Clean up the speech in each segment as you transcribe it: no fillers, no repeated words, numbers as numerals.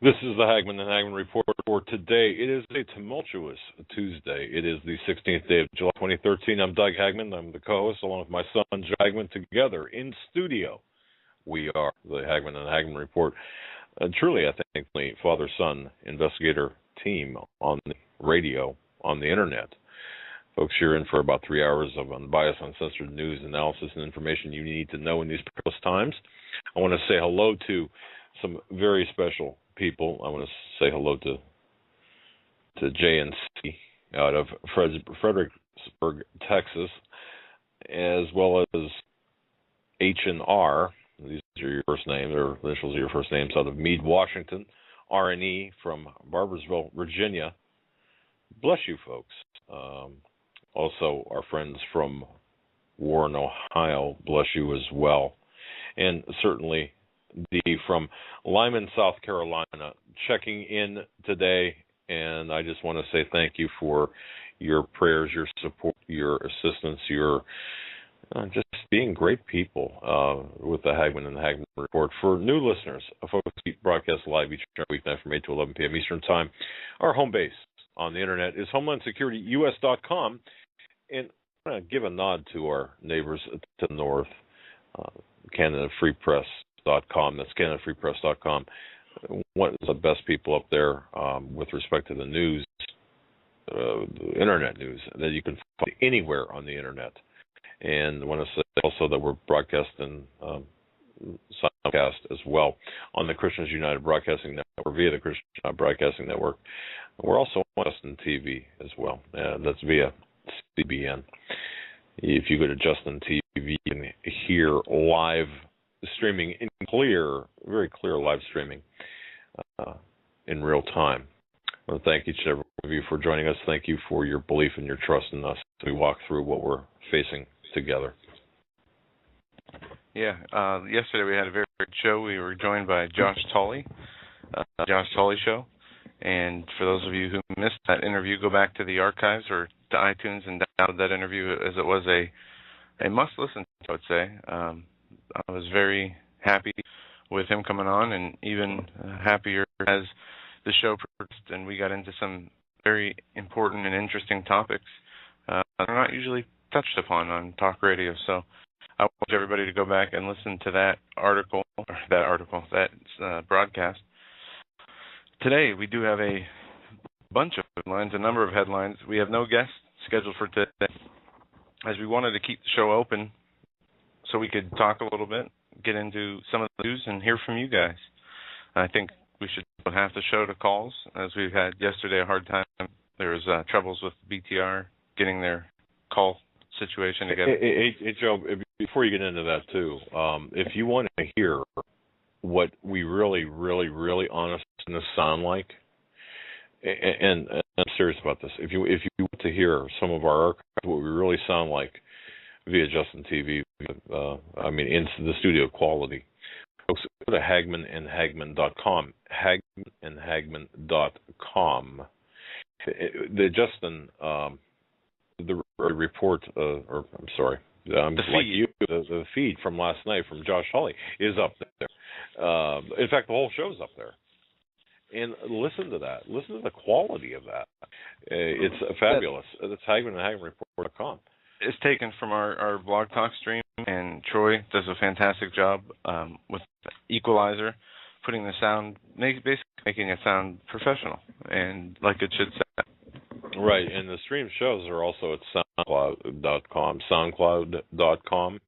This is the Hagmann and Hagmann Report for today. It is a tumultuous Tuesday. It is the 16th day of July 2013. I'm Doug Hagmann. I'm the co-host along with my son, Joe Hagmann, together in studio. We are the Hagmann and Hagmann Report. Truly, I think, the father-son investigator team on the radio, on the internet. Folks, you're in for about 3 hours of unbiased, uncensored news, analysis, and information you need to know in these perilous times. I want to say hello to some very special people. I want to say hello to JNC out of Fredericksburg, Texas, as well as H&R. These are your first names, or initials are your first names, out of Meade, Washington. R&E from Barboursville, Virginia. Bless you, folks. Also, our friends from Warren, Ohio, bless you as well. And certainly from Lyman, South Carolina, checking in today. And I just want to say thank you for your prayers, your support, your assistance, your just being great people with the Hagmann and the Hagmann Report. For new listeners, folks, we broadcast live each weeknight from 8 to 11 p.m. Eastern Time. Our home base on the internet is HomelandSecurityUS.com. And I'm going to give a nod to our neighbors to the north, CanadaFreePress.com. That's CanadaFreePress.com. One of the best people up there with respect to the news, the internet news, that you can find anywhere on the internet. And I want to say also that we're broadcasting simulcast as well on the Christians United Broadcasting Network, via the Christians United Broadcasting Network. We're also on Justin TV as well. That's via CBN. If you go to Justin TV, you can hear live streaming in clear, very clear live streaming in real time. I want to thank each and every one of you for joining us. Thank you for your belief and your trust in us as we walk through what we're facing together. Yeah, yesterday we had a very great show. We were joined by Josh Tolley, Josh Tolley Show. And for those of you who missed that interview, go back to the archives or to iTunes and download that interview, as it was a must-listen, I would say. I was very happy with him coming on, and even happier as the show progressed and we got into some very important and interesting topics that are not usually touched upon on talk radio. So I want everybody to go back and listen to that broadcast. Today we do have a bunch of headlines, a number of headlines. We have no guests scheduled for today, as we wanted to keep the show open so we could talk a little bit, get into some of the news, and hear from you guys. I think we should put half the show to calls, as we had yesterday a hard time. There was troubles with BTR getting their call situation together. Hey, Joe, before you get into that, too, if you want to hear what we really, really, really honestly sound like, and I'm serious about this, if you want to hear some of our archives, what we really sound like via Justin TV, in the studio quality, folks, go to HagmannandHagmann.com, HagmannandHagmann.com. The Justin, the report, the feed from last night from Josh Hawley is up there. In fact, the whole show's up there. And listen to that. Listen to the quality of that. It's fabulous. It's HagmannandHagmannReport.com. It's taken from our Blog Talk stream, and Troy does a fantastic job with the equalizer, putting the sound, basically making it sound professional and like it should sound. Right, and the stream shows are also at SoundCloud.com.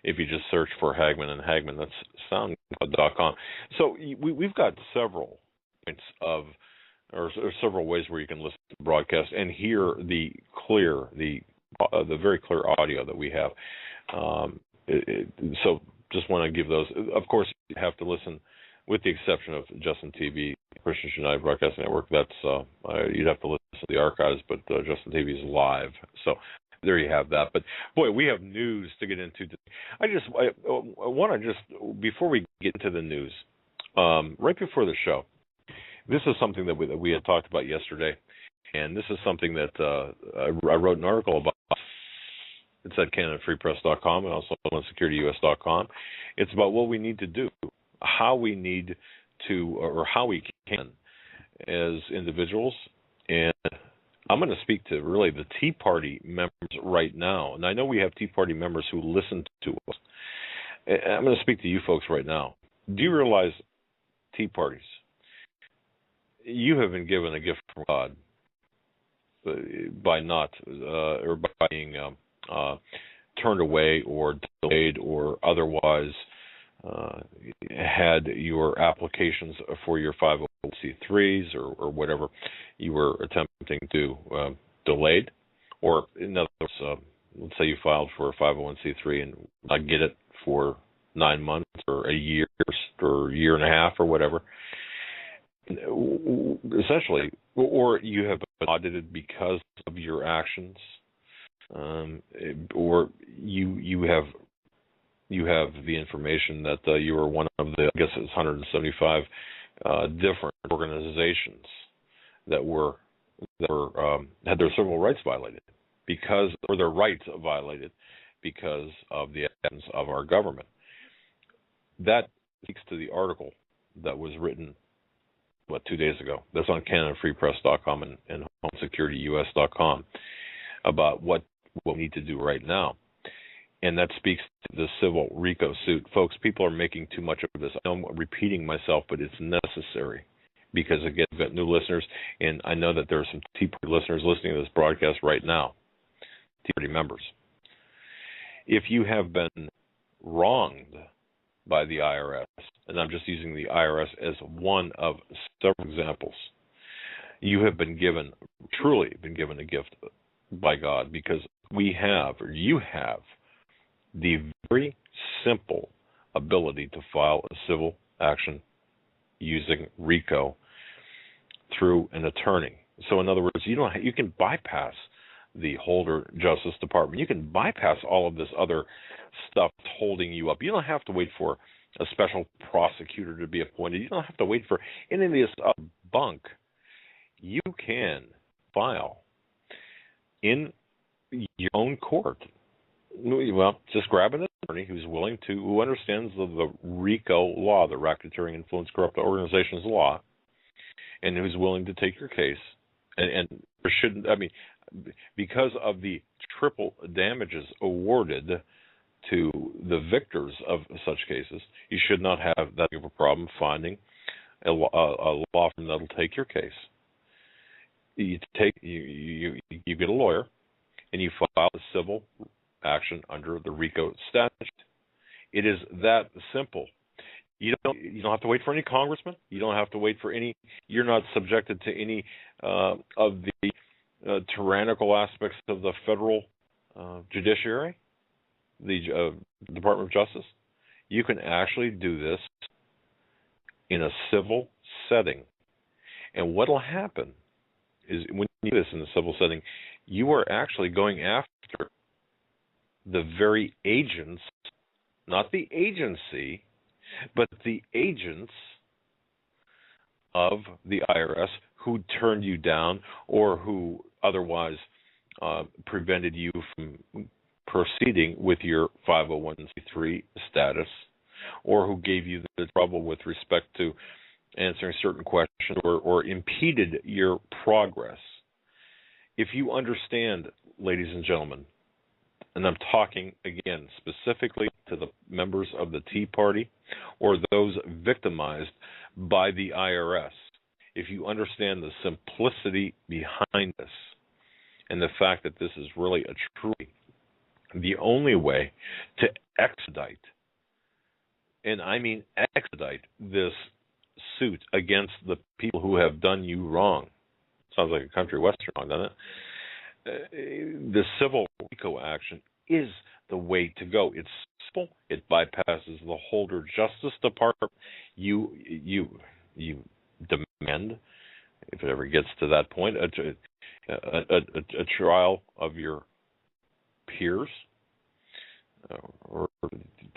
If you just search for Hagmann and Hagmann, that's SoundCloud.com. So we've got several points of, or several ways where you can listen to the broadcast and hear the very clear audio that we have. So just want to give those. Of course, you have to listen, with the exception of Justin TV, Christians United Broadcasting Network. That's you'd have to listen to the archives, but Justin TV is live. So there you have that. But boy, we have news to get into today. I want to before we get into the news, right before the show, this is something that we had talked about yesterday, and this is something that I wrote an article about. It's at CanadaFreePress.com and also on SecurityUS.com. It's about what we need to do, how we need to, or how we can as individuals. And I'm going to speak to really the Tea Party members right now. And I know we have Tea Party members who listen to us. I'm going to speak to you folks right now. Do you realize, Tea Parties, you have been given a gift from God by not, or by being turned away or delayed or otherwise had your applications for your 501c3s or whatever you were attempting to delayed, or in other words, let's say you filed for a 501c3 and not get it for 9 months or a year or a year and a half or whatever, essentially, or you have been audited because of your actions, or you have the information that you were one of the, I guess it's 175 different organizations that had their civil rights violated or their rights violated because of the actions of our government. That speaks to the article that was written 2 days ago. That's on CanadaFreePress.com and HomeSecurityUS.com about what we need to do right now. And that speaks to the civil RICO suit. Folks, people are making too much of this. I know I'm repeating myself, but it's necessary because, again, I've got new listeners, and I know that there are some Tea Party listeners listening to this broadcast right now, Tea Party members. If you have been wronged by the IRS, and I'm just using the IRS as one of several examples, you have been given, truly been given a gift by God, because you have the very simple ability to file a civil action using RICO through an attorney. So in other words, you can bypass the Holder Justice Department. You can bypass all of this other stuff holding you up. You don't have to wait for a special prosecutor to be appointed. You don't have to wait for any of this bunk. You can file in your own court. Well, just grab an attorney who understands the RICO law, the Racketeering Influence Corrupt Organizations law, and who's willing to take your case. And there shouldn't, because of the triple damages awarded to the victors of such cases, you should not have that big of a problem finding a law firm that'll take your case. You get a lawyer, and you file a civil action under the RICO statute. It is that simple. You don't have to wait for any congressman. You don't have to wait for any. You're not subjected to any of the tyrannical aspects of the federal judiciary, the Department of Justice. You can actually do this in a civil setting, and what will happen is when you do this in a civil setting, you are actually going after the very agents, not the agency, but the agents of the IRS who turned you down or who otherwise prevented you from proceeding with your 501c3 status, or who gave you the trouble with respect to answering certain questions or impeded your progress. If you understand, ladies and gentlemen, and I'm talking again specifically to the members of the Tea Party or those victimized by the IRS, if you understand the simplicity behind this and the fact that this is really truly the only way to expedite, and I mean expedite, this suit against the people who have done you wrong. Sounds like a country western song, doesn't it? The civil RICO action is the way to go. It's simple. It bypasses the Holder Justice Department. You demand, if it ever gets to that point, a trial of your peers, or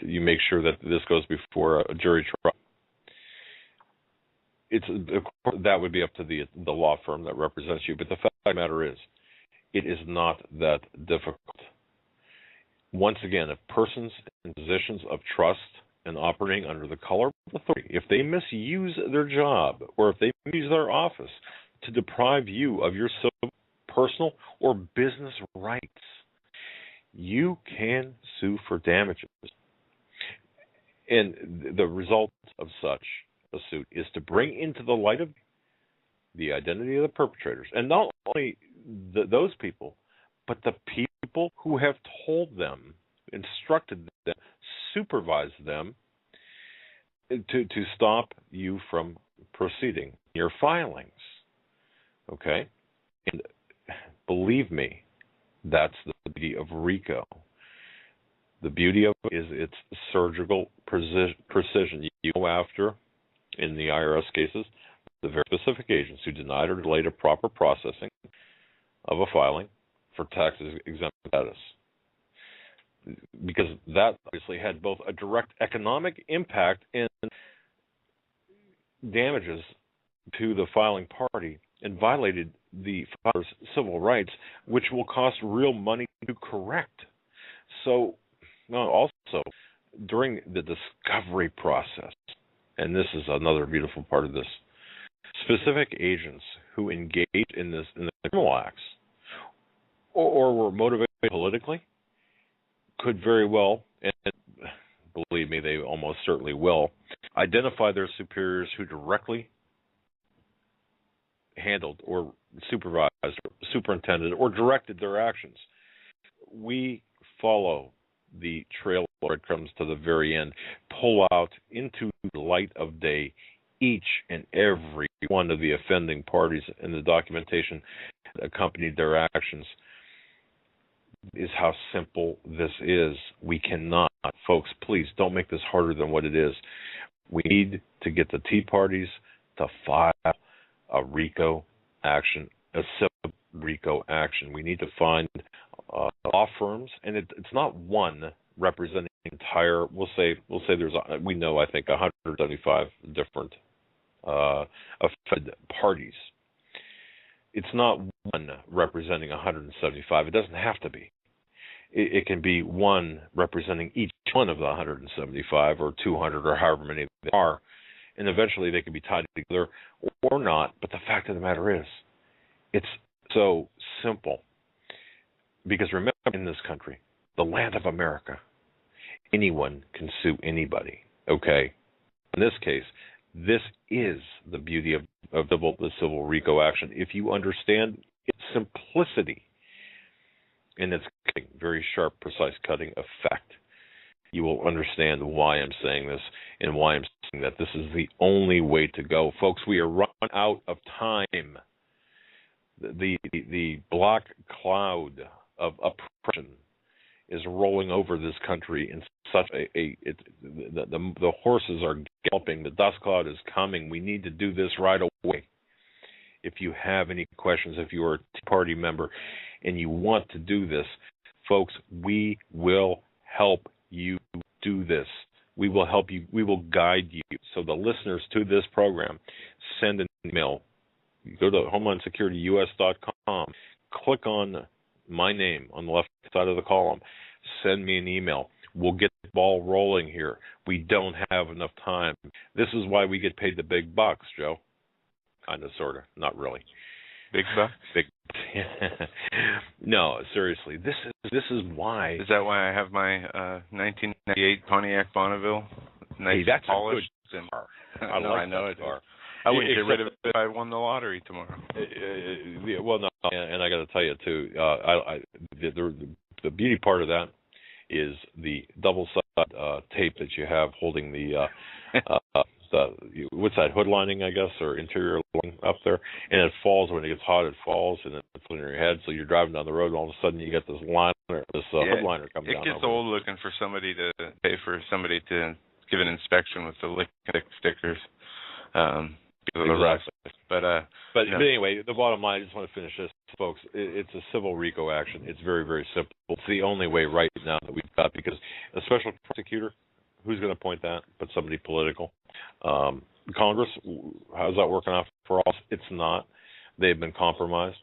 you make sure that this goes before a jury trial. That would be up to the law firm that represents you. But the fact of the matter is, it is not that difficult. Once again, if persons in positions of trust and operating under the color of authority, if they misuse their job or if they misuse their office to deprive you of your civil, personal, or business rights, you can sue for damages. And the result of such a suit is to bring into the light of the identity of the perpetrators, and not only those people, but the people who have told them, instructed them, supervised them to stop you from proceeding your filings. Okay? And believe me, that's the beauty of RICO. The beauty of it is its surgical precision. You go after, in the IRS cases, the very specific agents who denied or delayed a proper processing of a filing for tax-exempt status. Because that obviously had both a direct economic impact and damages to the filing party and violated the filer's civil rights, which will cost real money to correct. So, also, during the discovery process, and this is another beautiful part of this, specific agents who engaged in the criminal acts or were motivated politically could very well, and believe me, they almost certainly will, identify their superiors who directly handled or supervised, or superintended, or directed their actions. We follow the trail of breadcrumbs to the very end, pull out into the light of day each and every one of the offending parties in the documentation that accompanied their actions. Is how simple this is. We cannot, folks, please don't make this harder than what it is. We need to get the Tea Parties to file a RICO action, a civil RICO action. We need to find law firms, and it's not one representing the entire. We'll say there's we know I think 175 different affected parties. It's not one representing 175. It doesn't have to be. It can be one representing each one of the 175 or 200 or however many there are, and eventually they can be tied together or not. But the fact of the matter is, it's so simple. Because remember, in this country, the land of America, anyone can sue anybody, okay? In this case, this is the beauty of the civil RICO action. If you understand its simplicity and its very sharp, precise cutting effect, you will understand why I'm saying this and why I'm saying that this is the only way to go. Folks, we are running out of time. The black cloud of oppression is rolling over this country in such the horses are galloping, the dust cloud is coming. We need to do this right away. If you have any questions, if you are a Tea Party member and you want to do this, folks, we will help you do this. We will help you. We will guide you. So the listeners to this program, send an email. You go to HomelandSecurityUS.com, click on my name on the left side of the column. Send me an email. We'll get the ball rolling here. We don't have enough time. This is why we get paid the big bucks, Joe. Kind of, sort of. Not really. Big bucks? Big. No, seriously. This is why. Is that why I have my 1998 Pontiac Bonneville? Nice, hey, that's polished a good car. I know it car. I wouldn't get rid of it if I won the lottery tomorrow. Yeah, well, no, and I got to tell you too. The beauty part of that is the double-sided tape that you have holding the what's that, hood lining, I guess, or interior lining up there, and it falls when it gets hot. It falls and it's in your head. So you're driving down the road, and all of a sudden you get this hood liner coming down. It gets old looking for somebody to pay for somebody to give an inspection with the lick stickers. Exactly. But anyway, the bottom line, I just want to finish this, folks. It's a civil RICO action. It's very, very simple. It's the only way right now that we've got, because a special prosecutor, who's going to appoint that but somebody political? Congress, how's that working out for us? It's not. They've been compromised.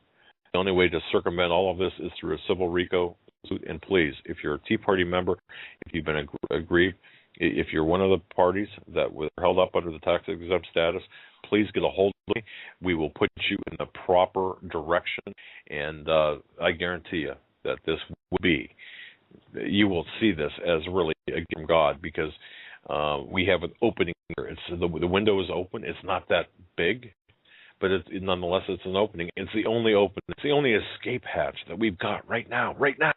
The only way to circumvent all of this is through a civil RICO suit. And please, if you're a Tea Party member, if you've been aggrieved, If you're one of the parties that were held up under the tax-exempt status, please get a hold of me. We will put you in the proper direction, and I guarantee you that this will be, you will see this as really a gift from God, because we have an opening here. The window is open. It's not that big, but nonetheless, it's an opening. It's the only escape hatch that we've got right now. Right now.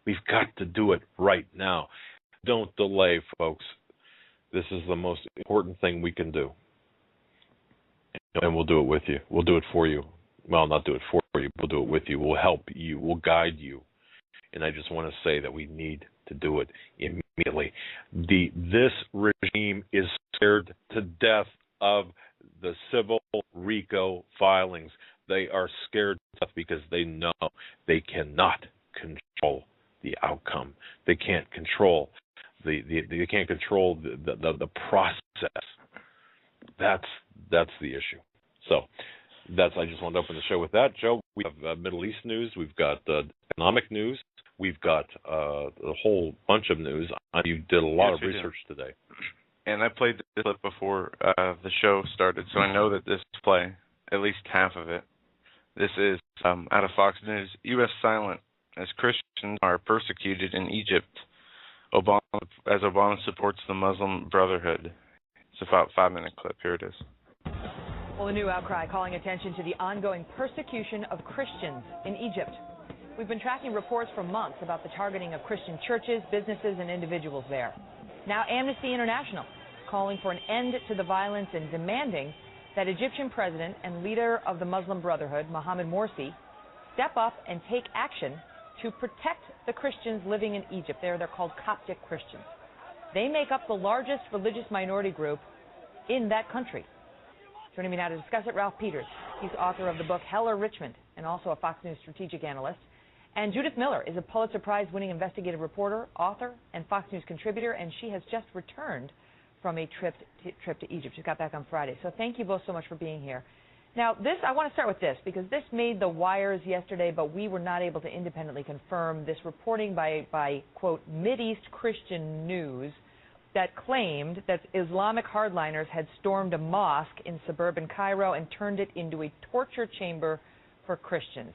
We've got to do it right now. Don't delay, folks. This is the most important thing we can do. And we'll do it with you. We'll do it for you. Well, not do it for you. We'll do it with you. We'll help you. We'll guide you. And I just want to say that we need to do it immediately. This regime is scared to death of the civil RICO filings. They are scared to death because they know they cannot control the outcome. They can't control they can't control the process. That's the issue. So I just wanted to open the show with that. Joe, we have Middle East news. We've got economic news. We've got a whole bunch of news. You did a lot of research today. And I played this clip before the show started, so I know that this play, at least half of it. This is out of Fox News. U.S. silent as Christians are persecuted in Egypt. Obama supports the Muslim Brotherhood. It's about a 5-minute clip. Here it is. Well, a new outcry calling attention to the ongoing persecution of Christians in Egypt. We've been tracking reports for months about the targeting of Christian churches, businesses, and individuals there. Now, Amnesty International calling for an end to the violence and demanding that Egyptian president and leader of the Muslim Brotherhood, Mohamed Morsi, step up and take action to protect the Christians living in Egypt. They're called Coptic Christians. They make up the largest religious minority group in that country. Joining me now to discuss it, Ralph Peters. He's author of the book Hell or Richmond and also a Fox News strategic analyst. And Judith Miller is a Pulitzer Prize-winning investigative reporter, author, and Fox News contributor, and she has just returned from a trip to Egypt. She got back on Friday. So thank you both so much for being here. Now, I want to start with this, because this made the wires yesterday, but we were not able to independently confirm this reporting by quote, Mideast Christian News that claimed that Islamic hardliners had stormed a mosque in suburban Cairo and turned it into a torture chamber for Christians.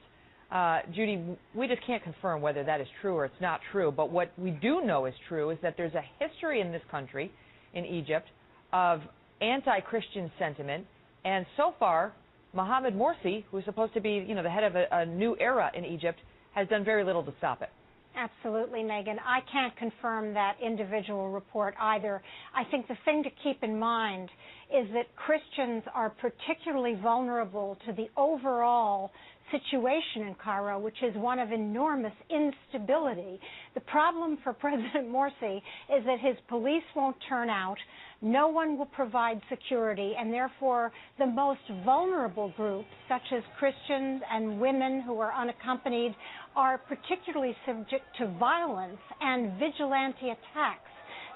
Judy, we just can't confirm whether that is true or it's not true, but what we do know is true is that there's a history in this country, in Egypt, of anti-Christian sentiment, and so far, Mohamed Morsi, who's supposed to be, the head of a new era in Egypt, has done very little to stop it. Absolutely, Megan. I can't confirm that individual report either. I think the thing to keep in mind is that Christians are particularly vulnerable to the overall situation in Cairo, which is one of enormous instability. The problem for President Morsi is that his police won't turn out, no one will provide security, and therefore the most vulnerable groups, such as Christians and women who are unaccompanied, are particularly subject to violence and vigilante attacks.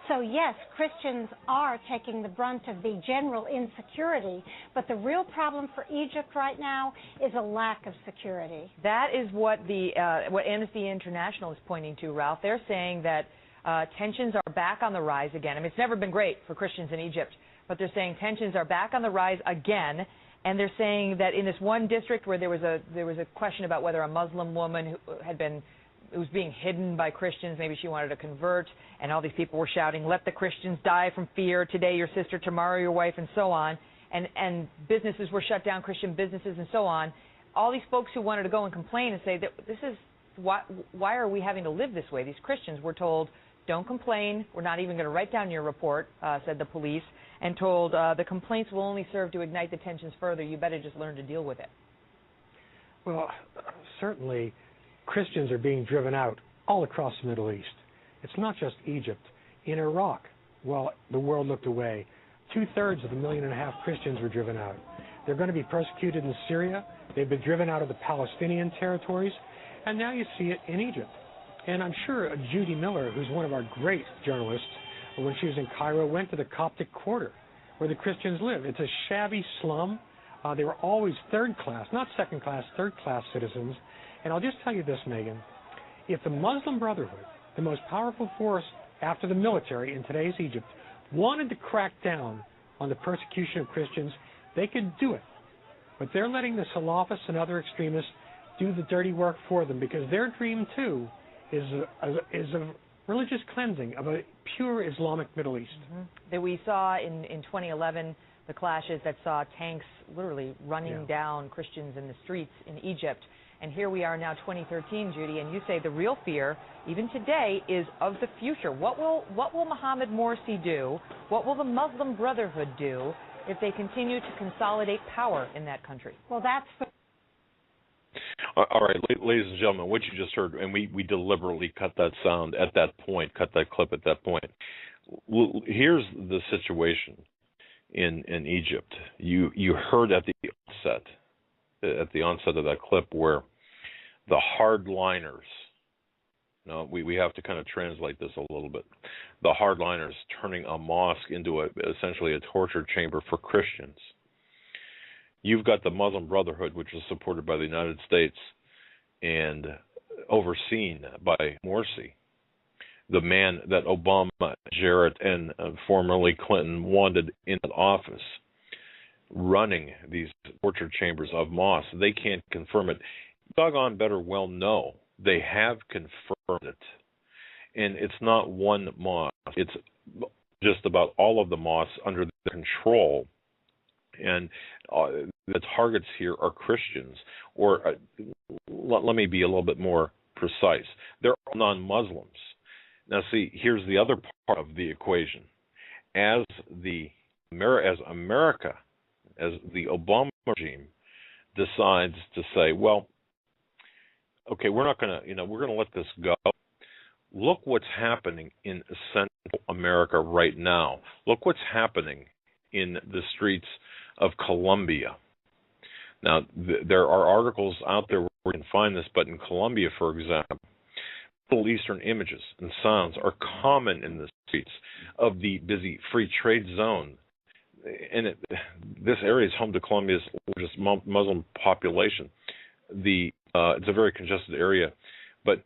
So yes, Christians are taking the brunt of the general insecurity, but the real problem for Egypt right now is a lack of security. That is what Amnesty International is pointing to, Ralph. They're saying that tensions are back on the rise again. I mean, it's never been great for Christians in Egypt, but they're saying tensions are back on the rise again, and they're saying that in this one district where there was a question about whether a Muslim woman who was being hidden by Christians, maybe she wanted to convert, and all these people were shouting, "Let the Christians die from fear, today your sister, tomorrow your wife," and so on, and businesses were shut down, Christian businesses and so on. All these folks who wanted to go and complain and say that this is why are we having to live this way? These Christians were told, don't complain, we're not even going to write down your report, said the police, and told the complaints will only serve to ignite the tensions further. You better just learn to deal with it. Well, certainly Christians are being driven out all across the Middle East. It's not just Egypt. In Iraq, well, the world looked away. 2/3 of 1.5 million Christians were driven out. They're going to be persecuted in Syria. They've been driven out of the Palestinian territories. And now you see it in Egypt. And I'm sure Judy Miller, who's one of our great journalists, when she was in Cairo, went to the Coptic Quarter where the Christians live. It's a shabby slum. They were always third class, not second class, third class citizens. And I'll just tell you this, Megan. If the Muslim Brotherhood, the most powerful force after the military in today's Egypt wanted to crack down on the persecution of Christians, they could do it. But they're letting the Salafists and other extremists do the dirty work for them, because their dream, too, is a religious cleansing of a pure Islamic Middle East. That we saw in 2011, the clashes that saw tanks literally running down Christians in the streets in Egypt. And here we are now, 2013, Judy, and you say the real fear, even today, is of the future. What will Mohammed Morsi do? What will the Muslim Brotherhood do if they continue to consolidate power in that country? Well, that's the... All right, ladies and gentlemen, what you just heard, and we deliberately cut that sound at that point, cut that clip at that point. Here's the situation in Egypt. You heard at the onset of that clip, where the hardliners, we have to kind of translate this a little bit, the hardliners turning a mosque into essentially a torture chamber for Christians. You've got the Muslim Brotherhood, which is supported by the United States and overseen by Morsi, the man that Obama, Jarrett, and formerly Clinton wanted in office, running these torture chambers of mosques. They can't confirm it. Doggone better well know they have confirmed it. And it's not one mosque. It's just about all of the mosques under their control. And the targets here are Christians, or let me be a little bit more precise. They're all non-Muslims. Now, see, here's the other part of the equation. As America, as the Obama regime decides to say, well, okay, we're not going to, we're going to let this go. Look what's happening in Central America right now. Look what's happening in the streets of Colombia. Now, there are articles out there where we can find this, but in Colombia, for example, Middle Eastern images and sounds are common in the streets of the busy free trade zone. And this area is home to Colombia's largest Muslim population. It's a very congested area, but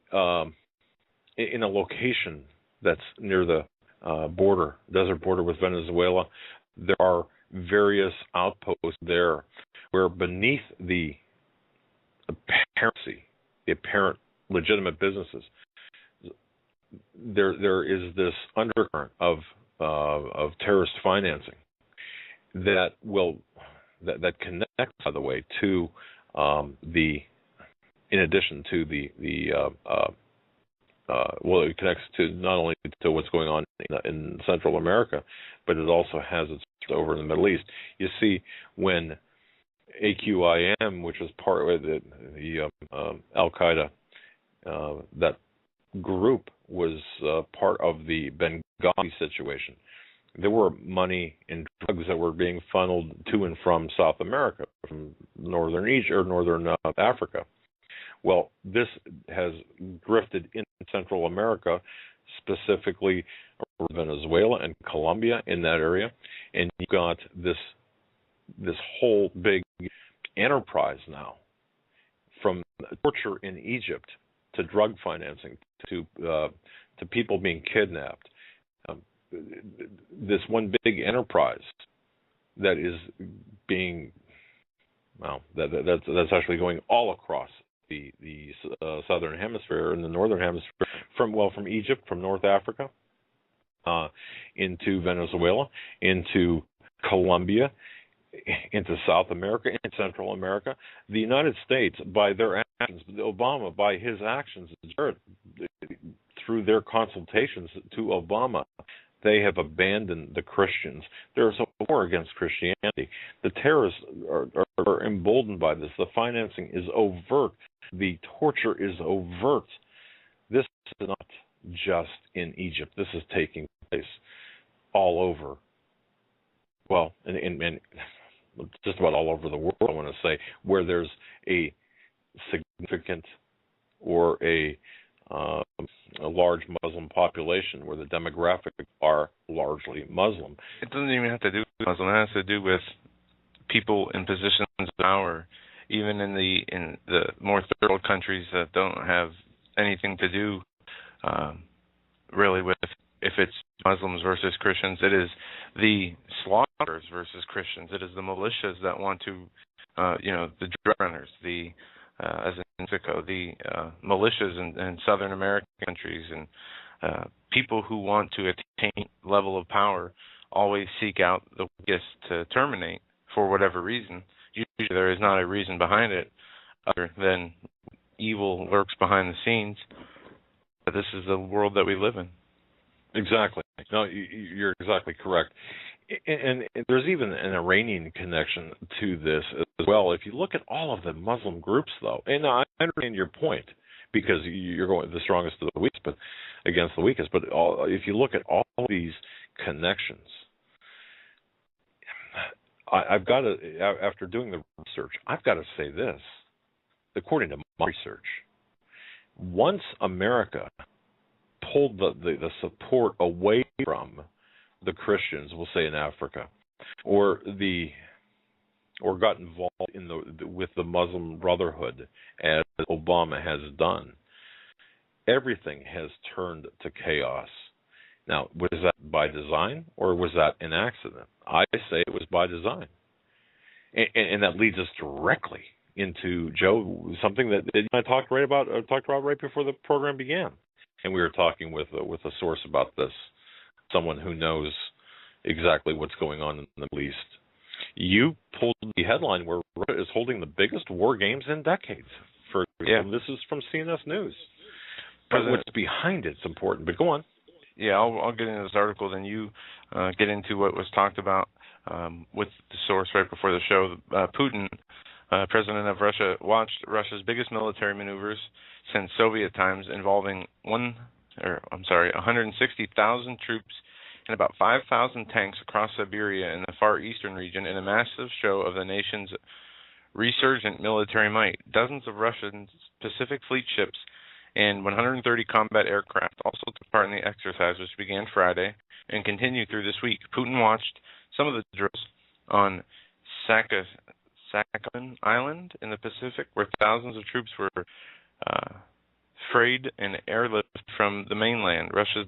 in a location that's near the desert border with Venezuela, there are various outposts there where beneath the apparent legitimate businesses, there is this undercurrent of terrorist financing that connects, by the way, to in addition to it connects to not only to what's going on in Central America, but it also has its over in the Middle East. You see, when AQIM, which was part of the Al-Qaeda, that group was part of the Benghazi situation, there were money and drugs that were being funneled to and from South America, from northern Egypt or northern Africa. Well, this has drifted into Central America, specifically Venezuela and Colombia, in that area, and you've got this whole big enterprise now, from torture in Egypt to drug financing to people being kidnapped. This one big enterprise that is being that's actually going all across the southern hemisphere and the northern hemisphere, from Egypt, from North Africa, into Venezuela, into Colombia, into South America, and Central America. The United States, by their actions, Obama, by his actions, through their consultations to Obama, they have abandoned the Christians. There's a war against Christianity. The terrorists are emboldened by this. The financing is overt. The torture is overt. This is not just in Egypt. This is taking place all over. Well, and just about all over the world, I want to say, where there's a significant or a large Muslim population, where the demographics are largely Muslim. It doesn't even have to do with Muslim. It has to do with people in positions of power, even in the more third world countries that don't have anything to do really with if it's Muslims versus Christians, it is the slaughterers versus Christians. It is the militias that want to, the drug runners, as in Mexico, the militias in Southern American countries, and people who want to attain level of power always seek out the weakest to terminate for whatever reason. Usually there is not a reason behind it other than evil lurks behind the scenes. But this is the world that we live in. Exactly. No, you're exactly correct. And there's even an Iranian connection to this as well. If you look at all of the Muslim groups, though, and I understand your point because you're going the strongest to the weakest, but against the weakest. But if you look at all of these connections, I've got to, after doing the research, I've got to say this. According to my research, once America pulled the support away from the Christians, we'll say in Africa, or got involved with the Muslim Brotherhood, as Obama has done, everything has turned to chaos. Now, was that by design or was that an accident? I say it was by design, and that leads us directly into, Joe, something that I talked about right before the program began, and we were talking with a source about this, someone who knows exactly what's going on in the Middle East. You pulled the headline where Russia is holding the biggest war games in decades. This is from CNS News. But what's behind it's important. But go on. Yeah, I'll get into this article, then you get into what was talked about with the source right before the show. Putin, president of Russia, watched Russia's biggest military maneuvers since Soviet times, involving 160,000 troops and about 5,000 tanks across Siberia and the far eastern region in a massive show of the nation's resurgent military might. Dozens of Russian Pacific Fleet ships and 130 combat aircraft also took part in the exercise, which began Friday and continued through this week. Putin watched some of the drills on Hagmann Island in the Pacific, where thousands of troops were freed and airlifted from the mainland. Russia's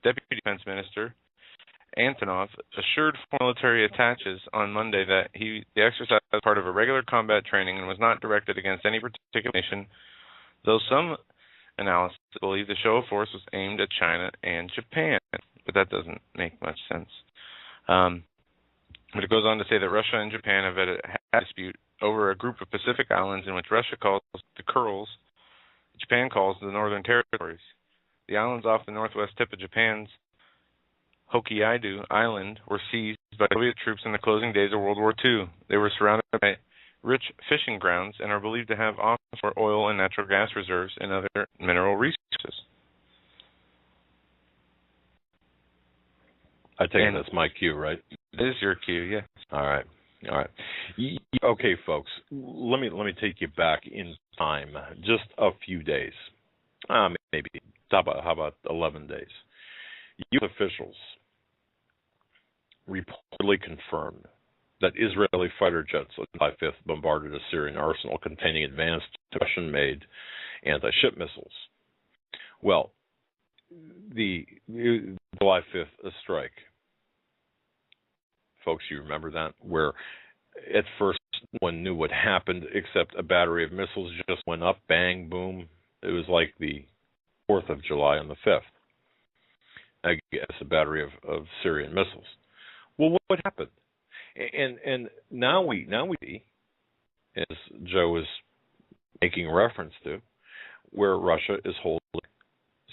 Deputy Defense Minister Antonov assured foreign military attaches on Monday that the exercise was part of a regular combat training and was not directed against any particular nation, though some analysts believe the show of force was aimed at China and Japan. But that doesn't make much sense. But it goes on to say that Russia and Japan have had a dispute over a group of Pacific islands in which Russia calls the Kurils, Japan calls the Northern Territories. The islands off the northwest tip of Japan's Hokkaido Island were seized by Soviet troops in the closing days of World War II. They were surrounded by rich fishing grounds and are believed to have offshore oil and natural gas reserves and other mineral resources. I take it that's my cue, right? It is your cue, yes. All right. Okay, folks. Let me take you back in time, just a few days, maybe. How about 11 days? U.S. officials reportedly confirmed that Israeli fighter jets on July 5th bombarded a Syrian arsenal containing advanced Russian-made anti-ship missiles. Well, the July 5th strike, folks, you remember that, where at first no one knew what happened except a battery of missiles just went up, bang, boom. It was like the 4th of July on the 5th. I guess a battery of Syrian missiles. Well, what happened? And now we see, as Joe is making reference to, where Russia is holding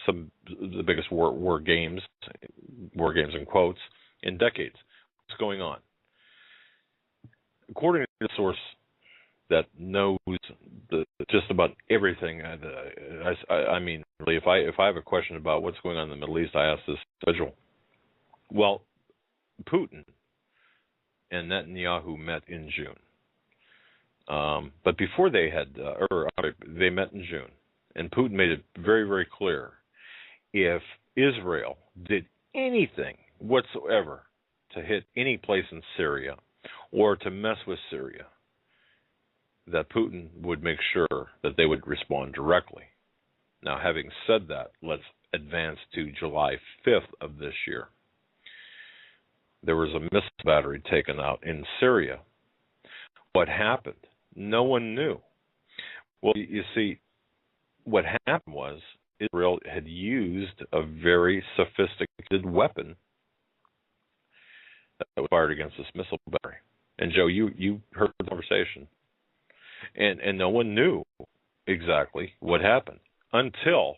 the biggest war games in quotes, in decades. What's going on? According to the source that knows just about everything, I mean, really, if I have a question about what's going on in the Middle East, I ask this individual. Well, Putin and Netanyahu met in June, but before they met in June, and Putin made it very, very clear, if Israel did anything whatsoever to hit any place in Syria or to mess with Syria, that Putin would make sure that they would respond directly. Now, having said that, let's advanced to July 5th of this year. There was a missile battery taken out in Syria. What happened? No one knew. Well, you see, what happened was Israel had used a very sophisticated weapon that was fired against this missile battery. And Joe, you heard the conversation. And no one knew exactly what happened. Until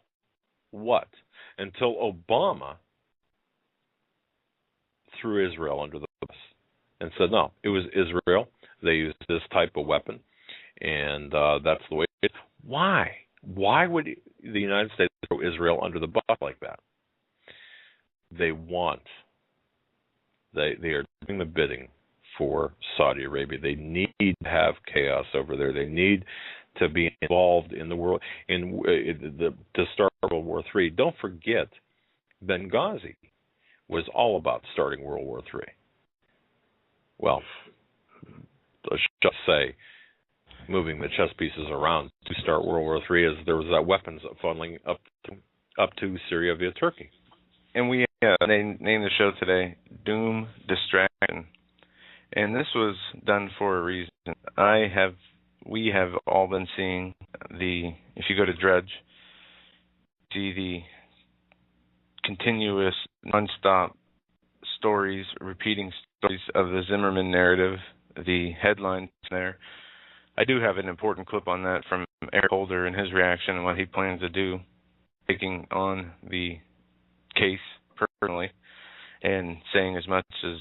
what? Until Obama threw Israel under the bus and said, no, it was Israel. They used this type of weapon, and that's the way it is. Why? Why would the United States throw Israel under the bus like that? They are doing the bidding for Saudi Arabia. They need to have chaos over there. They need to be involved in the world, to start World War III. Don't forget, Benghazi was all about starting World War III. Well, let's just say moving the chess pieces around to start World War III, as there was that weapons funneling up to Syria via Turkey. And we named the show today Doom Distraction. And this was done for a reason. We have all been seeing if you go to Drudge, see the continuous, nonstop stories, repeating stories of the Zimmerman narrative, the headlines there. I do have an important clip on that from Eric Holder and his reaction and what he plans to do, taking on the case personally and saying as much as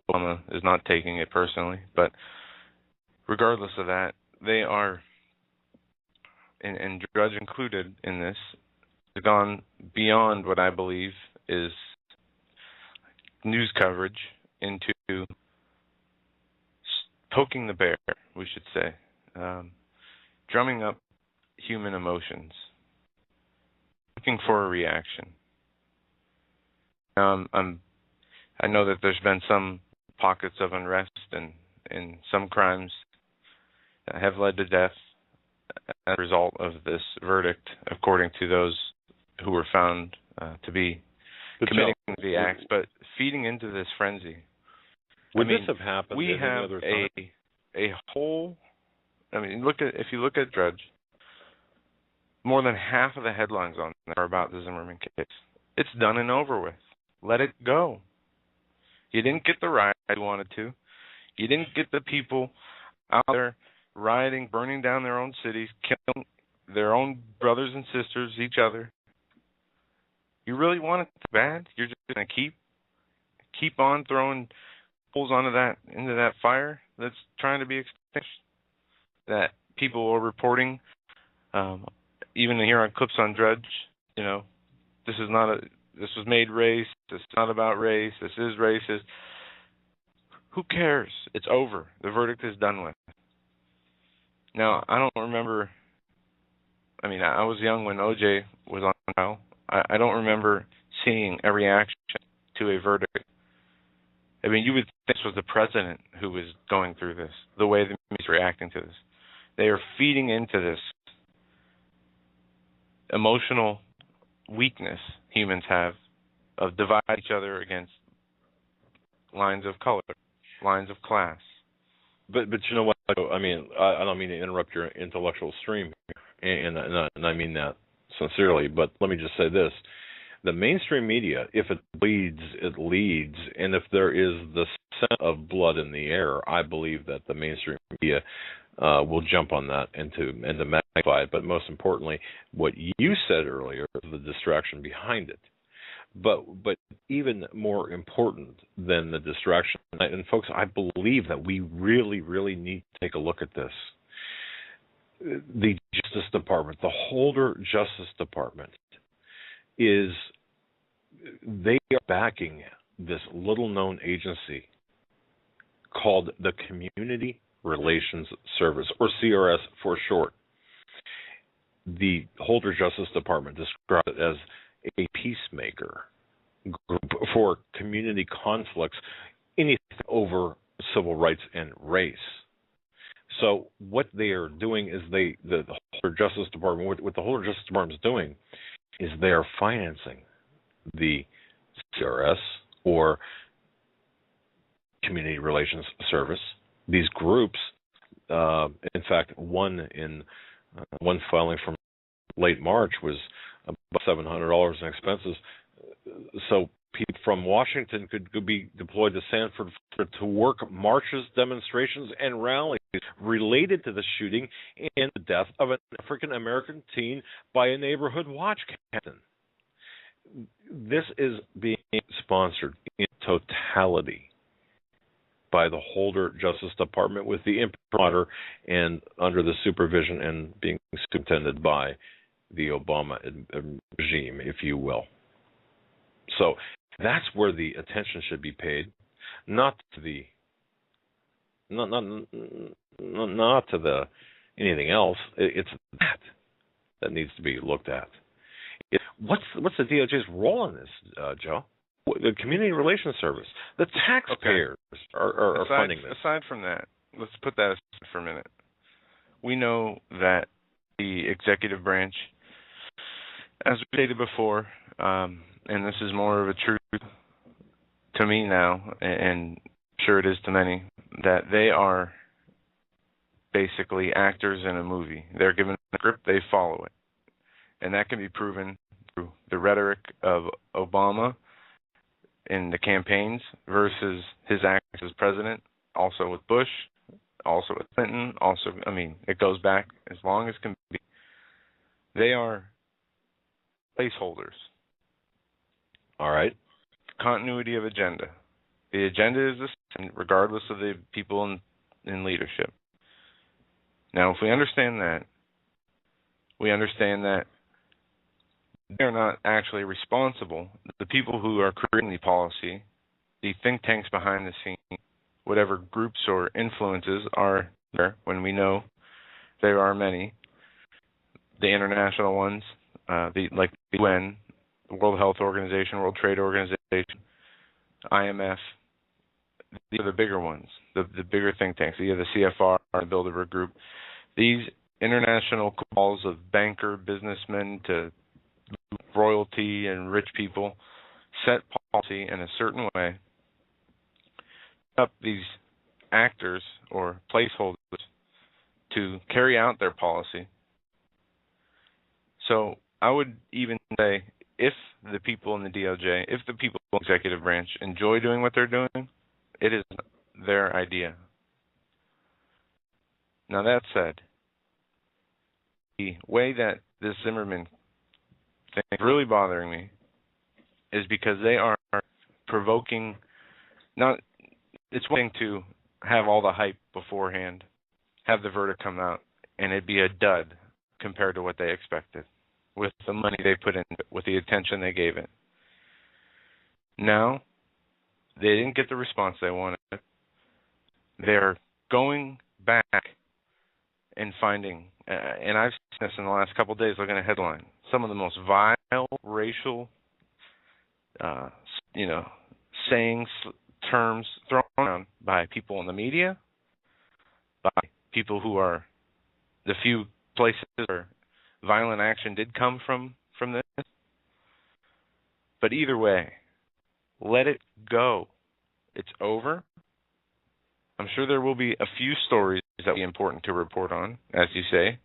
Obama is not taking it personally. But regardless of that, they are, and Drudge included in this, has gone beyond what I believe is news coverage into poking the bear, we should say, drumming up human emotions, looking for a reaction. I know that there's been some pockets of unrest and some crimes that have led to death as a result of this verdict, according to those who were found to be committing the acts. But feeding into this frenzy, would this have happened? We have a whole. If you look at Drudge, more than half of the headlines on there are about the Zimmerman case. It's done and over with. Let it go. You didn't get the riot you wanted to. You didn't get the people out there rioting, burning down their own cities, killing their own brothers and sisters, each other. You really want it bad? You're just going to keep on throwing coals into that fire that's trying to be extinguished. That people are reporting, even here on clips on Drudge, this was made race. This is not about race. This is racist. Who cares? It's over. The verdict is done with. Now, I don't remember. I was young when OJ was on trial. I don't remember seeing a reaction to a verdict. You would think this was the president who was going through this, the way the media is reacting to this. They are feeding into this emotional weakness humans have of dividing each other against lines of color, lines of class. But you know what? I don't mean to interrupt your intellectual stream, and I mean that sincerely. But let me just say this: the mainstream media, if it leads, it leads, and if there is the scent of blood in the air, I believe that the mainstream media will jump on that and to magnify it. But most importantly, what you said earlier, the distraction behind it. But even more important than the distraction, and folks, I believe that we really, really need to take a look at this. The Justice Department, the Holder Justice Department, they are backing this little-known agency called the Community Relations Service, or CRS for short. The Holder Justice Department described it as a peacemaker group for community conflicts, anything over civil rights and race. So what they are doing is the Holder Justice Department, what the Holder Justice Department is doing is they are financing the CRS or Community Relations Service. These groups, in fact, one filing from late March was about $700 in expenses. So people from Washington could be deployed to Sanford to work marches, demonstrations, and rallies related to the shooting and the death of an African-American teen by a neighborhood watch captain. This is being sponsored in totality by the Holder Justice Department with the imprimatur and under the supervision and being superintended by the Obama regime, if you will. So that's where the attention should be paid, not to the anything else. It's that needs to be looked at. What's the DOJ's role in this, Joe? The Community Relations Service, the taxpayers are funding this. Aside from that, let's put that aside for a minute. We know that the executive branch, as we stated before, and this is more of a truth to me now, and I'm sure it is to many, that they are basically actors in a movie. They're given a script, they follow it. And that can be proven through the rhetoric of Obama in the campaigns versus his actions as president, also with Bush, also with Clinton, it goes back as long as can be. They are placeholders. All right. Continuity of agenda. The agenda is the same regardless of the people in leadership. Now, if we understand that, we understand that they're not actually responsible. The people who are creating the policy, the think tanks behind the scene, whatever groups or influences are there, when we know there are many, the international ones, like the UN, the World Health Organization, World Trade Organization, IMF, these are the bigger ones, the bigger think tanks. You have the CFR, the Bilderberg Group. These international calls of banker businessmen to royalty and rich people set policy in a certain way, up these actors or placeholders to carry out their policy. So I would even say if the people in the DOJ, if the people in the executive branch enjoy doing what they're doing, it is their idea. Now that said, the way that this Zimmerman thing is really bothering me is because they are provoking, it's one thing to have all the hype beforehand, have the verdict come out, and it'd be a dud compared to what they expected with the money they put in, with the attention they gave it. Now, they didn't get the response they wanted. They're going back and finding, and I've seen this in the last couple of days looking at headline, some of the most vile racial, sayings, terms thrown around by people in the media, by people who are the few places where violent action did come from this. But either way, let it go. It's over. I'm sure there will be a few stories that will be important to report on, as you say.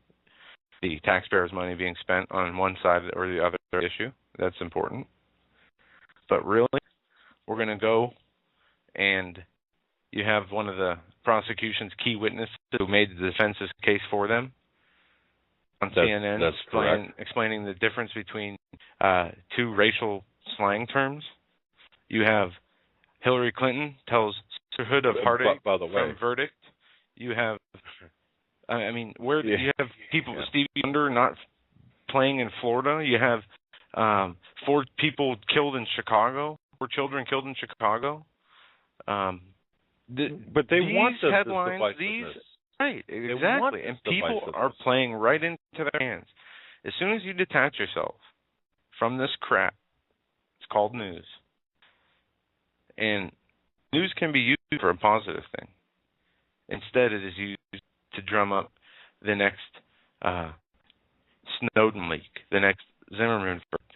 The taxpayers' money being spent on one side or the other issue. That's important. But really, we're going to go and you have one of the prosecution's key witnesses who made the defense's case for them on CNN explaining the difference between two racial slang terms. You have Hillary Clinton tells sisterhood of heartache from verdict. You have, you have people, Stevie Wonder not playing in Florida. You have 4 people killed in Chicago, 4 children killed in Chicago. But they want these headlines, right, exactly, and people are playing right into their hands. As soon as you detach yourself from this crap, it's called news. And news can be used for a positive thing. Instead, it is used to drum up the next Snowden leak, the next Zimmerman verdict.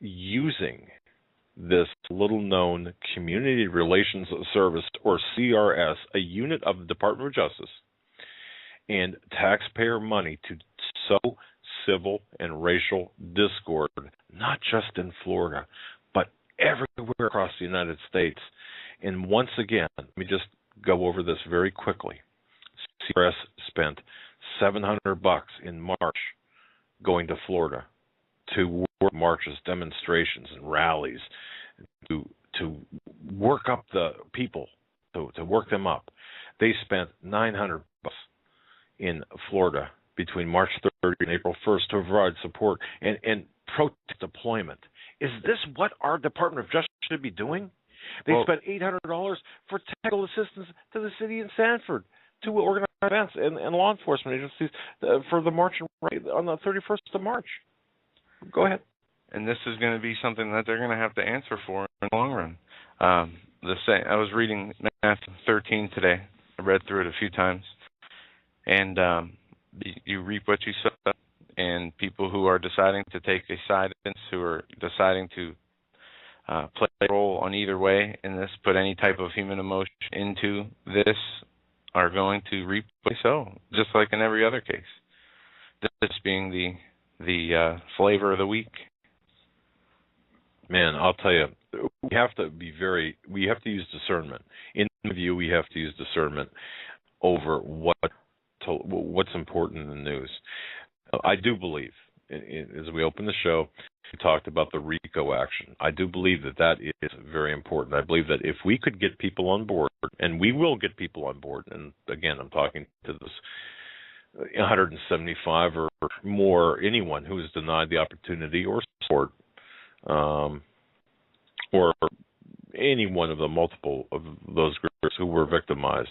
using this little-known Community Relations Service, or CRS, a unit of the Department of Justice, and taxpayer money to sow civil and racial discord, not just in Florida, but everywhere across the United States. And once again, let me just go over this very quickly. CRS spent $700 in March going to Florida to work marches, demonstrations, and rallies to work up the people, to work them up. They spent $900 in Florida between March 30 and April 1st to provide support and protest deployment. Is this what our Department of Justice should be doing? They spent $800 for technical assistance to the city in Sanford to organize events and law enforcement agencies for the march on the 31st of March. Go ahead. And this is going to be something that they're going to have to answer for in the long run. I was reading Matthew 13 today. I read through it a few times. And you reap what you sow. And people who are deciding to take a side, who are deciding to play a role on either way in this, put any type of human emotion into this, are going to reap what they sow, just like in every other case. This being the flavor of the week. Man, I'll tell you, we have to use discernment. In my view, we have to use discernment over what's important in the news. I do believe, as we open the show, we talked about the RICO action. I do believe that is very important. I believe that if we could get people on board, and we will get people on board, and again, I'm talking to this 175 or more, anyone who is denied the opportunity or support, or any one of the multiple of those groups who were victimized,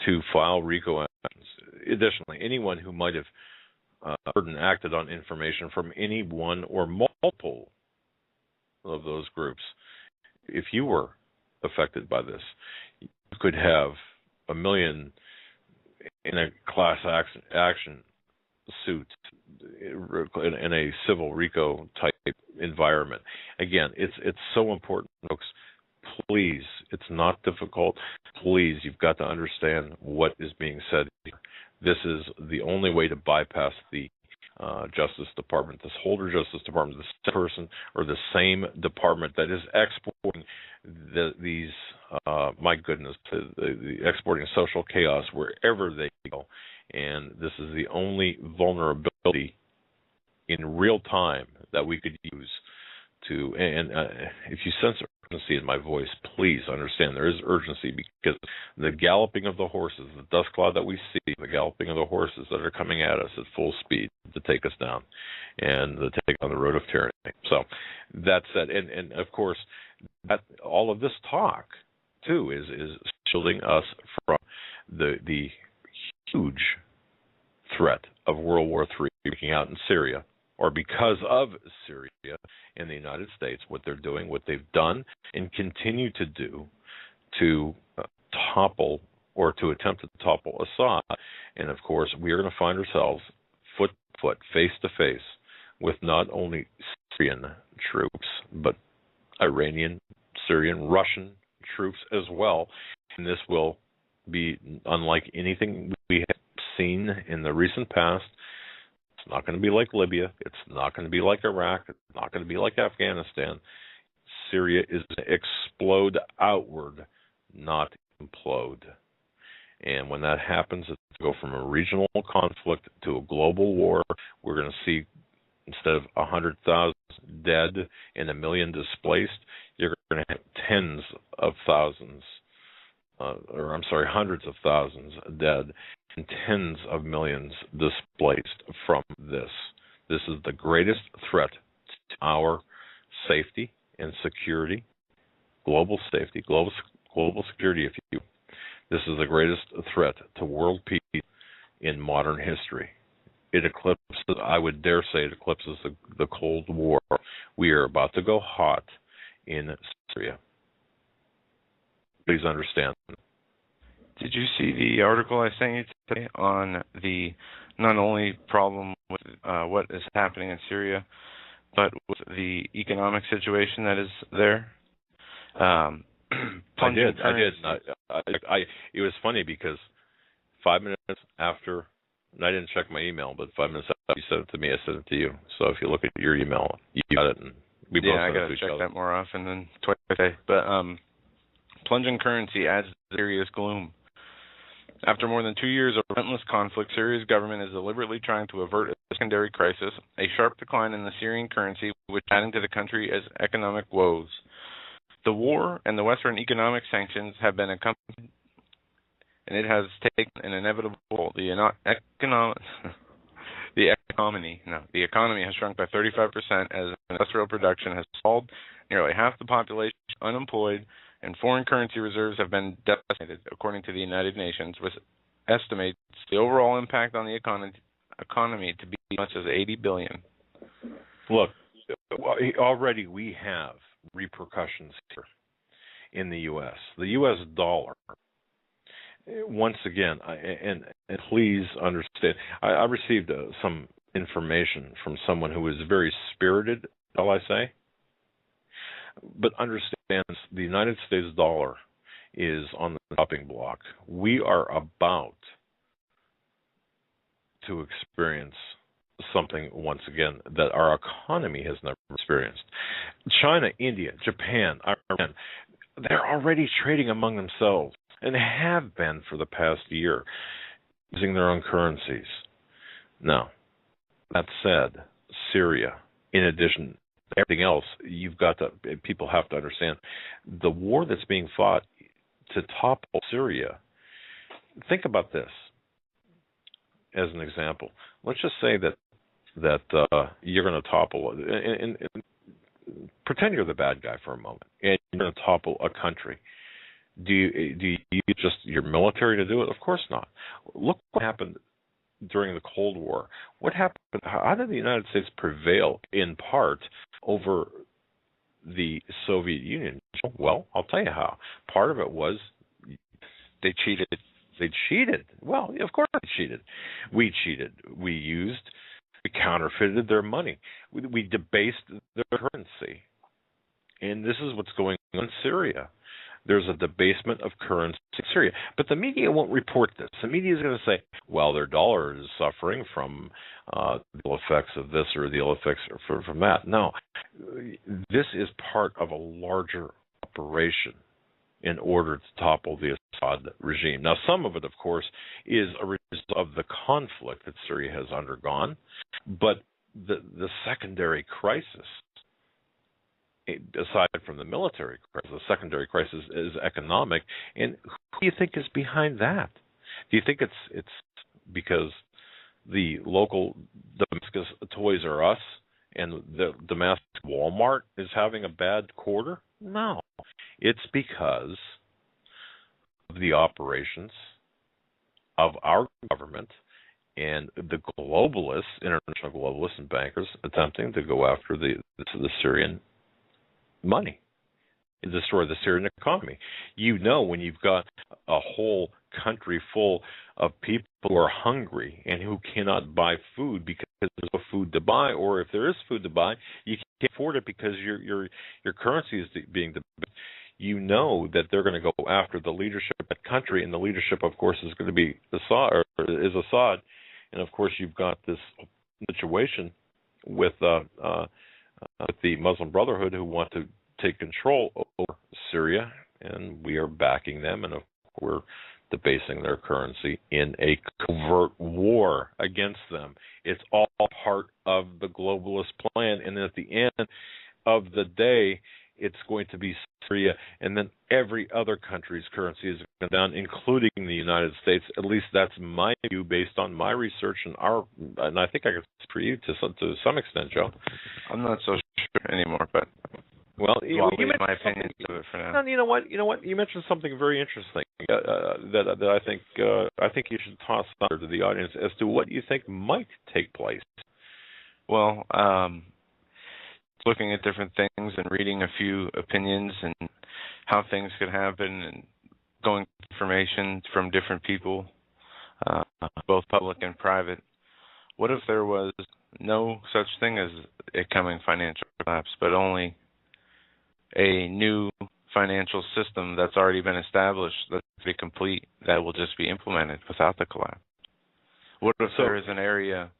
to file RICO actions. Additionally, anyone who might have heard and acted on information from any one or multiple of those groups, if you were affected by this, you could have $1 million in a class action suit in a civil RICO type environment. Again, it's so important, folks. Please, it's not difficult. Please, you've got to understand what is being said here. This is the only way to bypass the Justice Department, this Holder Justice Department, the same person or the same department that is exporting these, my goodness, exporting social chaos wherever they go. And this is the only vulnerability in real time that we could use to, and if you sense urgency in my voice, please understand there is urgency, because the galloping of the horses, the dust cloud that we see, the galloping of the horses that are coming at us at full speed to take us down and to take on the road of tyranny. So that said, and of course, that all of this talk too is shielding us from the huge threat of World War III breaking out in Syria, or because of Syria in the United States, what they're doing, what they've done, and continue to do to topple or to attempt to topple Assad. And of course, we are going to find ourselves foot to foot, face to face, with not only Syrian troops, but Iranian, Syrian, Russian troops as well. And this will be unlike anything we have seen in the recent past. It's not going to be like Libya. It's not going to be like Iraq. It's not going to be like Afghanistan. Syria is going to explode outward, not implode. And when that happens, it's going to go from a regional conflict to a global war. We're going to see, instead of 100,000 dead and 1 million displaced, you're going to have tens of thousands, hundreds of thousands dead and tens of millions displaced from this. This is the greatest threat to our safety and security, global safety, global security, if you will. This is the greatest threat to world peace in modern history. It eclipses, I would dare say, it eclipses the Cold War. We are about to go hot in Syria. Please understand. Did you see the article I sent you today on the not only problem with what is happening in Syria, but with the economic situation that is there, I did. It was funny because 5 minutes after, and I didn't check my email, but 5 minutes after you sent it to me, I sent it to you. So if you look at your email, you got it, and we both I sent it got to to each check other. that more often than twice a day. But plunging currency adds serious gloom. After more than 2 years of relentless conflict, Syria's government is deliberately trying to avert a secondary crisis, a sharp decline in the Syrian currency, which is adding to the country as economic woes. The war and the Western economic sanctions have been accompanied, and it has taken an inevitable toll. The economy has shrunk by 35% as industrial production has stalled. Nearly half the population is unemployed, and foreign currency reserves have been decimated, according to the United Nations, which estimates the overall impact on the economy to be as much as $80 billion. Look, already we have repercussions here in the U.S. The U.S. dollar, once again, and please understand, I received some information from someone who was very spirited, shall I say, but understands the United States dollar is on the chopping block. We are about to experience something, once again, that our economy has never experienced. China, India, Japan, Iran, they're already trading among themselves and have been for the past year, using their own currencies. Now, that said, Syria, in addition to everything else, people have to understand the war that's being fought to topple Syria. Think about this as an example. Let's just say that you're going to topple, and pretend you're the bad guy for a moment, and you're going to topple a country. Do you use just your military to do it? Of course not. Look what happened during the Cold War. What happened? How did the United States prevail in part over the Soviet Union? Well, I'll tell you how. Part of it was they cheated. They cheated. Well, of course they cheated. We cheated. We counterfeited their money. We debased their currency. And this is what's going on in Syria. There's a debasement of currency in Syria. But the media won't report this. The media is going to say, well, their dollar is suffering from the ill effects of this or the ill effects from that. No. This is part of a larger operation in order to topple the Assad regime. Now, some of it, of course, is a result of the conflict that Syria has undergone, but the secondary crisis, aside from the military crisis, the secondary crisis is economic. And who do you think is behind that? Do you think it's because the local Damascus Toys R Us and the Damascus Walmart is having a bad quarter? No. It's because of the operations of our government and the globalists, international globalists and bankers, attempting to go after the Syrian money and destroy the Syrian economy. You know, when you've got a whole country full of people who are hungry and who cannot buy food because there's no food to buy, or if there is food to buy, you can't afford it because your currency is being debased. You know that they're going to go after the leadership of the country, and the leadership, of course, is going to be Assad. And of course, you've got this situation with the Muslim Brotherhood who want to take control over Syria, and we are backing them, and we're debasing their currency in a covert war against them. It's all part of the globalist plan, and at the end of the day, it's going to be Syria, and then every other country's currency is going down, including the United States. At least that's my view based on my research and I think I can speak for you to some extent, Joe. I'm not so sure anymore, but you leave my opinion to it for now. You know what? You mentioned something very interesting that I think you should toss out to the audience as to what you think might take place. Well, looking at different things and reading a few opinions and how things could happen and going information from different people, both public and private. What if there was no such thing as a coming financial collapse, but only a new financial system that's already been established, that's be complete, that will just be implemented without the collapse. What if there is an area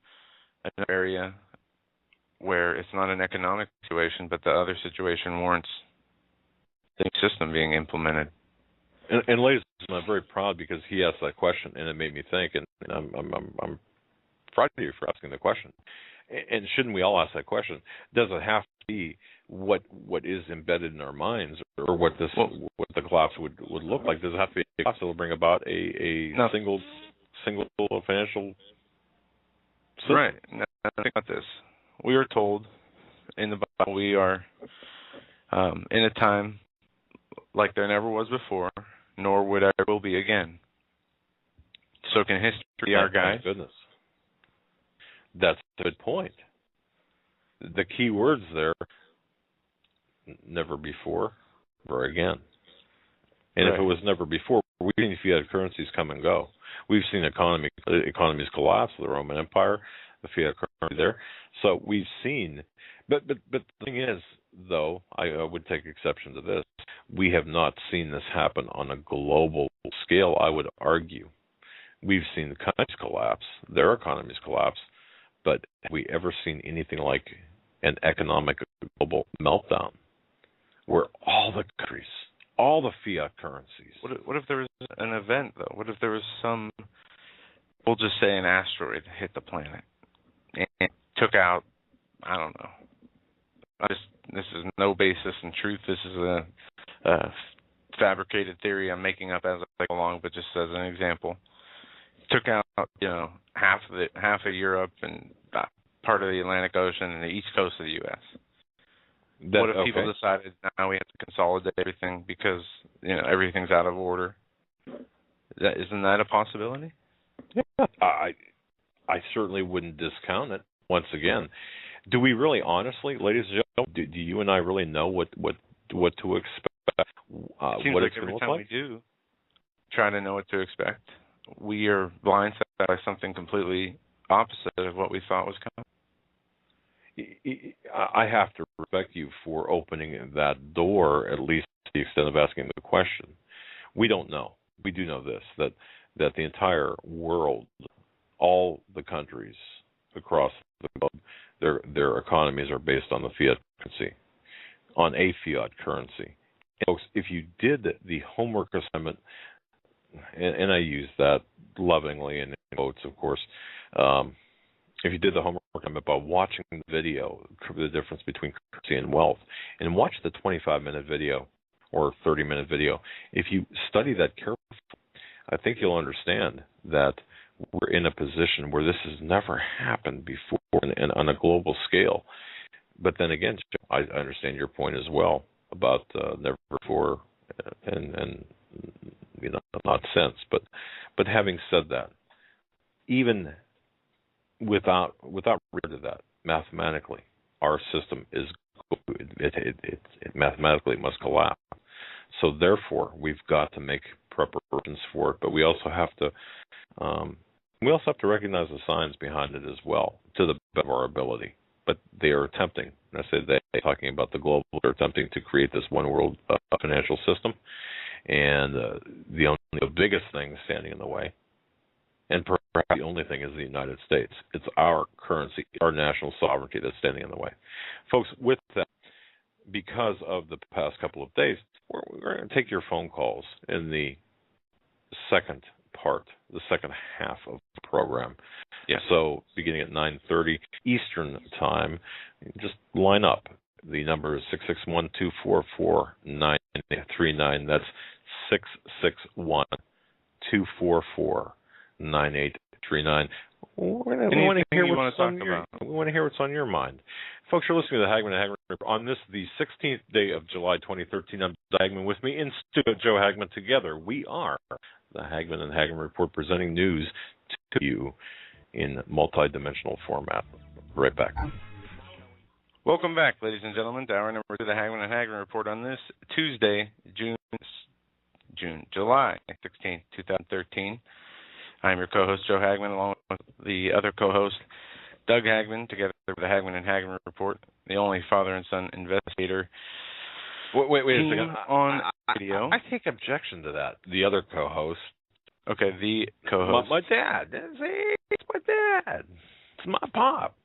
where it's not an economic situation, but the other situation warrants the system being implemented? And ladies, I'm very proud because he asked that question, and it made me think. And I'm proud of you for asking the question. And shouldn't we all ask that question? Does it have to be what is embedded in our minds, or what the collapse would look like? Does it have to be a collapse that will bring about a single financial system? Right. Now, think about this. We are told in the Bible we are in a time like there never was before, nor would ever will be again. So can history be our guide? My goodness. That's a good point. The key words there, never before or again. And if it was never before, we've seen fiat currencies come and go. We've seen economies collapse, the Roman Empire, the fiat currency there. So we've seen, but the thing is, though, I would take exception to this, we have not seen this happen on a global scale, I would argue. We've seen the countries collapse, their economies collapse, but have we ever seen anything like an economic global meltdown where all the countries, all the fiat currencies... What if there was an event, though? What if there was some, we'll just say an asteroid hit the planet and took out, I don't know, this is no basis in truth. This is a fabricated theory I'm making up as I go along, but just as an example. Took out, half of Europe and part of the Atlantic Ocean and the east coast of the U.S. What if people decided now we have to consolidate everything because everything's out of order? Isn't that a possibility? Yeah, I certainly wouldn't discount it. Once again, do we really, honestly, ladies and gentlemen, do you and I really know what to expect? What it's going to look like? Every time we do try to know what to expect, we are blindsided by something completely opposite of what we thought was coming. I have to respect you for opening that door, at least to the extent of asking the question. We don't know. We do know this, that the entire world, all the countries across the globe, their economies are based on the fiat currency, on a fiat currency. And folks, if you did the homework assignment, and I use that lovingly in quotes, of course, if you did the homework assignment by watching the video, the difference between currency and wealth, and watch the 25-minute video or 30-minute video, if you study that carefully, I think you'll understand that we're in a position where this has never happened before and on a global scale. But then again, I understand your point as well about never before and not since. But having said that, even without regard to that, mathematically, our system is it mathematically must collapse. So therefore, we've got to make preparations for it. But we also have to recognize the signs behind it as well, to the best of our ability. But they are attempting, and I say they, talking about the global, they're attempting to create this one world financial system. And the biggest thing standing in the way, and perhaps the only thing, is the United States. It's our currency, our national sovereignty that's standing in the way. Folks, with that, because of the past couple of days, we're going to take your phone calls in the second half of the program. Yeah. So beginning at 9:30 Eastern Time, just line up. The number is 661-244-9839. That's 661-244-9839. We want to hear what's on your mind. Folks, you're listening to the Hagmann and Hagmann Report on this, the 16th day of July 2013. I'm Hagmann. With me in studio, Joe Hagmann. Together, we are the Hagmann and Hagmann Report, presenting news to you in multi-dimensional format. Right back. Welcome back, ladies and gentlemen, to hour number 2 of the Hagmann and Hagmann Report on this Tuesday, July 16th, 2013. I'm your co-host, Joe Hagmann, along with the other co-host, Doug Hagmann, together with the Hagmann and Hagmann report, the only father and son investigator. Wait a second. On video. I take objection to that. The other co-host. Okay, the co-host. My dad. See, it's my dad. It's my pop.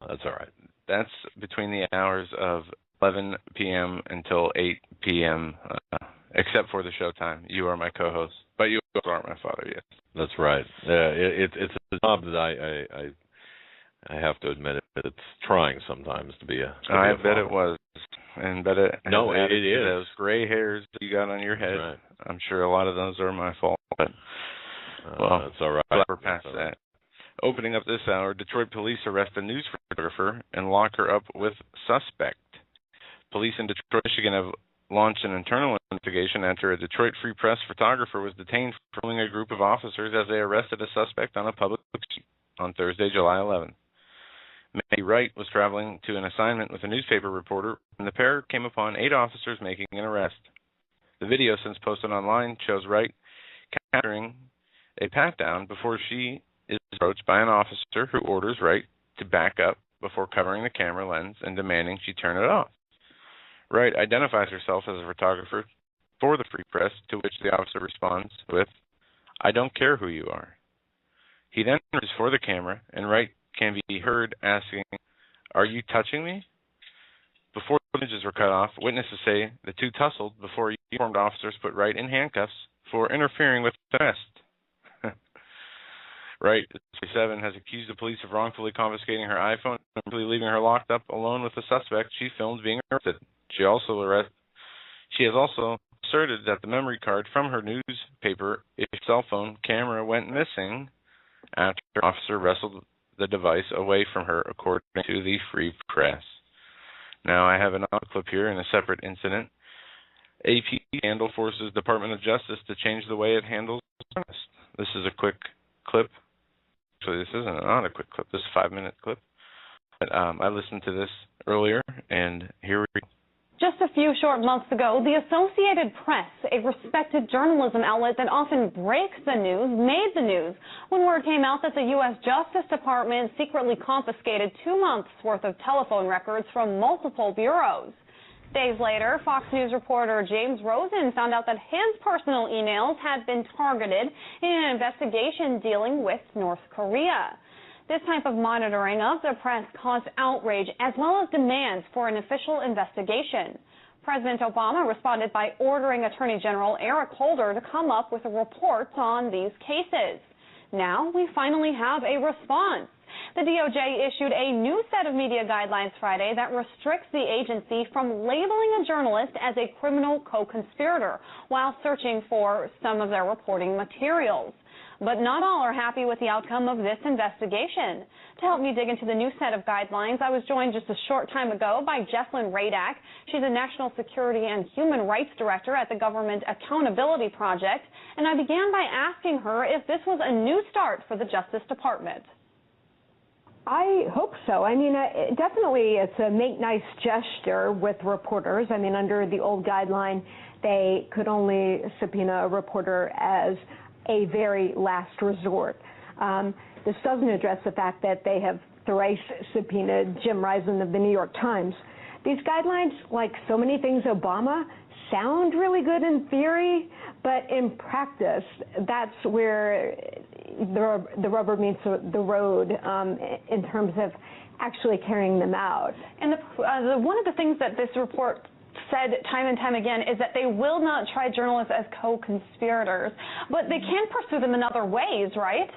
No, that's all right. That's between the hours of 11 p.m. until 8 p.m., except for the showtime. You are my co-host, but you aren't my father yet. That's right. It's a job that I have to admit it's trying sometimes to be a. I bet it was, and bet it. No, it is. Those gray hairs that you got on your head. Right. I'm sure a lot of those are my fault, but that's all right. We're past that. Right. Opening up this hour, Detroit police arrest a news photographer and lock her up with suspect. Police in Detroit, Michigan have launched an internal investigation after a Detroit Free Press photographer was detained for filming a group of officers as they arrested a suspect on a public street on Thursday, July 11. Maggie Wright was traveling to an assignment with a newspaper reporter when the pair came upon 8 officers making an arrest. The video, since posted online, shows Wright capturing a pat-down before she is approached by an officer who orders Wright to back up before covering the camera lens and demanding she turn it off. Wright identifies herself as a photographer for the Free Press, to which the officer responds with, "I don't care who you are." He then reaches for the camera, and Wright can be heard asking, "Are you touching me?" Before the images were cut off, witnesses say the two tussled before uniformed officers put Wright in handcuffs for interfering with the arrest. Wright, 37, has accused the police of wrongfully confiscating her iPhone and simply leaving her locked up alone with the suspect she filmed being arrested. She has also asserted that the memory card from her newspaper cell phone camera went missing after the officer wrestled the device away from her, according to the Free Press. Now, I have another clip here in a separate incident. AP scandal forces Department of Justice to change the way it handles journalists. This is a quick clip. Actually, this isn't not a quick clip. This is a 5-minute clip. But I listened to this earlier, and here we go. Just a few short months ago, the Associated Press, a respected journalism outlet that often breaks the news, made the news when word came out that the U.S. Justice Department secretly confiscated 2 months' worth of telephone records from multiple bureaus. Days later, Fox News reporter James Rosen found out that his personal emails had been targeted in an investigation dealing with North Korea. This type of monitoring of the press caused outrage as well as demands for an official investigation. President Obama responded by ordering Attorney General Eric Holder to come up with a report on these cases. Now we finally have a response. The DOJ issued a new set of media guidelines Friday that restricts the agency from labeling a journalist as a criminal co-conspirator while searching for some of their reporting materials. But not all are happy with the outcome of this investigation. To help me dig into the new set of guidelines, I was joined just a short time ago by Jesslyn Radak. She's a National Security and Human Rights Director at the Government Accountability Project, and I began by asking her if this was a new start for the Justice Department. I hope so. I mean, definitely it's a make nice gesture with reporters. I mean, under the old guideline, they could only subpoena a reporter as a very last resort. This doesn't address the fact that they have thrice subpoenaed Jim Risen of the New York Times. These guidelines, like so many things Obama, sound really good in theory, but in practice, that's where the rubber meets the road in terms of actually carrying them out. And one of the things that this report said time and time again is that they will not try journalists as co-conspirators, but they can pursue them in other ways, right?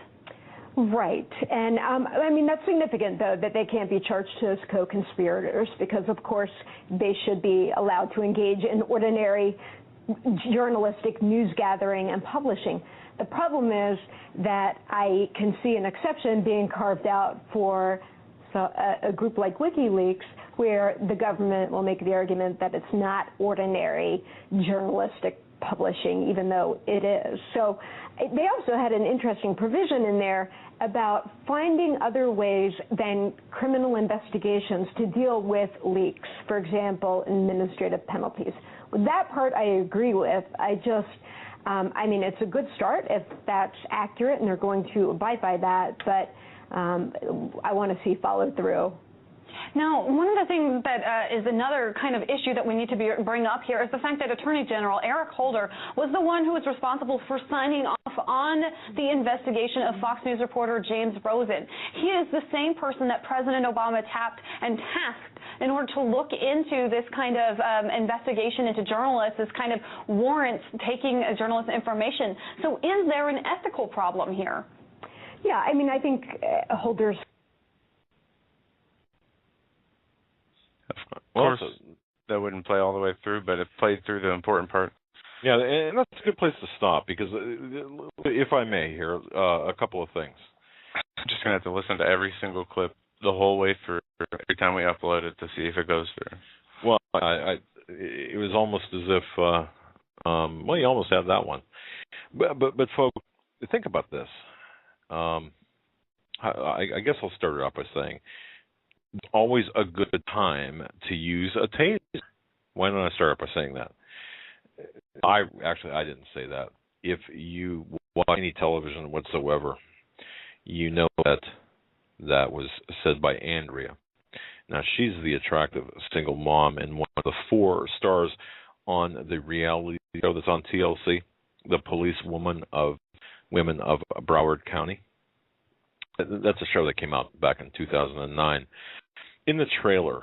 Right. And I mean, that's significant, though, that they can't be charged as co-conspirators because, of course, they should be allowed to engage in ordinary journalistic news gathering and publishing. The problem is that I can see an exception being carved out for a group like WikiLeaks, where the government will make the argument that it's not ordinary journalistic publishing, even though it is. So they also had an interesting provision in there about finding other ways than criminal investigations to deal with leaks, for example, administrative penalties. With that part, I agree with. I mean, it's a good start if that's accurate and they're going to abide by that, but I want to see followed through. Now, one of the things that is another kind of issue that we need to bring up here is the fact that Attorney General Eric Holder was the one who was responsible for signing off on the investigation of Fox News reporter James Rosen. He is the same person that President Obama tapped and tasked in order to look into this kind of investigation into journalists, this kind of warrants taking journalist information. So is there an ethical problem here? Yeah, I mean, I think Holder's... Of course, that wouldn't play all the way through, but it played through the important part. Yeah, and that's a good place to stop because, if I may here, a couple of things. I'm just going to have to listen to every single clip the whole way through every time we upload it to see if it goes through. Well, it was almost as if, well, you almost had that one. But folks, think about this. I guess I'll start it off by saying, it's always a good time to use a taser. Why don't I start off by saying that? I didn't say that. If you watch any television whatsoever, you know that was said by Andrea. Now, she's the attractive single mom and one of the 4 stars on the reality show that's on TLC, the Women of Broward County. That's a show that came out back in 2009. In the trailer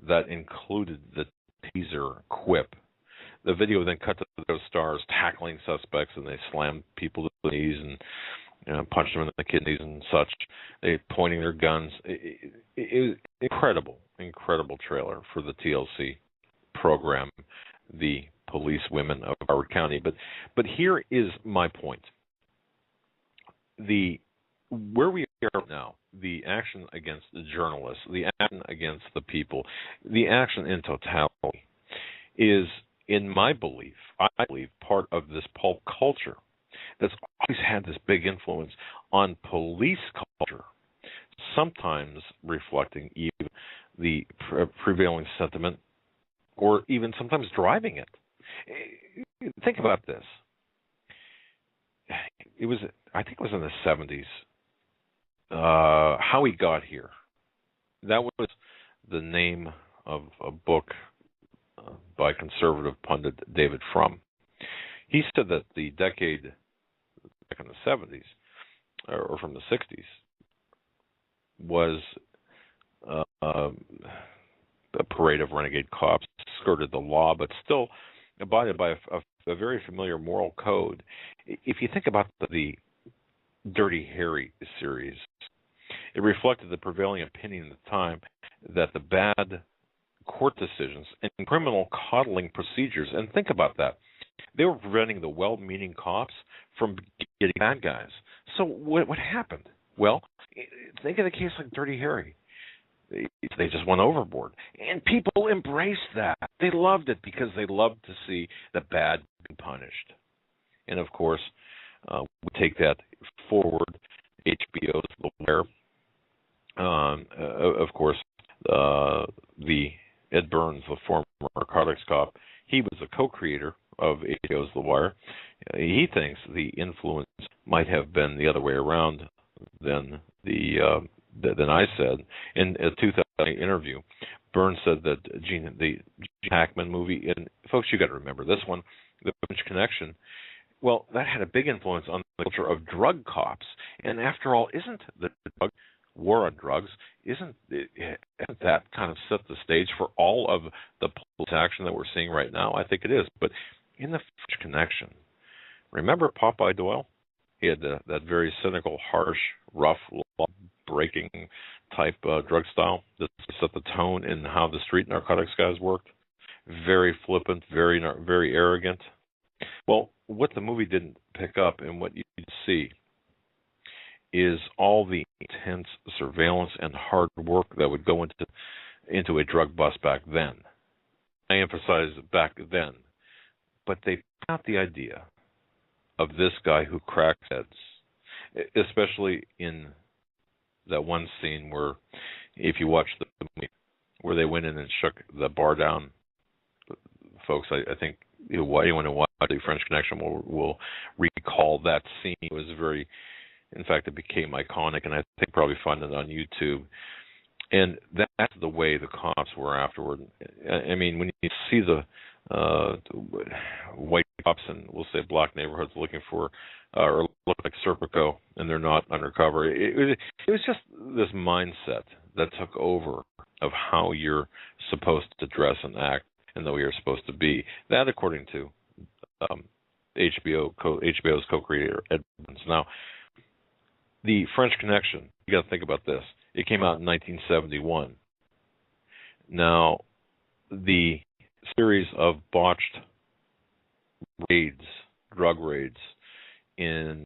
that included the teaser quip, the video then cut to those stars tackling suspects, and they slammed people to the knees and punched them in the kidneys and such. They pointing their guns. It was incredible trailer for the TLC program, the Women of Broward County. But here is my point. Where we are now, the action against the journalists, the action against the people, the action in totality is, in my belief, I believe, part of this pulp culture that's always had this big influence on police culture, sometimes reflecting even the prevailing sentiment or even sometimes driving it. Think about this. I think it was in the 70s. How We Got Here. That was the name of a book by conservative pundit David Frum. He said that the decade back in the 70s, or from the 60s, was a parade of renegade cops, skirted the law, but still abided by a very familiar moral code. If you think about the Dirty Harry series, it reflected the prevailing opinion at the time that the bad court decisions and criminal coddling procedures, and think about that, they were preventing the well-meaning cops from getting bad guys. So what happened? Well, think of the case like Dirty Harry. They just went overboard. And people embraced that. They loved it because they loved to see the bad being punished. And, of course, we take that forward. HBO's The Wire. Of course, the Ed Burns, the former narcotics cop, he was a co-creator of HBO's The Wire. He thinks the influence might have been the other way around than I said. In a 2008 interview, Burns said that the Gene Hackman movie, and folks, you got to remember this one, The French Connection, well, that had a big influence on the culture of drug cops. And after all, isn't the war on drugs, isn't that kind of set the stage for all of the police action that we're seeing right now? I think it is. But in The French Connection, remember Popeye Doyle? He had that very cynical, harsh, rough, law-breaking type drug style that set the tone in how the street narcotics guys worked. Very flippant, very arrogant. Well, what the movie didn't pick up and what you see is all the intense surveillance and hard work that would go into a drug bust back then. I emphasize back then. But they put out the idea of this guy who cracks heads, especially in that one scene where, if you watch the movie, where they went in and shook the bar down. Folks, I think anyone who watched The French Connection will recall that scene. It was very In fact, it became iconic, and I think you probably find it on YouTube. And that's the way the cops were afterward. I mean, when you see the white cops in, we'll say, black neighborhoods looking for, or look like Serpico, and they're not undercover, it was just this mindset that took over of how you're supposed to dress and act and the way you're supposed to be. That, according to HBO's co-creator, Ed Burns. Now, the French Connection, you got to think about this. It came out in 1971. Now, the series of botched raids, drug raids, in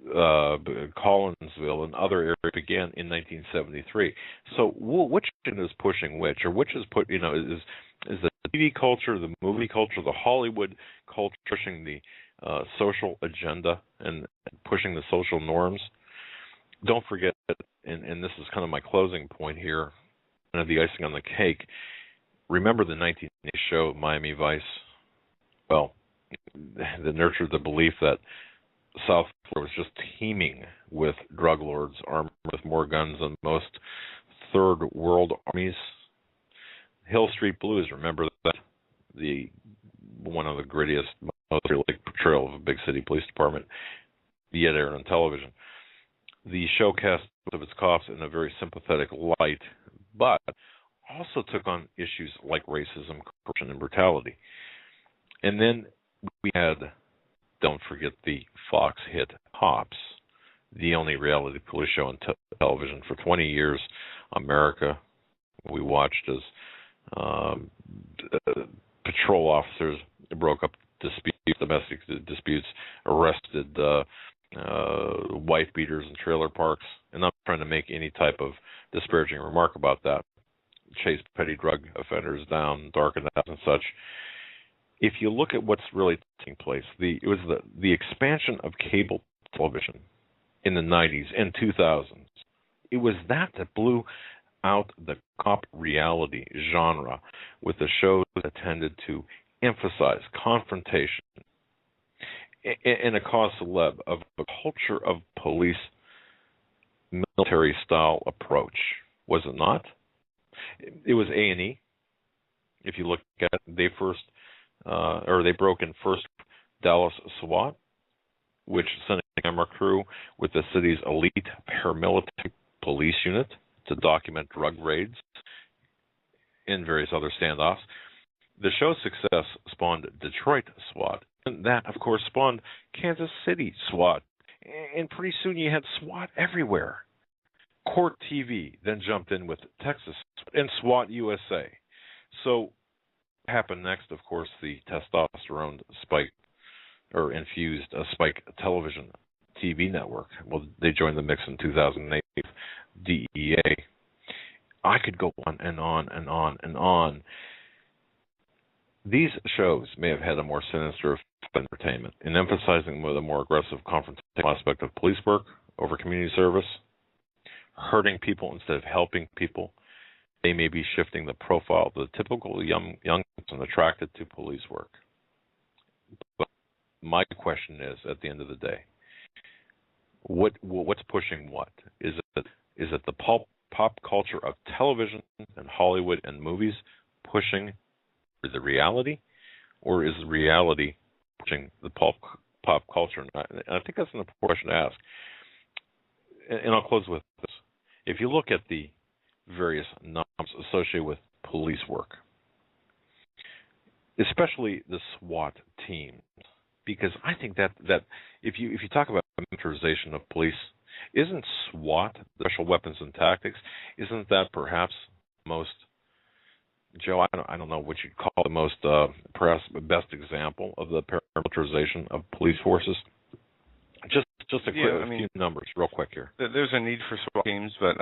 Collinsville and other areas began in 1973. So, which is pushing which, or which is is the TV culture, the movie culture, the Hollywood culture pushing the social agenda and pushing the social norms? Don't forget, and this is kind of my closing point here, kind of the icing on the cake. Remember the 1980 show Miami Vice? Well, that nurtured the belief that South Florida was just teeming with drug lords armed with more guns than most third world armies. Hill Street Blues, remember that? One of the grittiest, most realistic portrayal of a big city police department yet aired on television. The show cast of its cops in a very sympathetic light, but also took on issues like racism, corruption, and brutality. And then we had, don't forget, the Fox hit Cops, the only reality police show on television for 20 years. America, we watched as patrol officers broke up disputes, domestic disputes, arrested wife beaters in trailer parks, and I'm trying to make any type of disparaging remark about that. Chased petty drug offenders down, darkened out, and such. If you look at what's really taking place, it was the expansion of cable television in the 90s and 2000s. It was that blew out the cop reality genre with the shows that tended to emphasize confrontation and a cause celeb of a culture of police military-style approach, was it not? It was A&E. If you look at it, they broke in first Dallas SWAT, which sent a camera crew with the city's elite paramilitary police unit to document drug raids and various other standoffs. The show's success spawned Detroit SWAT, and that, of course, spawned Kansas City SWAT. And pretty soon you had SWAT everywhere. Court TV then jumped in with Texas and SWAT USA. So what happened next? Of course, the testosterone spike, or infused Spike television TV network. Well, they joined the mix in 2008 with DEA. I could go on and on and on and on. These shows may have had a more sinister entertainment in emphasizing the more aggressive confrontational aspect of police work over community service, hurting people instead of helping people. They may be shifting the profile of the typical young person attracted to police work. But my question is, at the end of the day, what's pushing what? Is it the pop culture of television and Hollywood and movies pushing the reality, or is the reality pushing the pop culture? And I think that's an important question to ask. And I'll close with this. If you look at the various norms associated with police work, especially the SWAT teams, because I think that if you talk about militarization of police, isn't SWAT, Special Weapons and Tactics, isn't that perhaps most, Joe, I don't know what you'd call the most, perhaps the best example of the paramilitarization of police forces? Just a few numbers real quick here. There's a need for SWAT teams, but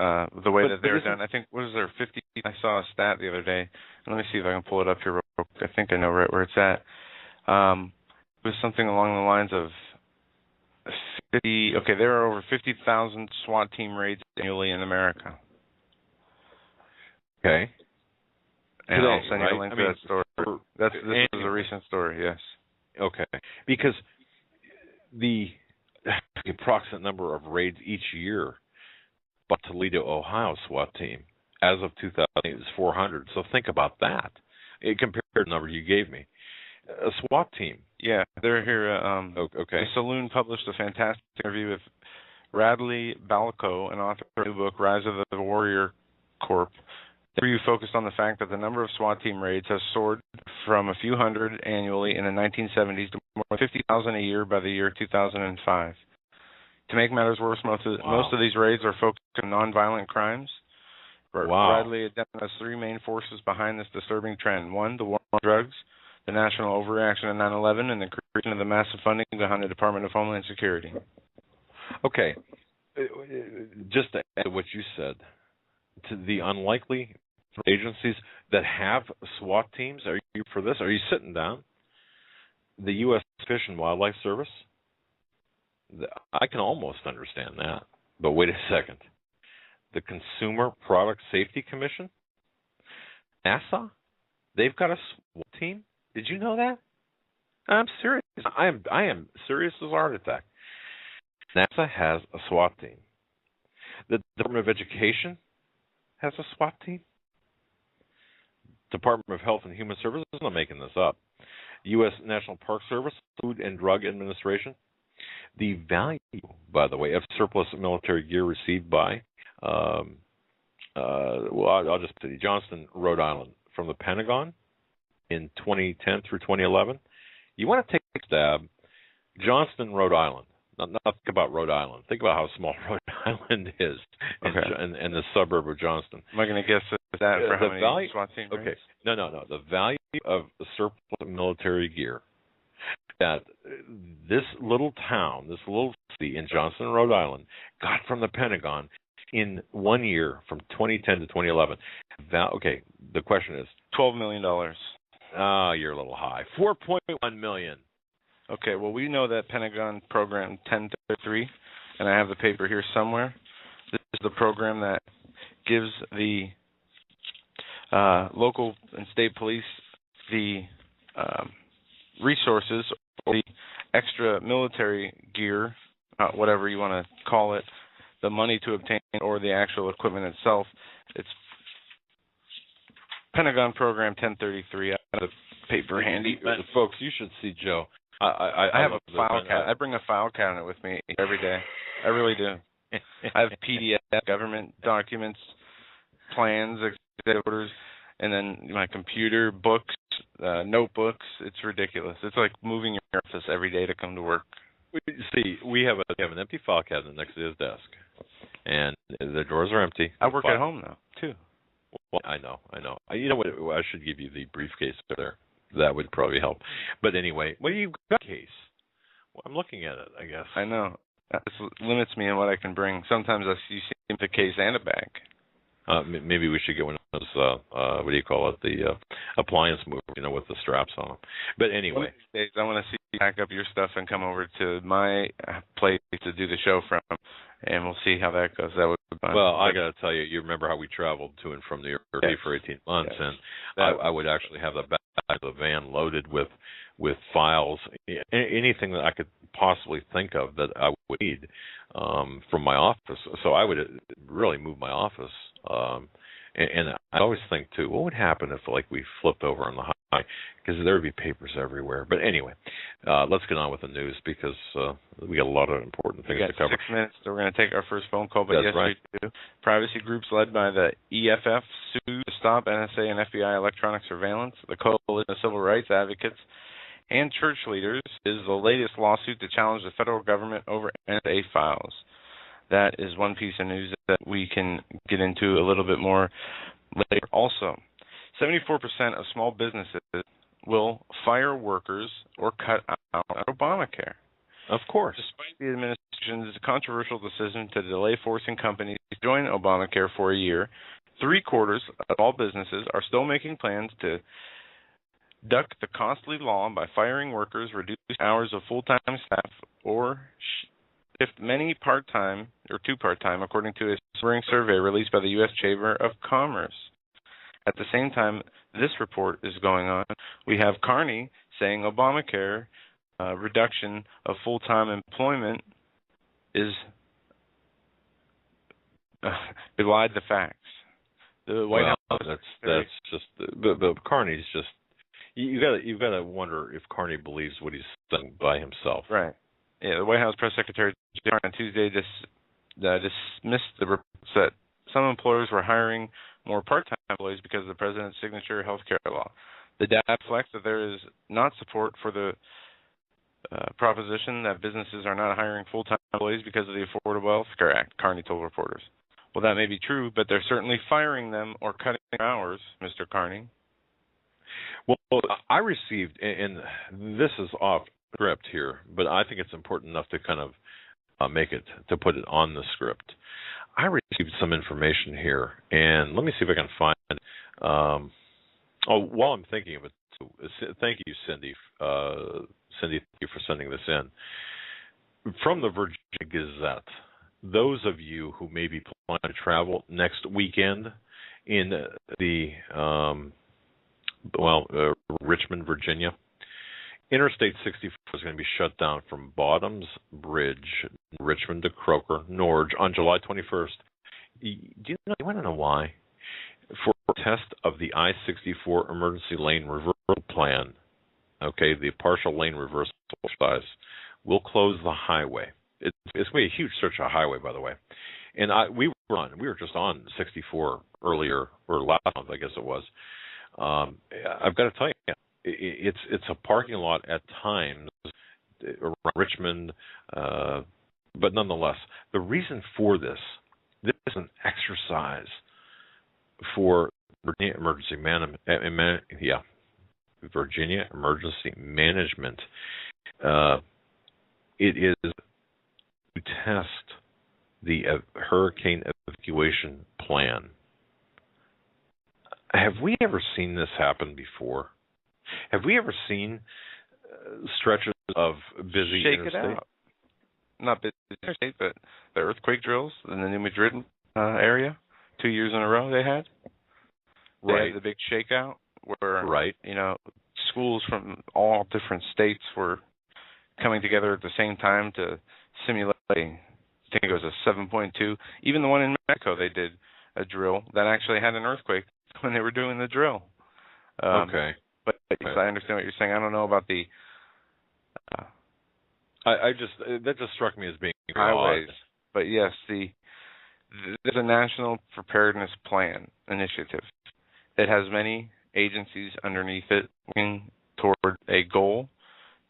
the way that they're done, I think, what is there, 50? I saw a stat the other day. Let me see if I can pull it up here real quick. I think I know right where it's at. It was something along the lines of 50. Okay, there are over 50,000 SWAT team raids annually in America. Okay. And I'll send you a link to that story. This is a recent story, yes. Okay. Because the approximate number of raids each year by Toledo, Ohio SWAT team. As of 2008, it was 400. So think about that. Compared to the number you gave me. A SWAT team. Yeah, they're here. Okay. The Saloon published a fantastic interview with Radley Balco, an author of the book Rise of the Warrior Corp. The interview focused on the fact that the number of SWAT team raids has soared from a few hundred annually in the 1970s to more than 50,000 a year by the year 2005. To make matters worse, most of these raids are focused on nonviolent crimes. Wow. Radley identifies three main forces behind this disturbing trend. One, the war on drugs, the national overreaction of 9/11, and the creation of the massive funding behind the Department of Homeland Security. Okay. Just to add to what you said, to the unlikely agencies that have SWAT teams, are you for this? Are you sitting down? The U.S. Fish and Wildlife Service? I can almost understand that. But wait a second. The Consumer Product Safety Commission? NASA? They've got a SWAT team? Did you know that? I'm serious. I am serious as a heart attack. NASA has a SWAT team. The Department of Education has a SWAT team. Department of Health and Human Services, I'm not making this up. U.S. National Park Service, Food and Drug Administration. The value, by the way, of surplus military gear received by, I'll just say Johnston, Rhode Island, from the Pentagon in 2010 through 2011. You want to take a stab, Johnston, Rhode Island. Not think about Rhode Island. Think about how small Rhode Island is in the suburb of Johnston. Am I going to guess that for how many SWAT team raids? Okay. No. The value of the surplus military gear that this little town, this little city in Johnston, Rhode Island, got from the Pentagon in 1 year from 2010 to 2011. Okay, the question is $12 million. You're a little high. $4.1 million. Okay, well, we know that Pentagon Program 1033, and I have the paper here somewhere. This is the program that gives the local and state police the resources or the extra military gear, whatever you want to call it, the money to obtain or the actual equipment itself. It's Pentagon Program 1033. I have the paper handy. Folks, you should see Joe. I have a file cabinet. I bring a file cabinet with me every day. I really do. I have PDF, government documents, plans, executive orders, and then my computer, books, notebooks. It's ridiculous. It's like moving your office every day to come to work. See, we have an empty file cabinet next to his desk, and the drawers are empty. I work at home now too. Well, I know. You know what? I should give you the briefcase there. That would probably help. But anyway, well, you've got a case. Well, I'm looking at it, I guess. I know. That limits me in what I can bring. Sometimes you see the case and a bag. Maybe we should get one of those, what do you call it, the appliance movers, with the straps on them. But anyway. One of these days, I want to see you pack up your stuff and come over to my place to do the show from, and we'll see how that goes. That would be fun. Well, I got to tell you, you remember how we traveled to and from New York City for 18 months, and I would actually have the back of the van loaded with files, anything that I could possibly think of that I would need from my office. So I would really move my office. And I always think, too, what would happen if, we flipped over on the high? Because there would be papers everywhere. But anyway, let's get on with the news because we got a lot of important things to cover. 6 minutes, so we're going to take our first phone call. But That's right. Privacy groups led by the EFF sued to stop NSA and FBI electronic surveillance. The Coalition of Civil Rights Advocates and church leaders is the latest lawsuit to challenge the federal government over NSA files. That is one piece of news that we can get into a little bit more later. Also, 74% of small businesses will fire workers or cut out Obamacare. Of course. Despite the administration's controversial decision to delay forcing companies to join Obamacare for a year, 3/4 of all businesses are still making plans to duck the costly law by firing workers, reduce hours of full-time staff, or shift many part-time or to part-time, according to a spring survey released by the U.S. Chamber of Commerce. At the same time this report is going on, we have Carney saying Obamacare reduction of full-time employment is belied the facts. The White House. That's just the Carney's just. You've got to wonder if Carney believes what he's saying by himself. Right. Yeah. The White House press secretary on Tuesday dismissed the reports that some employers were hiring more part-time employees because of the president's signature health care law. The data reflects that there is not support for the proposition that businesses are not hiring full-time employees because of the Affordable Health Care Act, Carney told reporters. Well, that may be true, but they're certainly firing them or cutting their hours, Mr. Carney. Well, I received, and this is off script here, but I think it's important enough to kind of put it on the script. I received some information here, and let me see if I can find. While I'm thinking of it, thank you, Cindy. Cindy, thank you for sending this in. From the Virginia Gazette, those of you who may be planning to travel next weekend in the Richmond, Virginia, Interstate 64 is going to be shut down from Bottoms Bridge, Richmond to Croker, Norge on July 21st. You want to know why? For a test of the I-64 emergency lane reversal plan, okay, the partial lane reversal exercise, will close the highway. It's going to be a huge stretch of highway, by the way. And we were just on 64 earlier, or last month, I guess it was. I've got to tell you, it's a parking lot at times around Richmond, but nonetheless, the reason for this is an exercise for Virginia Emergency Virginia Emergency Management. It is to test the hurricane evacuation plan. Have we ever seen this happen before? Have we ever seen stretches of busy Shake interstate? it out. Not busy interstate, but the earthquake drills in the New Madrid area, 2 years in a row they had. They had the big shakeout where, schools from all different states were coming together at the same time to simulate, I think it was a 7.2. Even the one in Mexico, they did a drill that actually had an earthquake when they were doing the drill. Okay. But I understand what you're saying. I don't know about the that just struck me as being highways. odd. But yes, there's a National Preparedness Plan initiative that has many agencies underneath it working toward a goal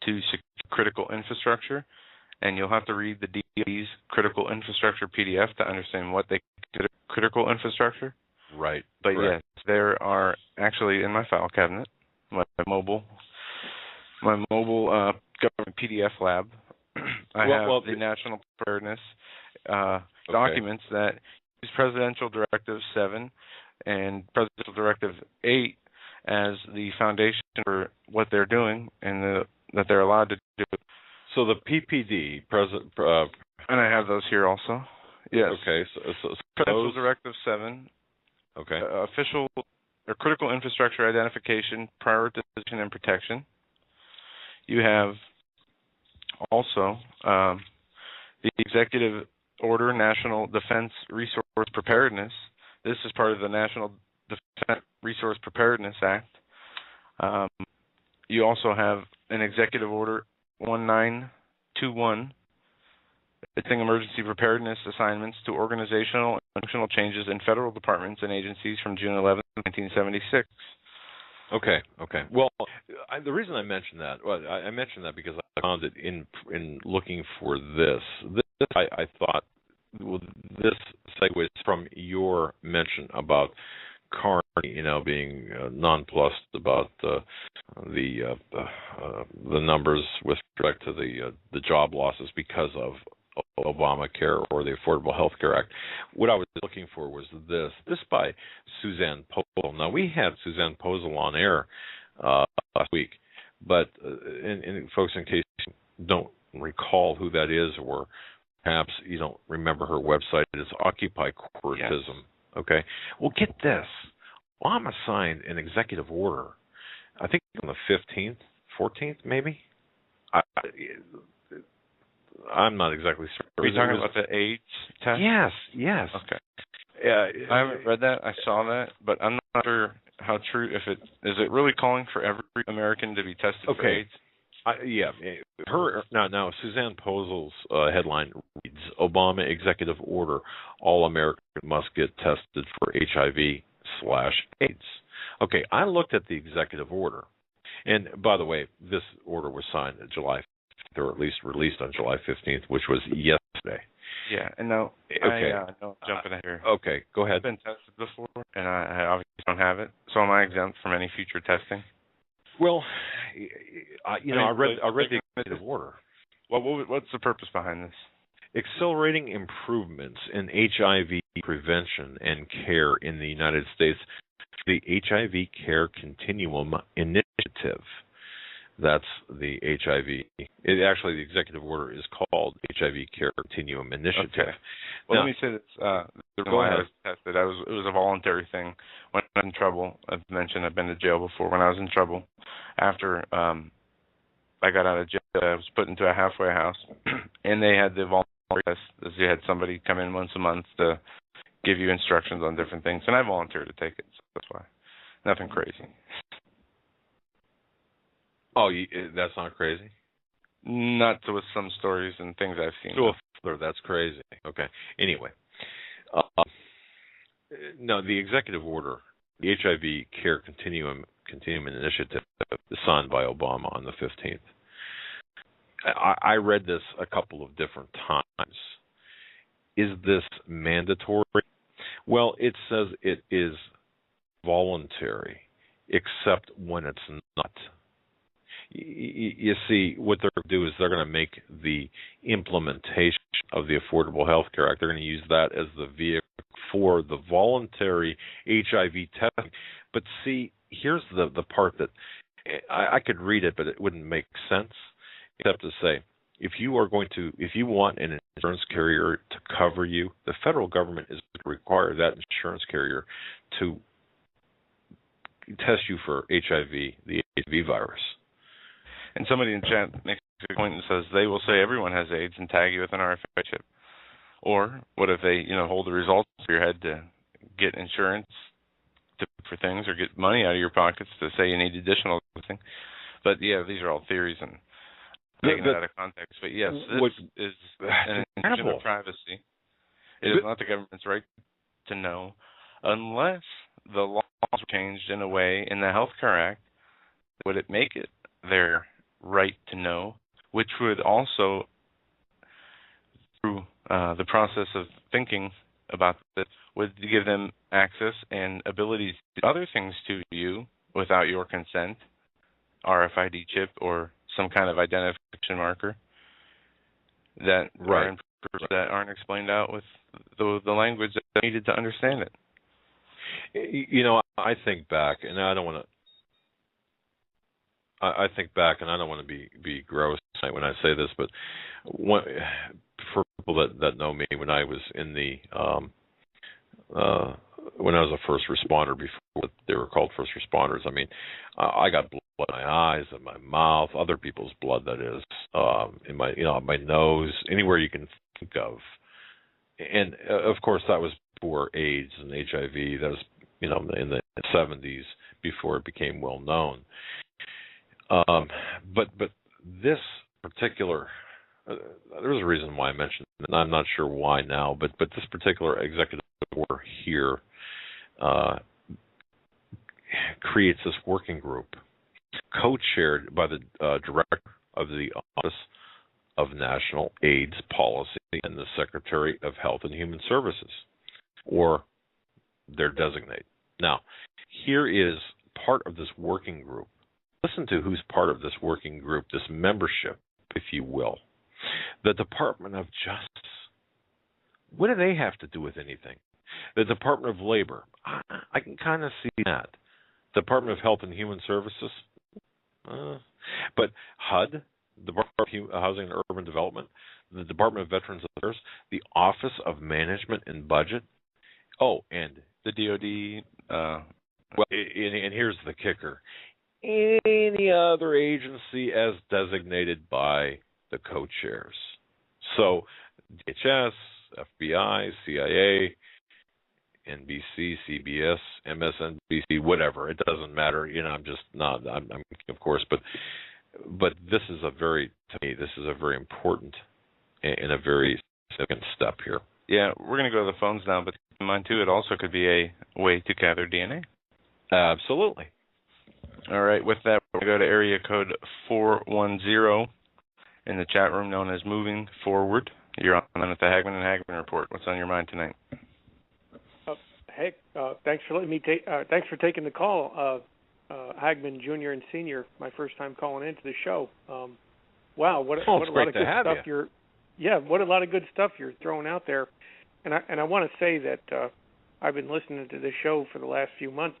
to secure critical infrastructure. And you'll have to read the DOE's critical infrastructure PDF to understand what they consider critical infrastructure. Right. But yes, there are actually in my file cabinet, my mobile government PDF lab, I have the National Preparedness documents that use Presidential Directive 7 and Presidential Directive 8 as the foundation for what they're doing and that they're allowed to do. So the PPD, and I have those here also. Yes. Okay. So Presidential Directive 7. Okay. Official or critical infrastructure identification, prioritization, and protection. You have also the Executive Order, National Defense Resource Preparedness. This is part of the National Defense Resource Preparedness Act. You also have an Executive Order 1921, fixing emergency preparedness assignments to organizational and functional changes in federal departments and agencies from June 11, 1976. Okay. Well, the reason I mentioned that, I mentioned that because I found it in looking for this. I thought this segues from your mention about Carney, being nonplussed about the numbers with respect to the job losses because of Obamacare or the Affordable Health Care Act. What I was looking for was this by Suzanne Posel. Now, we had Suzanne Posel on air last week, but and folks, in case you don't recall who that is, or perhaps you don't remember her website, it is Occupy Corporatism. Yes. Okay? Well, get this. Obama signed an executive order, I think on the 15th, 14th, maybe? I'm not exactly certain. Are you talking about the AIDS test? Yes. Okay. I haven't read that. I saw that, but I'm not sure how true. Is it really calling for every American to be tested for AIDS? Now Suzanne Posel's headline reads, Obama executive order, all Americans must get tested for HIV/AIDS. Okay, I looked at the executive order, and by the way, this order was signed on July 5th, or at least released on July 15th, which was yesterday. Yeah, and now, okay. No, jumping in here. Okay, go ahead. I've been tested before, and I obviously don't have it, so am I exempt from any future testing? Well, I read the executive order. What's the purpose behind this? Accelerating improvements in HIV prevention and care in the United States. The HIV Care Continuum Initiative. That's the HIV. Actually, the executive order is called HIV Care Continuum Initiative. Okay. Well, let me say this. The reason why I was tested, it was a voluntary thing. When I was in trouble, I've mentioned I've been to jail before. When I was in trouble, after I got out of jail, I was put into a halfway house, and they had the voluntary test. You had somebody come in once a month to give you instructions on different things, and I volunteered to take it, so that's why. Nothing crazy. Oh, that's not crazy? Not with some stories and things I've seen. That's crazy. Okay. Anyway, no, the executive order, the HIV Care Continuum Initiative, is signed by Obama on the 15th. I read this a couple of different times. Is this mandatory? Well, it says it is voluntary, except when it's not. You see, what they're going to do is they're going to make the implementation of the Affordable Health Care Act, they're going to use that as the vehicle for the voluntary HIV testing. But see, here's the part that I could read it, but it wouldn't make sense, except to say, if you want an insurance carrier to cover you, the federal government is going to require that insurance carrier to test you for HIV, the HIV virus. And somebody in chat makes a point and says they will say everyone has AIDS and tag you with an RFID chip. Or what if they, hold the results to your head to get insurance for things or get money out of your pockets to say you need additional thing. But yeah, these are all theories and taking it out of context. But yes, this is an invasion of privacy. It is not the government's right to know unless the laws were changed in a way in the Health Care Act would it make it their right to know, which would also, through the process of thinking about this, would give them access and ability to do other things to you without your consent, RFID chip or some kind of identification marker that aren't explained out with the language that needed to understand it. I think back, and I don't want to. I think back, and I don't want to be gross when I say this, but for people that know me, when I was in the when I was a first responder, before they were called first responders, I mean, I got blood in my eyes, in my mouth, other people's blood, that is, in my my nose, anywhere you can think of, and of course that was before AIDS and HIV. That was in the 70s, before it became well known. But this particular, there's a reason why I mentioned it, and I'm not sure why now, but this particular executive order here creates this working group, co-chaired by the director of the Office of National AIDS Policy and the Secretary of Health and Human Services, or their designate. Now, here is part of this working group. Listen to who's part of this working group, this membership, if you will. The Department of Justice. What do they have to do with anything? The Department of Labor. I can kind of see that. Department of Health and Human Services. But HUD, the Department of Housing and Urban Development, the Department of Veterans Affairs, the Office of Management and Budget. Oh, and the DOD. And here's the kicker. Any other agency as designated by the co-chairs. So DHS, FBI, CIA, NBC, CBS, MSNBC, whatever. It doesn't matter. I'm just not. I'm of course, but this is a very important and a very significant step here. Yeah, we're going to go to the phones now, but keep in mind too, it also could be a way to gather DNA. Absolutely. All right. With that, we're going to go to area code 410 in the chat room, known as Moving Forward. You're on with the Hagmann and Hagmann Report. What's on your mind tonight? Thanks for letting me thanks for taking the call, Hagmann Jr. and Senior. My first time calling into the show. Wow, what a lot of good stuff what a lot of good stuff you're throwing out there. And I want to say that I've been listening to this show for the last few months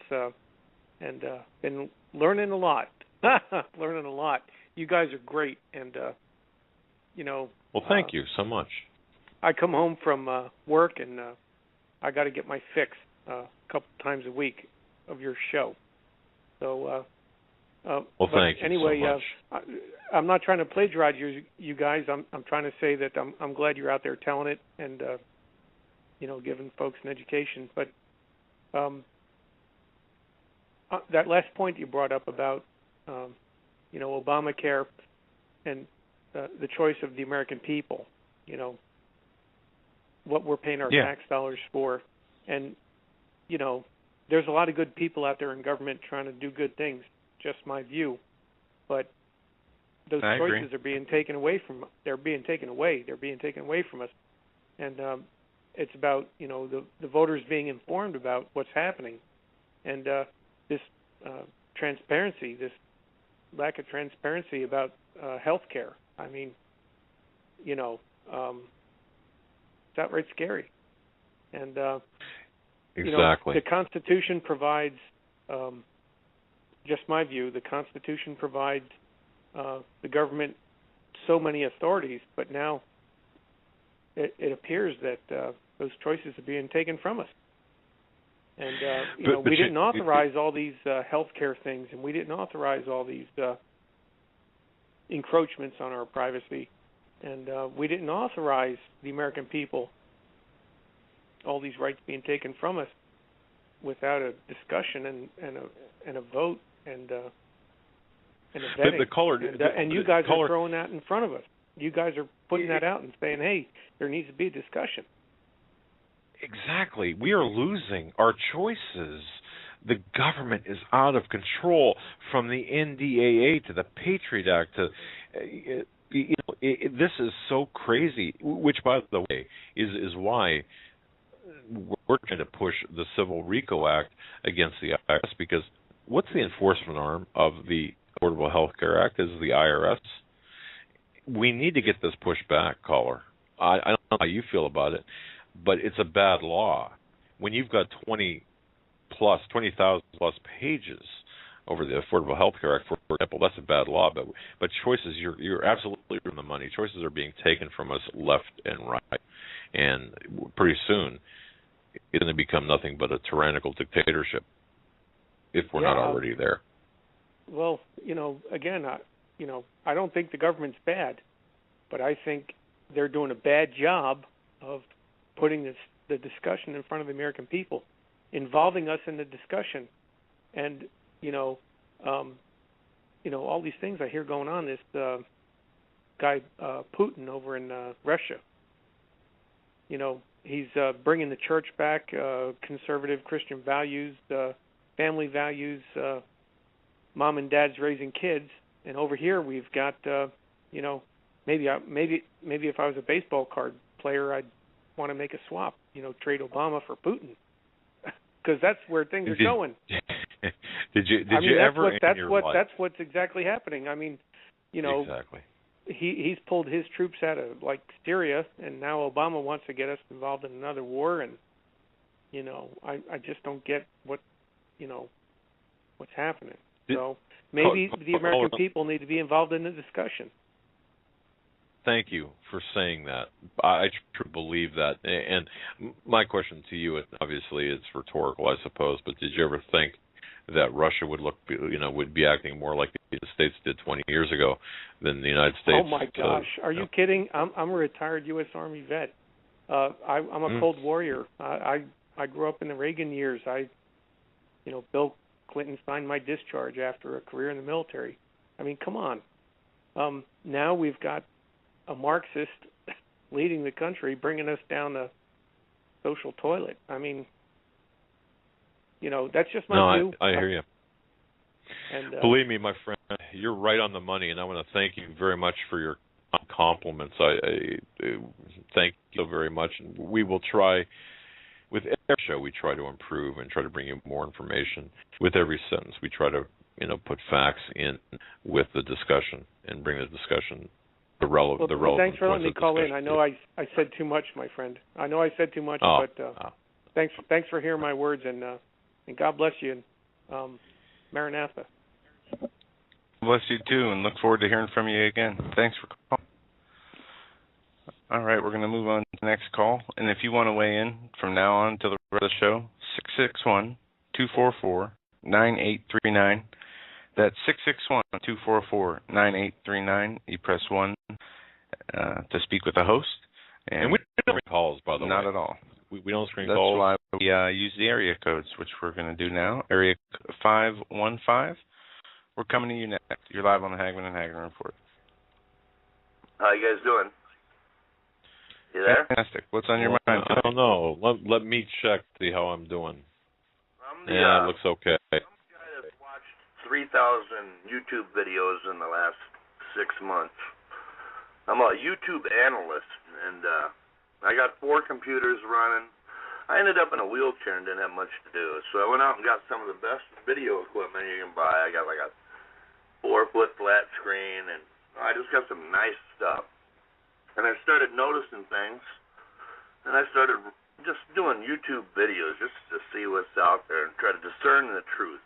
and been learning a lot. Learning a lot. You guys are great, and Well, thank you so much. I come home from work and I got to get my fix a couple times a week of your show. So, thank you anyway, so much. I'm not trying to plagiarize you guys. I'm trying to say that I'm glad you're out there telling it and giving folks an education. But that last point you brought up about Obamacare and the choice of the American people, what we're paying our tax dollars for. And, there's a lot of good people out there in government trying to do good things, just my view. But those choices are being taken away from They're being taken away from us. And it's about, the voters being informed about what's happening. And this transparency, this lack of transparency about health care. I mean, it's outright scary. And, exactly. The Constitution provides, just my view, the Constitution provides the government so many authorities, but now it appears that those choices are being taken from us. And, we didn't authorize all these health care things, and we didn't authorize all these encroachments on our privacy. And we didn't authorize the American people all these rights being taken from us without a discussion and a vote and a vetting. And you guys are throwing that in front of us. You guys are putting that out and saying, hey, there needs to be a discussion. Exactly. We are losing our choices. The government is out of control, from the NDAA to the Patriot Act to this is so crazy, which, by the way, is why we're trying to push the Civil RICO Act against the IRS, because what's the enforcement arm of the Affordable Health Care Act is the IRS. We need to get this pushed back, caller. I don't know how you feel about it, but it's a bad law. When you've got 20,000 plus pages over the Affordable Health Care Act, for example, that's a bad law. But choices, you're absolutely from the money. Choices are being taken from us left and right, and pretty soon it's going to become nothing but a tyrannical dictatorship if we're not already there. Well, again, I don't think the government's bad, but I think they're doing a bad job of putting the discussion in front of the American people, involving us in the discussion, and all these things I hear going on. This guy Putin over in Russia, he's bringing the church back, conservative Christian values, family values, mom and dad's raising kids, and over here we've got, maybe if I was a baseball card player, I'd want to make a swap, trade Obama for Putin, because that's where things are going. Did you ever? That's what's exactly happening. I mean, exactly. He's pulled his troops out of Syria, and now Obama wants to get us involved in another war, and I just don't get what's happening. So maybe the American people need to be involved in the discussion. Thank you for saying that. I truly believe that. And my question to you, obviously, it's rhetorical, I suppose, but did you ever think that Russia would be acting more like the the States did 20 years ago than the United States. Oh my gosh, are you kidding? I'm a retired U.S. Army vet. I'm a Cold Warrior. I grew up in the Reagan years. Bill Clinton signed my discharge after a career in the military. I mean, come on. Now we've got a Marxist leading the country, bringing us down the social toilet. I mean, that's just my view. I hear you. And, believe me, my friend, you're right on the money, and I want to thank you very much for your compliments. I thank you so very much. And we will try, with every show, we try to improve and try to bring you more information. With every sentence, we try to, put facts in with the discussion and bring the discussion the relevant. Thanks for letting me call in. I know I said too much, my friend. I know I said too much, but thanks for hearing my words, and God bless you. And Maranatha. Bless you too, and look forward to hearing from you again. Thanks for calling. All right, we're going to move on to the next call, and if you want to weigh in from now on until the rest of the show, 661-244-9839. That's 661-244-9839. You press 1 to speak with the host. And we don't screen calls, by the way. Not at all. We don't screen calls. That's why we use the area codes, which we're going to do now. Area 515. We're coming to you next. You're live on the Hagmann and Hagmann Report. How you guys doing? You there? Fantastic. What's on your mind? I don't know. Let me check, see how I'm doing. It looks okay. I'm a guy that's watched 3,000 YouTube videos in the last 6 months. I'm a YouTube analyst, and I got 4 computers running. I ended up in a wheelchair and didn't have much to do, so I went out and got some of the best video equipment you can buy. I got like a 4-foot flat screen, and I just got some nice stuff. And I started noticing things, and I started just doing YouTube videos just to see what's out there and try to discern the truth.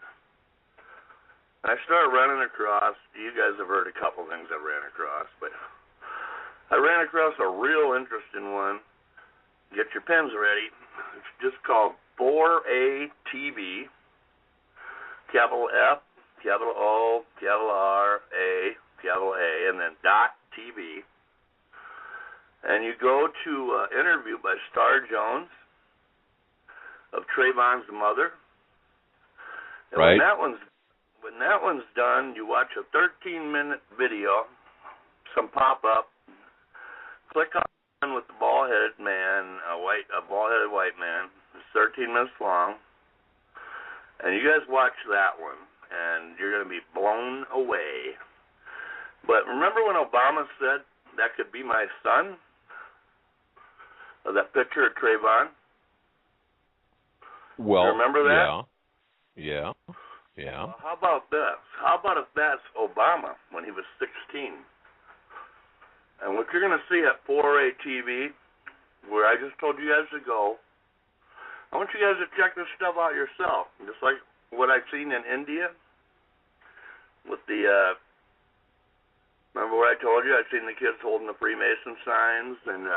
And I started running across, you guys have heard a couple things I ran across, but I ran across a real interesting one. Get your pens ready. It's just called 4A TV, capital F, capital O, capital R, A, capital A, and then .TV. And you go to an interview by Star Jones of Trayvon's mother. And right. When that one's done, you watch a 13-minute video, some pop-up, click on with the bald-headed man, a bald-headed white man. It's 13 minutes long. And you guys watch that one, and you're going to be blown away. But remember when Obama said that could be my son? That picture of Trayvon? Well, remember that? Yeah. Well, how about this? How about if that's Obama when he was 16? And what you're going to see at 4A TV, where I just told you guys to go, I want you guys to check this stuff out yourself. Just like what I've seen in India with the, remember what I told you? I've seen the kids holding the Freemason signs, and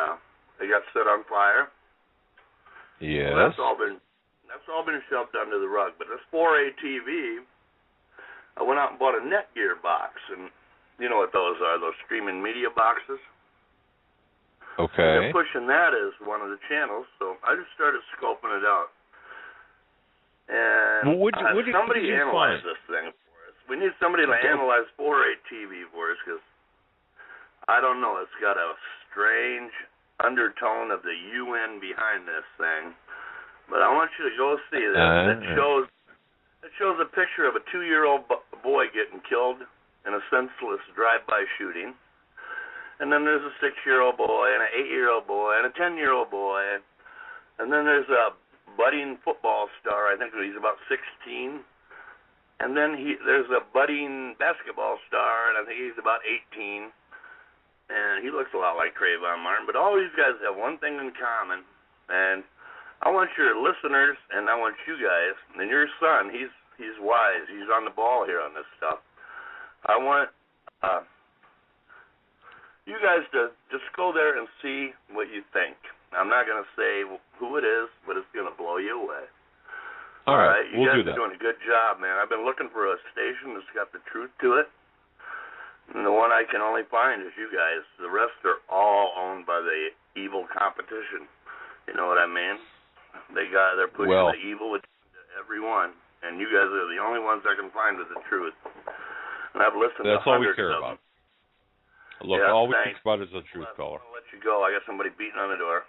they got set on fire. Yes. Well, that's all been shoved under the rug. But this 4A TV, I went out and bought a Netgear box, and you know what those are, those streaming media boxes. Okay. And they're pushing that as one of the channels, so I just started scoping it out. And somebody analyze this thing for us. We need somebody to analyze 4A TV for us, because I don't know, it's got a strange undertone of the UN behind this thing. But I want you to go see this. It shows a picture of a 2-year-old boy getting killed in a senseless drive-by shooting. And then there's a 6-year-old boy, and an 8-year-old boy, and a 10-year-old boy. And then there's a budding football star. I think he's about 16. And then there's a budding basketball star, and I think he's about 18. And he looks a lot like Trayvon Martin. But all these guys have one thing in common. And I want your listeners, and I want you guys, and your son, he's wise. He's on the ball here on this stuff. I want you guys to just go there and see what you think. I'm not going to say who it is, but it's going to blow you away. All right. You guys are doing a good job, man. I've been looking for a station that's got the truth to it. And the one I can only find is you guys. The rest are all owned by the evil competition. You know what I mean? They're pushing the evil to everyone, and you guys are the only ones I can find with the truth. And I've listened to hundreds of them. That's all we care about. Look, all we think about is the truth, caller. I'll let you go. I got somebody beating on the door.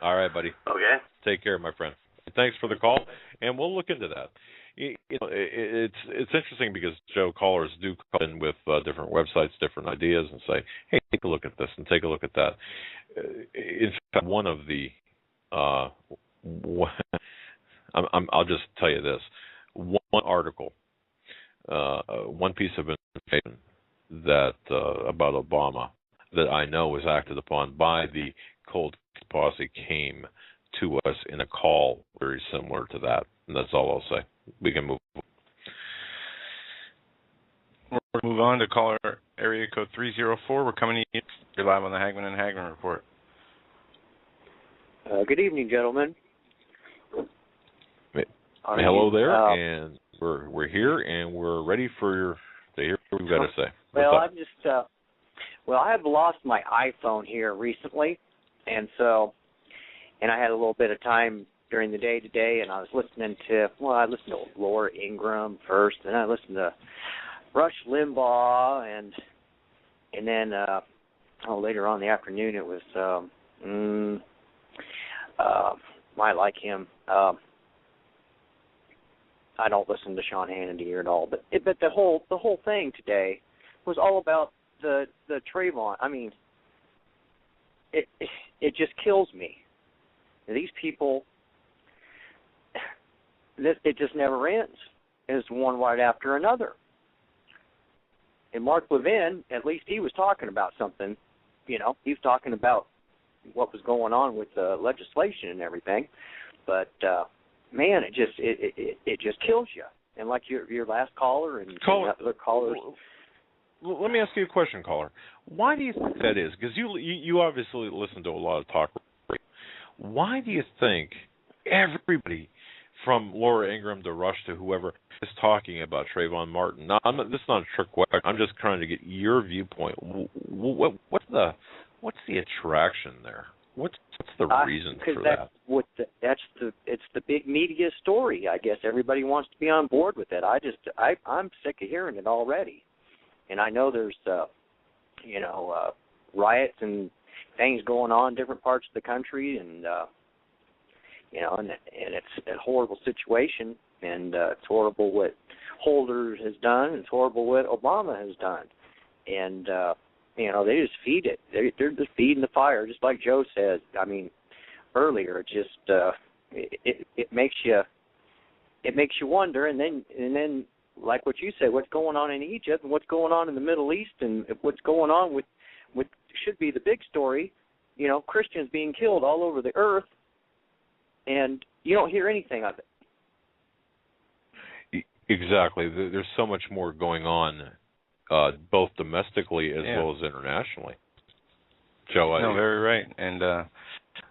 All right, buddy. Okay. Take care, my friend. Thanks for the call, and we'll look into that. It's interesting because, Joe, callers do call in with different websites, different ideas, and say, hey, take a look at this and take a look at that. In fact, one of the I'll just tell you this. One article, one piece of information that about Obama that I know was acted upon by the Cold Posse came to us in a call very similar to that. And that's all I'll say. We can move on. We'll move on to caller area code 304. We're coming to you. You're live on the Hagmann and Hagmann Report. Good evening, gentlemen. Hello there, and we're here, and we're ready to hear what you've got to say. Well, I'm just I have lost my iPhone here recently, and I had a little bit of time during the day today, and I was listening to I listened to Laura Ingraham first, and I listened to Rush Limbaugh, and then later on in the afternoon it was I like him. I don't listen to Sean Hannity here at all, but the whole thing today was all about the Trayvon. I mean, it just kills me. These people, it just never ends. It's one right after another. And Mark Levin, at least he was talking about something. You know, he was talking about what was going on with the legislation and everything. But man, it just kills you. And like your last caller and other callers. Let me ask you a question, caller. Why do you think that is? Because you obviously listen to a lot of talk. Why do you think everybody, from Laura Ingraham to Rush to whoever, is talking about Trayvon Martin? Now, this is not a trick question. I'm just trying to get your viewpoint. What's the attraction there? What's the reason for that? It's the big media story. I guess everybody wants to be on board with it. I'm sick of hearing it already, and I know there's riots and things going on in different parts of the country, and and it's a horrible situation, and it's horrible what Holder has done, and it's horrible what Obama has done, and they just feed it. They're just feeding the fire, just like Joe said. I mean, earlier, it just it makes you wonder, and then like what you said, what's going on in Egypt and what's going on in the Middle East, and what's going on with should be the big story, Christians being killed all over the earth, and you don't hear anything of it. Exactly. There's so much more going on, both domestically as well as internationally. Joe, no, very right, and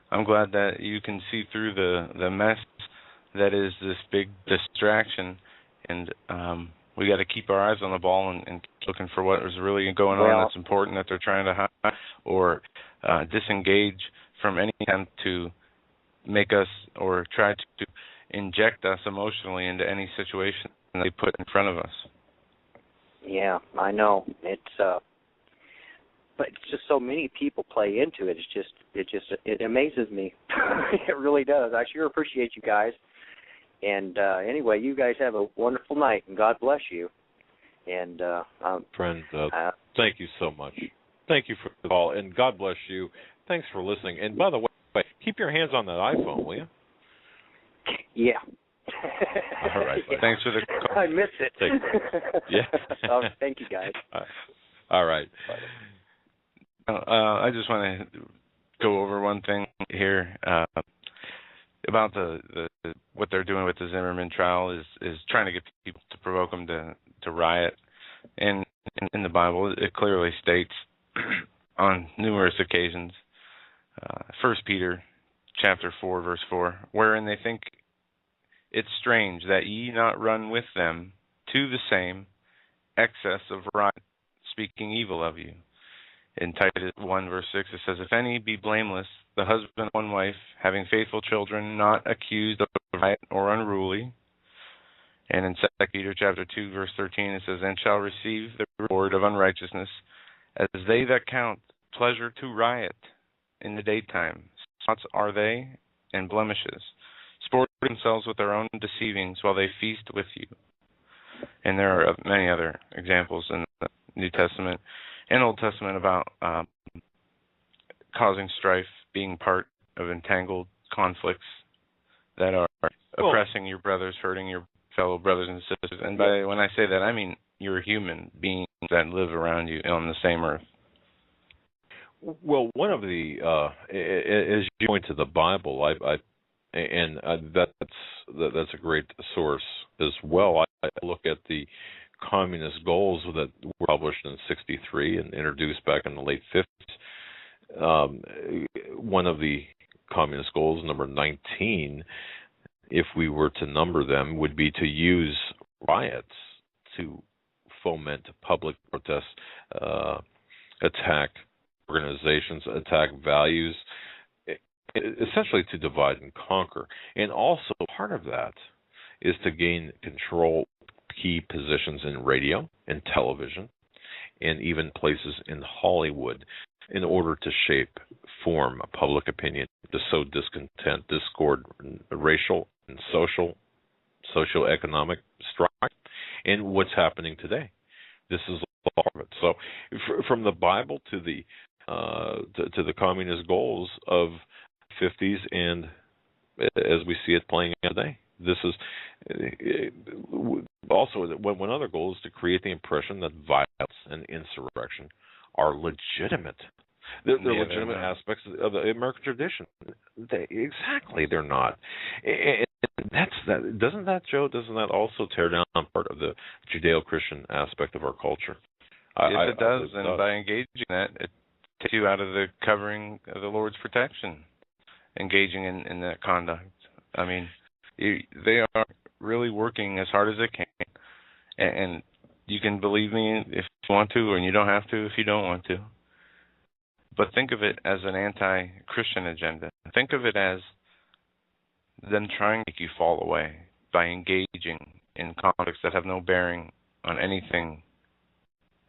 I'm glad that you can see through the mess that is this big distraction, and we got to keep our eyes on the ball and keep looking for what is really going on that's important that they're trying to hide or disengage from any attempt to make us or try to inject us emotionally into any situation they put in front of us. Yeah, I know. But it's just so many people play into it. It amazes me. It really does. I sure appreciate you guys. And anyway, you guys have a wonderful night, and God bless you. And friend, thank you so much. Thank you for the call, and God bless you. Thanks for listening. And by the way, keep your hands on that iPhone, will you? Yeah. All right. Yeah. Thanks for the call. I miss it. Yeah. Thank you, guys. All right. I just want to go over one thing here about the what they're doing with the Zimmerman trial is trying to get people to provoke them to riot. And in the Bible, it clearly states on numerous occasions, 1 Peter chapter 4, verse 4, wherein they think It's strange that ye not run with them to the same excess of riot, speaking evil of you. In Titus 1, verse 6, it says, If any be blameless, the husband of one wife, having faithful children, not accused of riot or unruly. And in 2 Peter chapter 2, verse 13, it says, And shall receive the reward of unrighteousness, as they that count pleasure to riot in the daytime. Spots are they, and blemishes, sporting themselves with their own deceivings while they feast with you. And there are many other examples in the New Testament and Old Testament about causing strife, being part of entangled conflicts that are oppressing your brothers, hurting your fellow brothers and sisters. And when I say that, I mean you're human beings that live around you on the same earth. Well, one of the as you point to the Bible, that's a great source as well. I look at the communist goals that were published in '63 and introduced back in the late '50s. One of the communist goals, number 19, if we were to number them, would be to use riots to foment public protests, attack organizations, attack values, essentially to divide and conquer. And also part of that is to gain control key positions in radio and television and even places in Hollywood in order to shape, form public opinion, to sow discontent, discord, racial and socioeconomic strife, and what's happening today. This is all of it. So from the Bible to the communist goals of 50s and as we see it playing out today. This is also one other goal is to create the impression that violence and insurrection are legitimate. They're legitimate aspects of the American tradition. They're not. And doesn't that also tear down part of the Judeo-Christian aspect of our culture? Yes, it does. And by engaging that, it takes you out of the covering of the Lord's protection, engaging in that conduct. I mean, they are really working as hard as they can. And you can believe me if you want to, or you don't have to if you don't want to. But think of it as an anti-Christian agenda. Think of it as them trying to make you fall away by engaging in conflicts that have no bearing on anything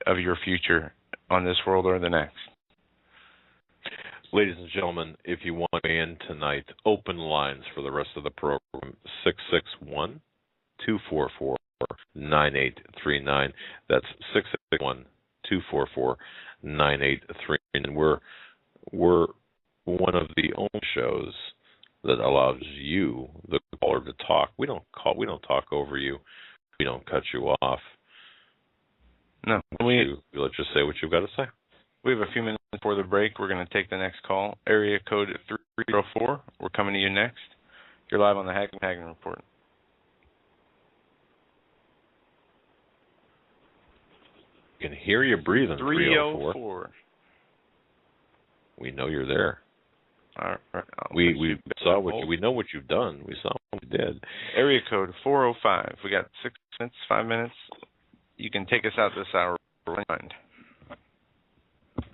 of your future on this world or the next. Ladies and gentlemen, if you want to in tonight, open lines for the rest of the program, 661-244-9839. That's 661-244-9839. And we're one of the only shows that allows you, the caller, to talk. We don't talk over you. We don't cut you off. No. Let's just say what you've got to say. We have a few minutes before the break. We're going to take the next call. Area code 304. We're coming to you next. You're live on the Hagmann Report. You can hear you breathing. 304. We know you're there. All right. We saw what we know what you've done. We saw what you did. Area code 405. We got 6 minutes, 5 minutes. You can take us out this hour.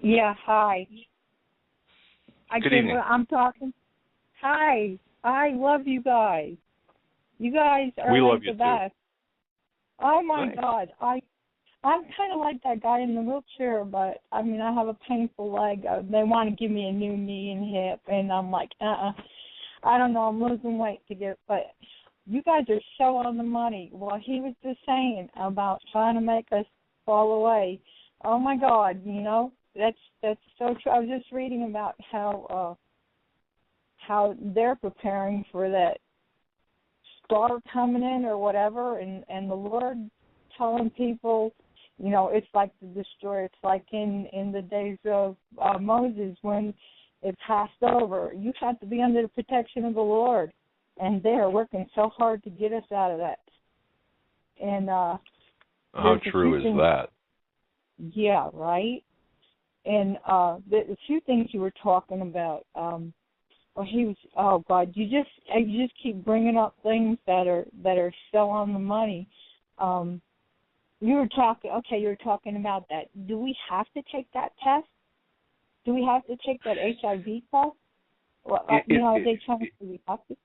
Yeah, hi. Good evening. I'm talking. Hi. I love you guys. You guys are like the best. Oh my God. I'm kind of like that guy in the wheelchair, but I mean, I have a painful leg. They want to give me a new knee and hip, and I'm like, I don't know. I'm losing weight to get, but you guys are so on the money. Well, he was just saying about trying to make us fall away. Oh my God, you know, that's so true. I was just reading about how they're preparing for that star coming in or whatever, and the Lord telling people, you know, it's like the destroyer. It's like in the days of Moses when it passed over. You have to be under the protection of the Lord, and they are working so hard to get us out of that. And how true is that? Yeah, right. And the few things you were talking about Well, he was. Oh God, you just keep bringing up things that are so on the money. You were talking about that. Do we have to take that test? Do we have to take that HIV test? Well, do we have to?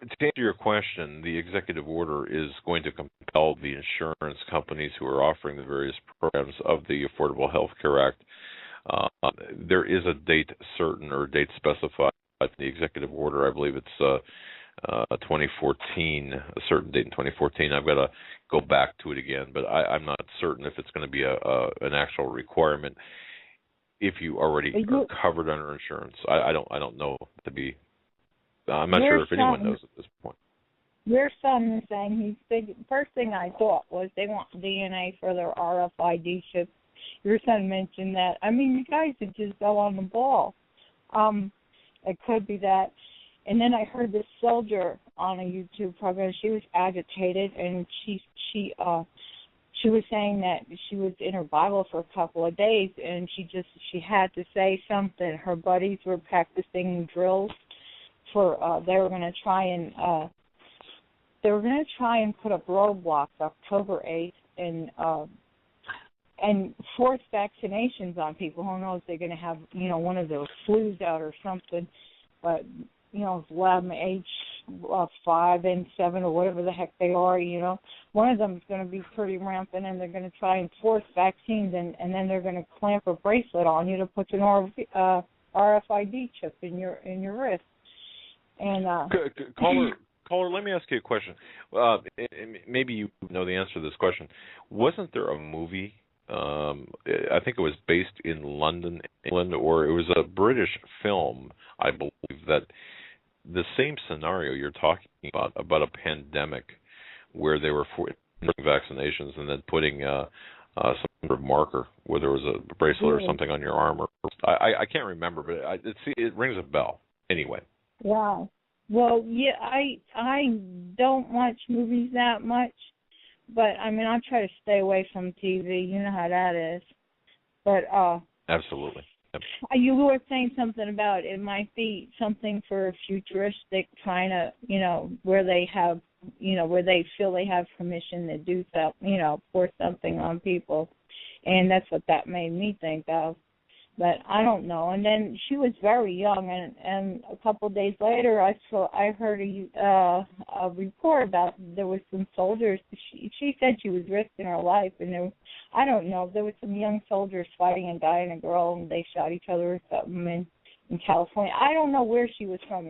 To answer your question, the executive order is going to compel the insurance companies who are offering the various programs of the Affordable Health Care Act. There is a date certain or date specified in the executive order. I believe it's 2014, a certain date in 2014. I've got to go back to it again, but I'm not certain if it's going to be an actual requirement if you already are covered under insurance. I don't know to be. I'm not sure if anyone knows at this point. Your son was saying first thing I thought was they want DNA for their RFID chips. Your son mentioned that. I mean, you guys would just go on the ball. It could be that. And then I heard this soldier on a YouTube program. She was agitated, and she was saying that she was in her Bible for a couple of days, and she had to say something. Her buddies were practicing drills for they were going to try and put up roadblocks October 8th and force vaccinations on people. Who knows, they're going to have, one of those flus out or something. But, lab H5 and 7 or whatever the heck they are, one of them is going to be pretty rampant, and they're going to try and force vaccines, and then they're going to clamp a bracelet on you to put an RFID chip in your wrist. And Caller, let me ask you a question. Maybe you know the answer to this question. Wasn't there a movie? I think it was based in London, England, or it was a British film, I believe, that the same scenario you're talking about a pandemic, where they were vaccinations and then putting some sort of marker, whether it was a bracelet or something on your arm. I can't remember, but it rings a bell. Anyway. Wow. Well, yeah, I don't watch movies that much, but I mean, I try to stay away from TV. You know how that is. But absolutely. Yep. You were saying something about it might be something for futuristic kind of, where they have, where they feel they have permission to do something, force something on people, and that's what that made me think of. But I don't know. And then she was very young, and a couple of days later, I heard a report about there was some soldiers. She said she was risking her life, and I don't know. There was some young soldiers fighting a guy and a girl, and they shot each other or something in California. I don't know where she was from.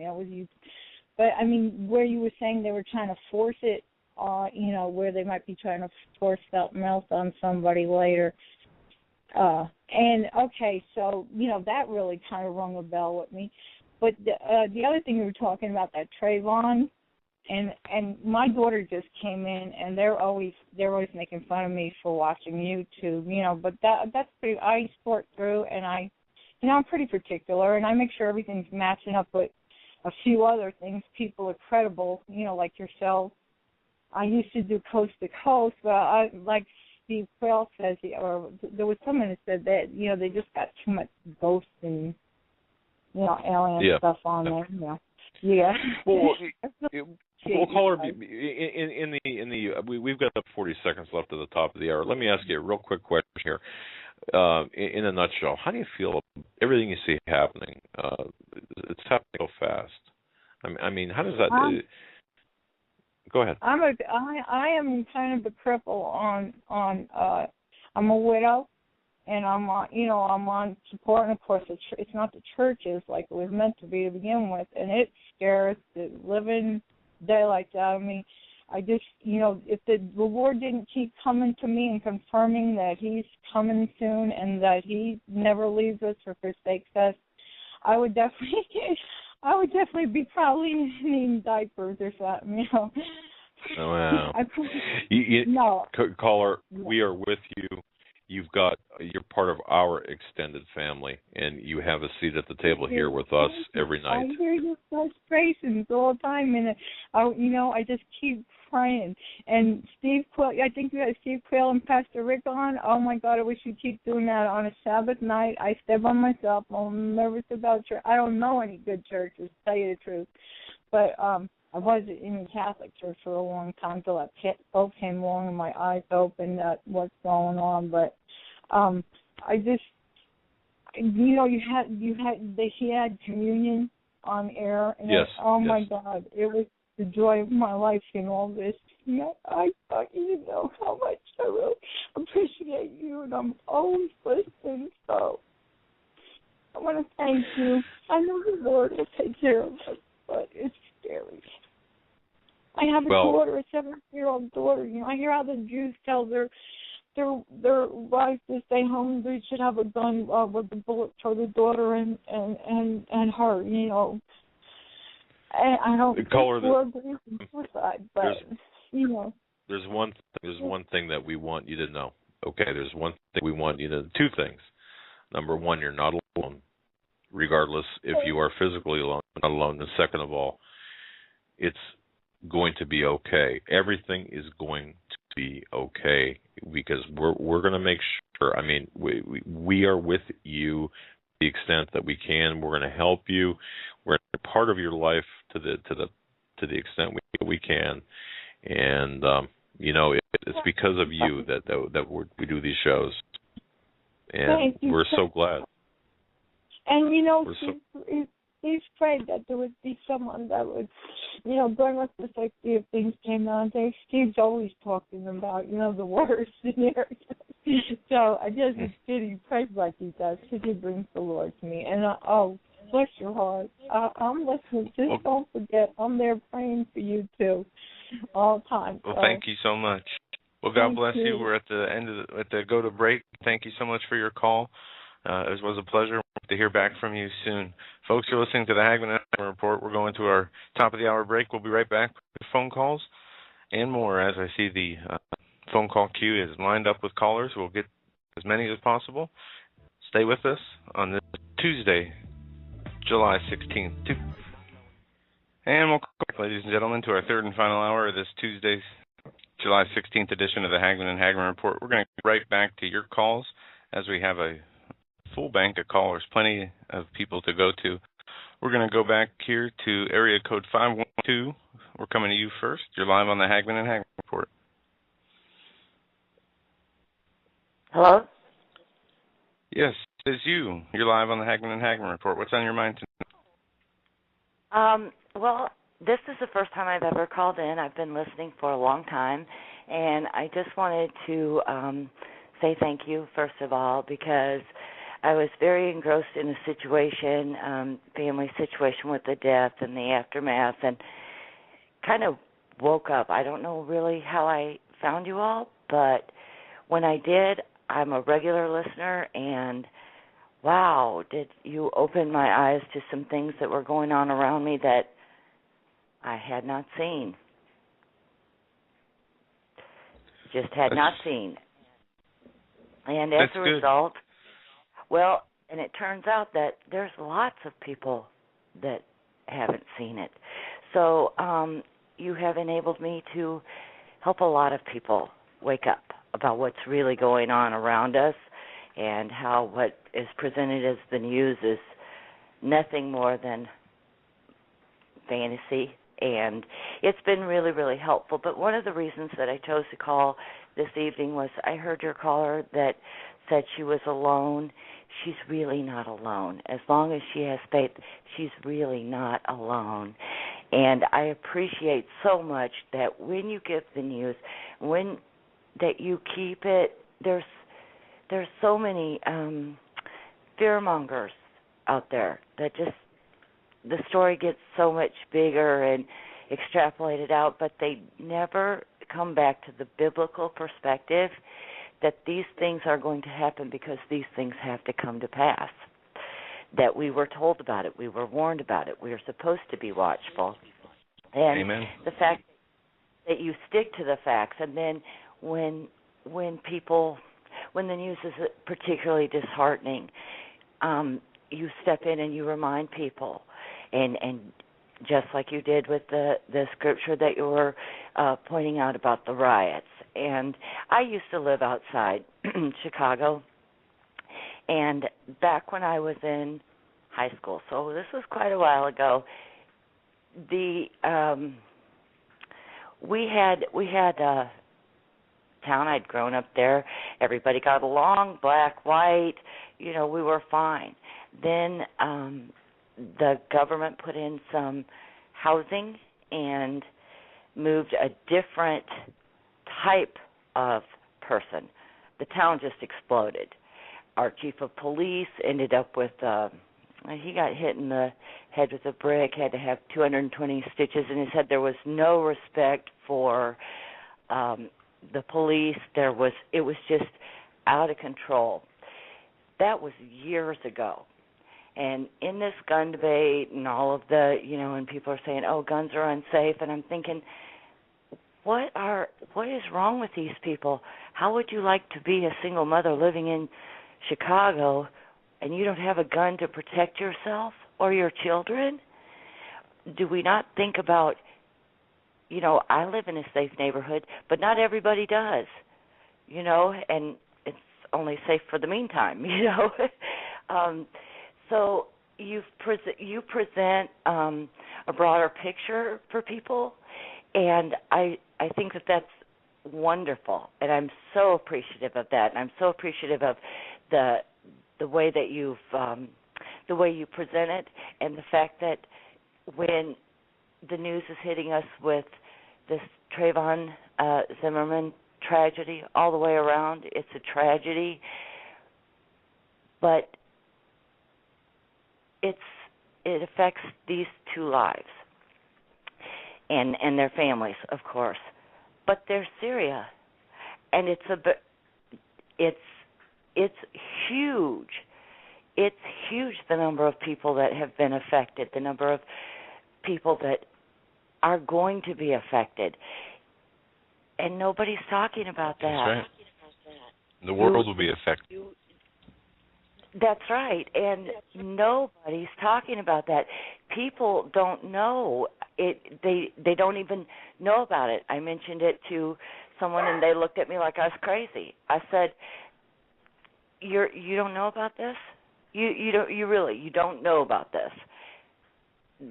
But I mean, where you were saying they were trying to force it, where they might be trying to force something else on somebody later. And okay, so that really kind of rung a bell with me. But the other thing you were talking about, that Trayvon, and my daughter just came in, and they're always making fun of me for watching YouTube, But that's pretty. I sort through, and I'm pretty particular, and I make sure everything's matching up with a few other things. People are credible, like yourself. I used to do Coast to Coast, but I like. Steve Quayle says, or there was someone who said that, they just got too much ghosts and, alien stuff on there. Yeah. Well, caller, we've got 40 seconds left at the top of the hour. Let me ask you a real quick question here. In a nutshell, how do you feel about everything you see happening? It's happening so fast. I mean, how does that? Go ahead. I am kind of a cripple on I'm a widow, and I'm on support, and of course it's not the churches like it was meant to be to begin with, and it scares the living daylights out of me. I just, if the Lord didn't keep coming to me and confirming that He's coming soon and that He never leaves us or forsakes us, I would definitely be probably needing diapers or something, Wow. No. Caller, we are with you. you're part of our extended family, and you have a seat at the table here with us every night. I hear your frustrations all the time, and I just keep praying. And Steve Quayle, I think you had Steve Quayle and Pastor Rick on. Oh my God, I wish you'd keep doing that on a Sabbath night. I stay by myself. I'm nervous about church. I don't know any good churches, to tell you the truth, but I was in the Catholic Church for a long time till that both came along and my eyes opened at what's going on. But I just, she had communion on air, and yes. My God, it was the joy of my life in all this. I thought you didn't know how much I really appreciate you, and I'm always listening. So I want to thank you. I know the Lord will take care of us, but it's scary. I have a daughter, a 7-year-old daughter. I hear how the Jews tell their wives to stay home. They should have a gun with a bullet for the daughter and her. And I don't agree with suicide, but there's one thing that we want you to know. Okay, there's one thing we want you to. Two things. Number one, you're not alone, regardless if you are physically alone. Not alone. And second of all, it's going to be okay. Everything is going to be okay because we're going to make sure. I mean, we are with you to the extent that we can. We're going to help you. We're a part of your life to the extent we can, and it's because of you that we do these shows, and we're so glad. And he's prayed that there would be someone that would, bring us the safety if things came on. Steve's always talking about, the worst scenario. So I just did he prays like he does because he brings the Lord to me. And bless your heart. I'm listening. Just don't forget, I'm there praying for you too, all the time. Well, thank you so much. Well, God bless you. We're at the end at the go to break. Thank you so much for your call. It was a pleasure to hear back from you soon. Folks, you're listening to the Hagmann and Hagmann Report. We're going to our top of the hour break. We'll be right back with phone calls and more. As I see the phone call queue is lined up with callers. We'll get as many as possible. Stay with us on this Tuesday, July 16th. And we'll come back, ladies and gentlemen, to our third and final hour of this Tuesday's July 16th edition of the Hagmann and Hagmann Report. We're going to get right back to your calls as we have a full bank of callers, plenty of people to go to. We're going to go back here to area code 512. We're coming to you first. You're live on the Hagmann and Hagmann Report. Hello? Yes, it's you. You're live on the Hagmann and Hagmann Report. What's on your mind tonight? Well, this is the first time I've ever called in. I've been listening for a long time, and I just wanted to say thank you, first of all, because I was very engrossed in a situation, family situation with the death and the aftermath, and kind of woke up. I don't know really how I found you all, but when I did, I'm a regular listener, and wow, did you open my eyes to some things that were going on around me that I had not seen. Just had not seen. And as a result, and it turns out that there's lots of people that haven't seen it. So you have enabled me to help a lot of people wake up about what's really going on around us and how what is presented as the news is nothing more than fantasy. And it's been really, really helpful. But one of the reasons that I chose to call this evening was I heard your caller that said she was alone. She's really not alone. As long as she has faith, she's really not alone. And I appreciate so much that when you give the news, that you keep it, there's so many fearmongers out there that just the story gets so much bigger and extrapolated out, but they never come back to the biblical perspective that these things are going to happen because these things have to come to pass, that we were told about it, we were warned about it, we are supposed to be watchful. And Amen. The fact that you stick to the facts, and then when when the news is particularly disheartening, you step in and you remind people, and just like you did with the scripture that you were pointing out about the riots. And I used to live outside Chicago, and back when I was in high school, so this was quite a while ago, we had a town. I'd grown up there. Everybody got along, black, white, we were fine. Then the government put in some housing and moved a different type of person. The town just exploded. Our chief of police ended up with, he got hit in the head with a brick, had to have 220 stitches in his head. There was no respect for the police. It was just out of control. That was years ago. And in this gun debate and all of the, and people are saying, oh, guns are unsafe, and I'm thinking, what is wrong with these people? How would you like to be a single mother living in Chicago and you don't have a gun to protect yourself or your children? Do we not think about, I live in a safe neighborhood, but not everybody does, and it's only safe for the meantime, So you present a broader picture for people, and I think that's wonderful, and I'm so appreciative of that, and I'm so appreciative of the way that you present it, and the fact that when the news is hitting us with this Trayvon Zimmerman tragedy all the way around, it's a tragedy, but it affects these two lives and their families, of course. But there's Syria, and it's huge. It's huge, the number of people that have been affected, the number of people that are going to be affected, and nobody's talking about that. That's right. The world will be affected. That's right, and nobody's talking about that. People don't know it. They don't even know about it. I mentioned it to someone, and they looked at me like I was crazy. I said, "You don't know about this? You don't know about this?"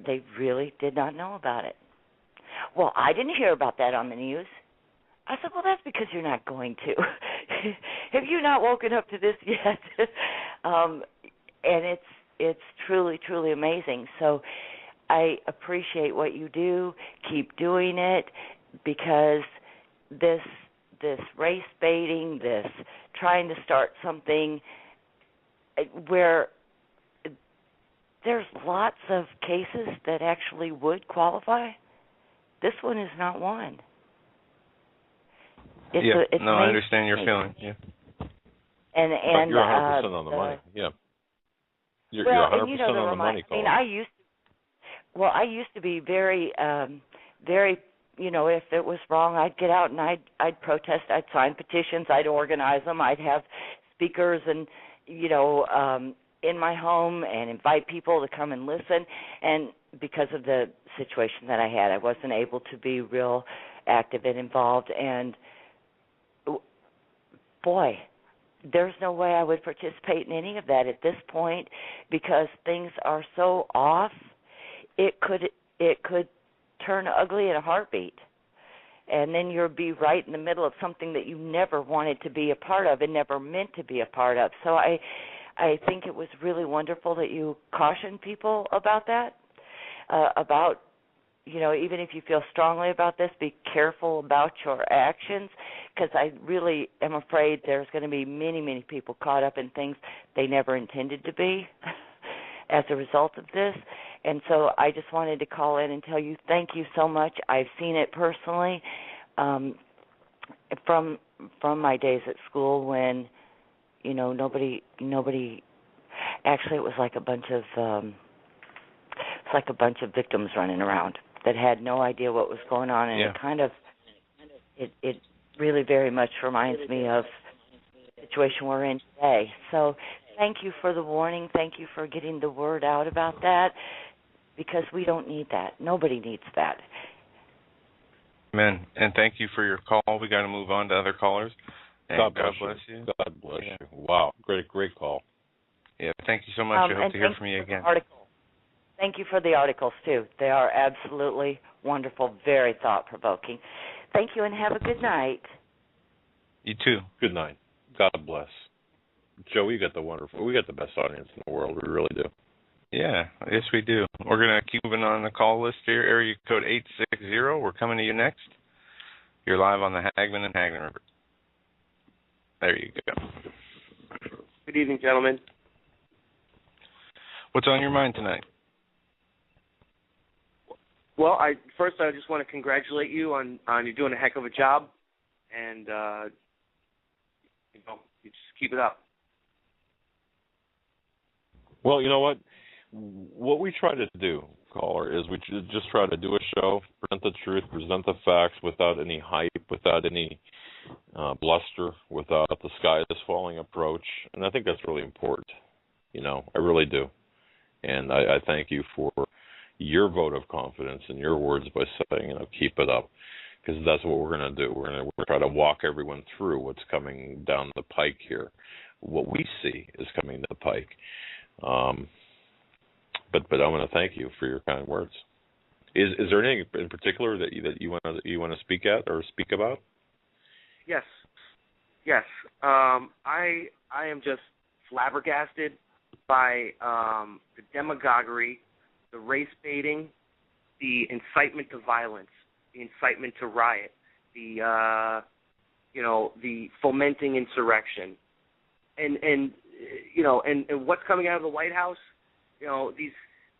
They really did not know about it. Well, I didn't hear about that on the news. I said, well, that's because you're not going to. Have you not woken up to this yet? And it's truly, truly amazing. So I appreciate what you do. Keep doing it, because this race baiting, this trying to start something where there's lots of cases that actually would qualify. This one is not one. I understand your feeling. Yeah. And you're 100% on the money. Yeah. You're 100% on the money, Colin. I used to be very, very. If it was wrong, I'd get out and I'd protest. I'd sign petitions. I'd organize them. I'd have speakers and in my home and invite people to come and listen. And because of the situation that I had, I wasn't able to be real active and involved. And boy, there's no way I would participate in any of that at this point, because things are so off. It could turn ugly in a heartbeat, and then you'll be right in the middle of something that you never wanted to be a part of and never meant to be a part of. So I think it was really wonderful that you cautioned people about that, about, even if you feel strongly about this, be careful about your actions, because I really am afraid there's going to be many, many people caught up in things they never intended to be as a result of this. And so I just wanted to call in and tell you thank you so much. I've seen it personally from my days at school when, nobody. Actually, it was like a bunch of victims running around that had no idea what was going on, and it really very much reminds me of situation we're in today. So thank you for the warning. Thank you for getting the word out about that, because we don't need that. Nobody needs that. Amen. And thank you for your call. We got to move on to other callers. And God bless you. God bless you. Wow. Great call. Yeah, thank you so much. I hope to hear from you again. Thank you for the articles, too. They are absolutely wonderful, very thought-provoking. Thank you, and have a good night. You too. Good night. God bless. Joe, we got the best audience in the world. We really do. Yeah, yes we do. We're going to keep moving on the call list here. Area code 860. We're coming to you next. You're live on the Hagmann and Hagmann River. There you go. Good evening, gentlemen. What's on your mind tonight? Well, I just want to congratulate you on you doing a heck of a job, and you just keep it up. Well, you know what? What we try to do, caller, is we just try to do a show, present the truth, present the facts without any hype, without any bluster, without the sky is falling approach, and I think that's really important. I really do. And I thank you for your vote of confidence in your words by saying, keep it up, because that's what we're going to do. We're going to try to walk everyone through what's coming down the pike here. What we see is coming down the pike. But I want to thank you for your kind words. Is there anything in particular that you want to speak at or speak about? Yes. I am just flabbergasted by the demagoguery, the race baiting, the incitement to violence, the incitement to riot, the fomenting insurrection, and what's coming out of the White House,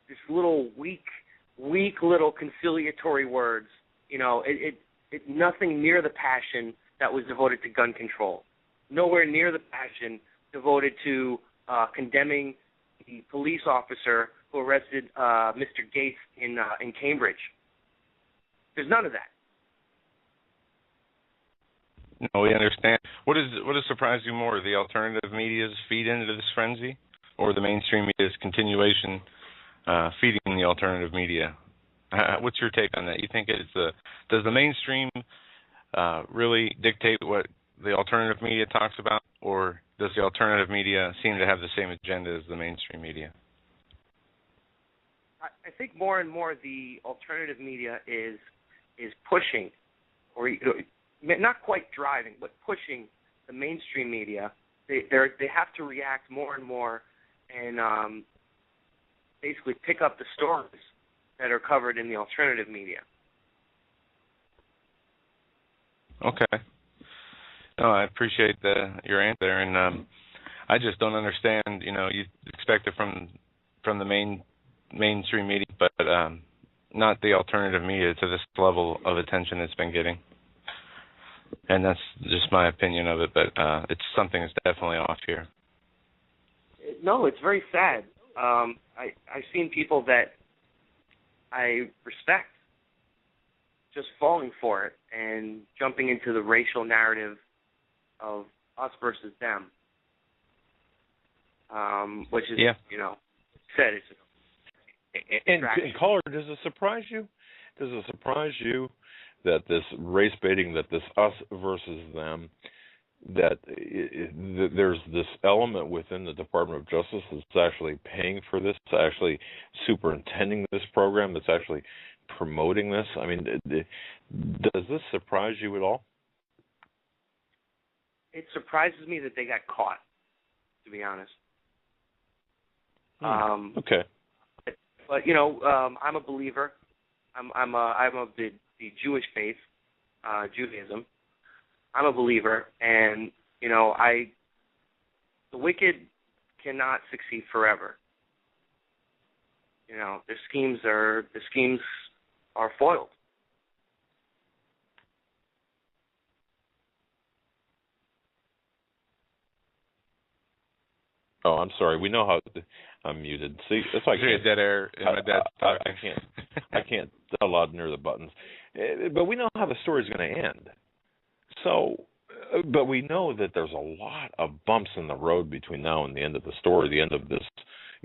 this little weak little conciliatory words, it nothing near the passion that was devoted to gun control, nowhere near the passion devoted to condemning the police officer who arrested Mr. Gates in Cambridge. There's none of that. No, we understand. What has surprised you more, the alternative media's feed into this frenzy, or the mainstream media's continuation feeding the alternative media? What's your take on that? You think does the mainstream really dictate what the alternative media talks about, or does the alternative media seem to have the same agenda as the mainstream media? I think more and more the alternative media is pushing, or not quite driving, but pushing the mainstream media. They have to react more and more and basically pick up the stories that are covered in the alternative media. Okay. No, I appreciate your answer there, and I just don't understand. You expect it from the mainstream media, but not the alternative media to this level of attention it's been getting. And that's just my opinion of it, but it's something that's definitely off here. No, it's very sad. I've seen people that I respect just falling for it and jumping into the racial narrative of us versus them, which is, said it's and caller, does it surprise you? Does it surprise you that this race baiting, that this us versus them, that there's this element within the Department of Justice that's actually paying for this, that's actually superintending this program, that's actually promoting this? I mean, does this surprise you at all? It surprises me that they got caught, to be honest. Okay. But I'm a believer. I'm of the Jewish faith, Judaism. I'm a believer, and the wicked cannot succeed forever. The schemes are foiled. Oh, I'm sorry. We know how I'm muted. See, that's why I can't. Dead air. I can't tell loud near the buttons. But we know how the story's going to end. So But we know that there's a lot of bumps in the road between now and the end of the story, the end of this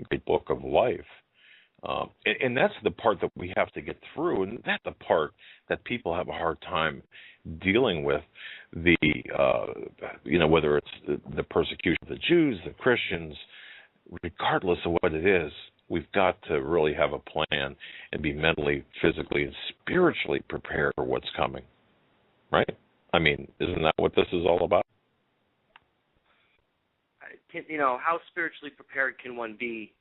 great book of life. And that's the part that we have to get through, and that's the part that people have a hard time dealing with. Whether it's the persecution of the Jews, the Christians, regardless of what it is, we've got to really have a plan and be mentally, physically, and spiritually prepared for what's coming, right? I mean, isn't that what this is all about? How spiritually prepared can one be?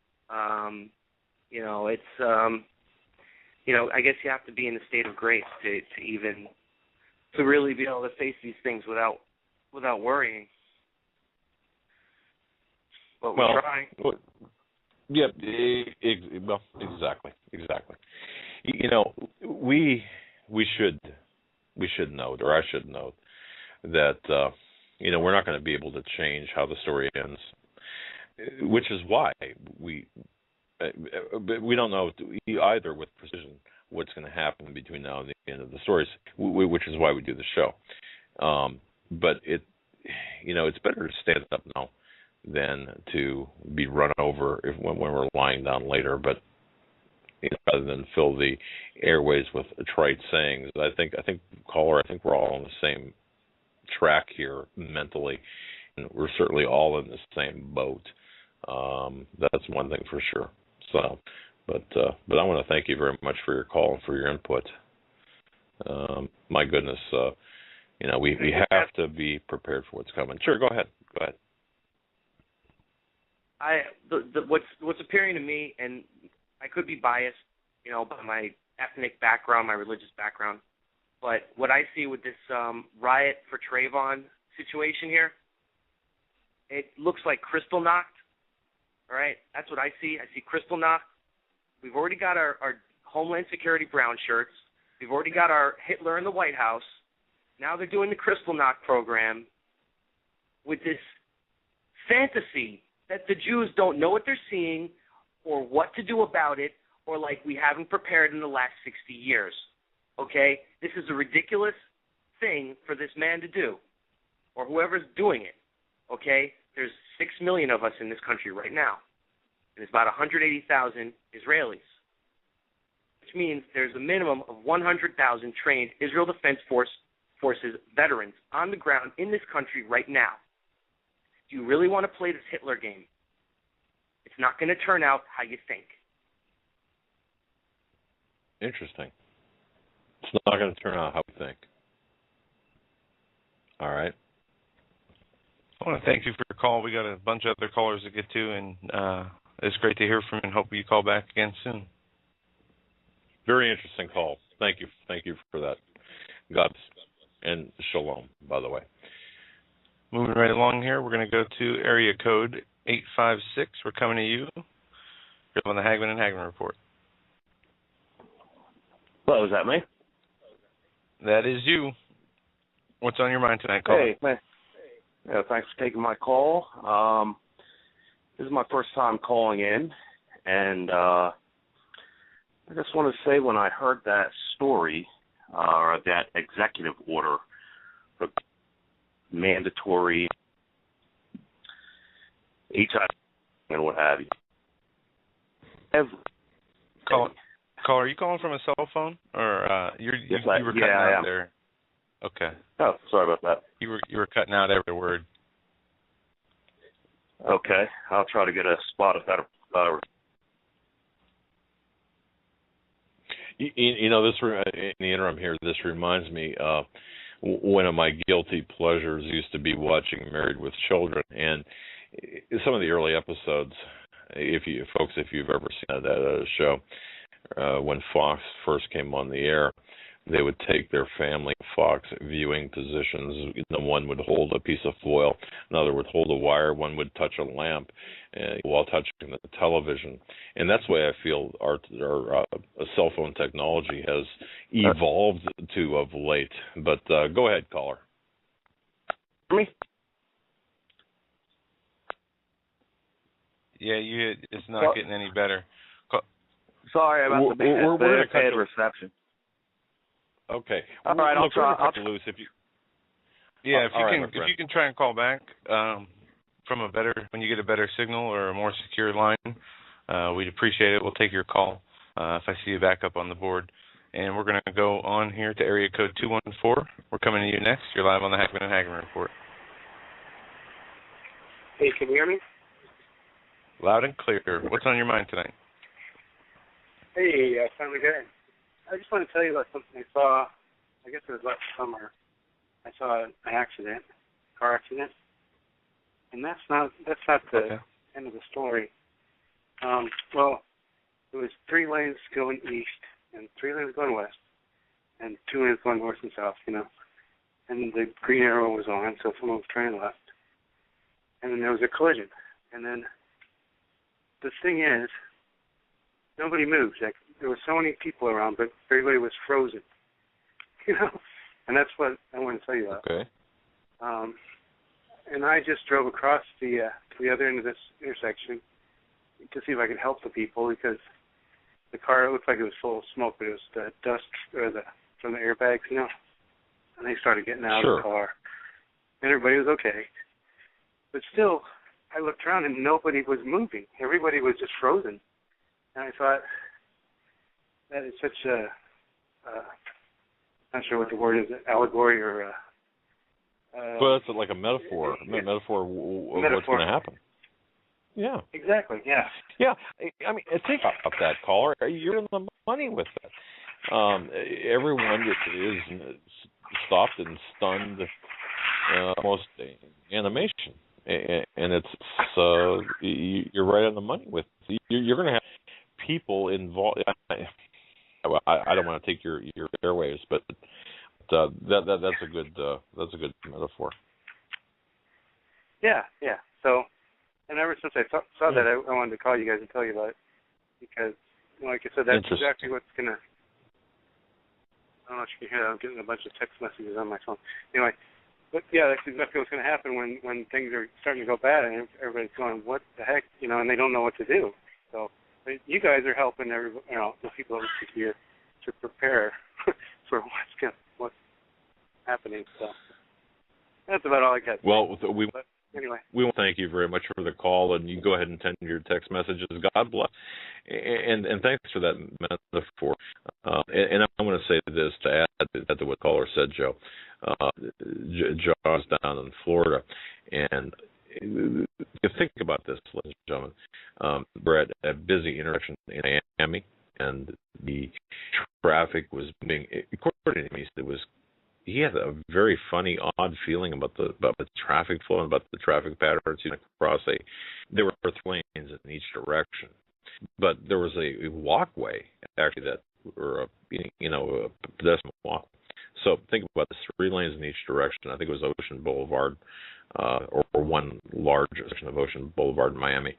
It's, I guess you have to be in a state of grace to really be able to face these things without worrying. But we're trying. Yeah, exactly. We should note, or I should note, that we're not going to be able to change how the story ends, which is why we don't know either with precision what's going to happen between now and the end of the stories, which is why we do the show. But it's better to stand up now than to be run over when we're lying down later. But rather than fill the airways with trite sayings, I think caller, I think we're all on the same track here mentally, and we're certainly all in the same boat. That's one thing for sure. So, but I want to thank you very much for your call and for your input. My goodness, we have to be prepared for what's coming. Sure, go ahead. What's appearing to me, and I could be biased, by my ethnic background, my religious background, but what I see with this riot for Trayvon situation here, it looks like crystal knocked. All right, that's what I see. I see crystal knocked. We've already got our Homeland Security brown shirts. We've already got our Hitler in the White House. Now they're doing the crystal knock program with this fantasy that the Jews don't know what they're seeing or what to do about it, or like we haven't prepared in the last 60 years. Okay? This is a ridiculous thing for this man to do, or whoever's doing it. Okay? There's 6 million of us in this country right now, and there's about 180,000 Israelis, which means there's a minimum of 100,000 trained Israel Defense Forces veterans on the ground in this country right now. Do you really want to play this Hitler game? It's not going to turn out how you think. Interesting. It's not going to turn out how we think. All right. I want to thank you for your call. We got a bunch of other callers to get to, and it's great to hear from you, and hope you call back again soon. Very interesting call. Thank you for that. God and shalom, by the way. Moving right along here, we're going to go to area code 856. We're coming to you. You're on the Hagmann and Hagmann Report. Hello, is that me? That is you. What's on your mind tonight, caller? Hey, man. Yeah, thanks for taking my call. This is my first time calling in, and I just want to say when I heard that story, or that executive order for mandatory HIV and what have you. Caller, are you calling from a cell phone, or you were cutting out there? Okay. Oh, sorry about that. You were cutting out every word. Okay, I'll try to get a spot of better. This in the interim here, this reminds me. One of my guilty pleasures used to be watching Married with Children, and some of the early episodes, if you've ever seen that show, when Fox first came on the air, they would take their family Fox viewing positions. One would hold a piece of foil, another would hold a wire, one would touch a lamp while touching the television. And that's the way I feel our cell phone technology has evolved to of late. But go ahead, caller. Me? Yeah, it's not getting any better. Sorry about the bad reception. Okay. All right, I'll try. Loose if you. Yeah, if you can try and call back from when you get a better signal or a more secure line, we'd appreciate it. We'll take your call if I see you back up on the board. And we're going to go on here to area code 214. We're coming to you next. You're live on the Hagmann and Hagmann Report. Hey, can you hear me? Loud and clear. What's on your mind tonight? Hey, finally got in. I just want to tell you about something I saw. I guess it was last summer. I saw an accident, car accident, and that's not the end of the story. Well, there was 3 lanes going east and 3 lanes going west, and 2 lanes going north and south. And the green arrow was on, so someone was turning left. And then there was a collision. And then the thing is, nobody moved. Like, there were so many people around, but everybody was frozen. And that's what I want to tell you about. Okay. And I just drove across to the other end of this intersection to see if I could help the people, because the car looked like it was full of smoke, but it was the dust from the airbags, And they started getting out of the car, and everybody was okay. But still, I looked around and nobody was moving. Everybody was just frozen. And I thought, that is such a, not sure what the word is, allegory or... well, it's like a metaphor. Metaphor of what's going to happen. Yeah. Exactly, yeah. Yeah, I mean, think about that, caller. You're in the money with it. Everyone is stopped and stunned, almost animation. And it's you're right on the money with it. You're going to have people involved. I don't want to take your airwaves, but that's a good metaphor. Yeah. So, and ever since I saw that, I wanted to call you guys and tell you about it, because, like I said, that's exactly what's gonna. I don't know if you can hear that. I'm getting a bunch of text messages on my phone. Anyway. But yeah, that's exactly what's going to happen when things are starting to go bad and everybody's going, what the heck, and they don't know what to do. So you guys are helping everybody, the people that are here to prepare for what's happening. So that's about all I got. Well, anyway, we want to thank you very much for the call, and you go ahead and send your text messages. God bless, and thanks for that metaphor. And I want to say this to add to what the caller said, Joe. John's down in Florida, and think about this, ladies and gentlemen. We're at a busy intersection in Miami, and the traffic was being, according to me, he had a very funny, odd feeling about the traffic flow and about the traffic patterns. There were 3 lanes in each direction, but there was a walkway actually or a pedestrian walk. So think about this: 3 lanes in each direction. I think it was Ocean Boulevard, or one large section of Ocean Boulevard in Miami.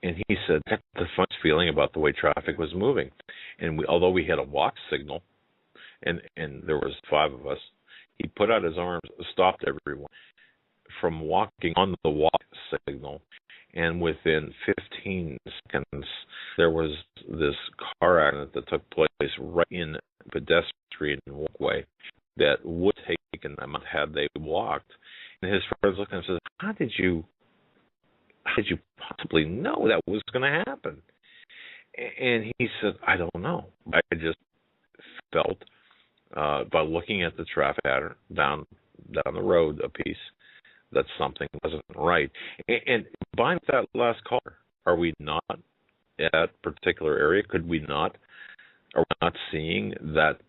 And he said that's the funniest feeling about the way traffic was moving. And although we had a walk signal, and there was 5 of us, he put out his arms, stopped everyone from walking on the walk signal, and within 15 seconds there was this car accident that took place right in pedestrian walkway that would have taken them had they walked. And his friends looked at him and said, how did you possibly know that was going to happen? And he said, I don't know. I just felt by looking at the traffic pattern down the road a piece that something wasn't right. And combined with that last caller, are we not at that particular area? Are we not seeing that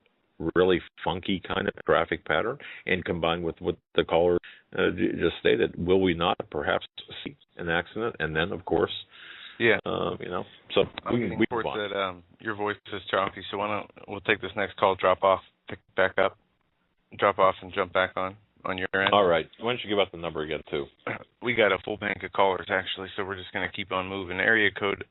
really funky kind of traffic pattern? And combined with what the caller just stated, will we not perhaps see an accident? And then, of course, so I'm getting reports that your voice is choppy, so we'll take this next call, drop off, pick back up, drop off, and jump back on your end. All right. Why don't you give out the number again, too? We got a full bank of callers, actually, so we're just going to keep on moving. Area code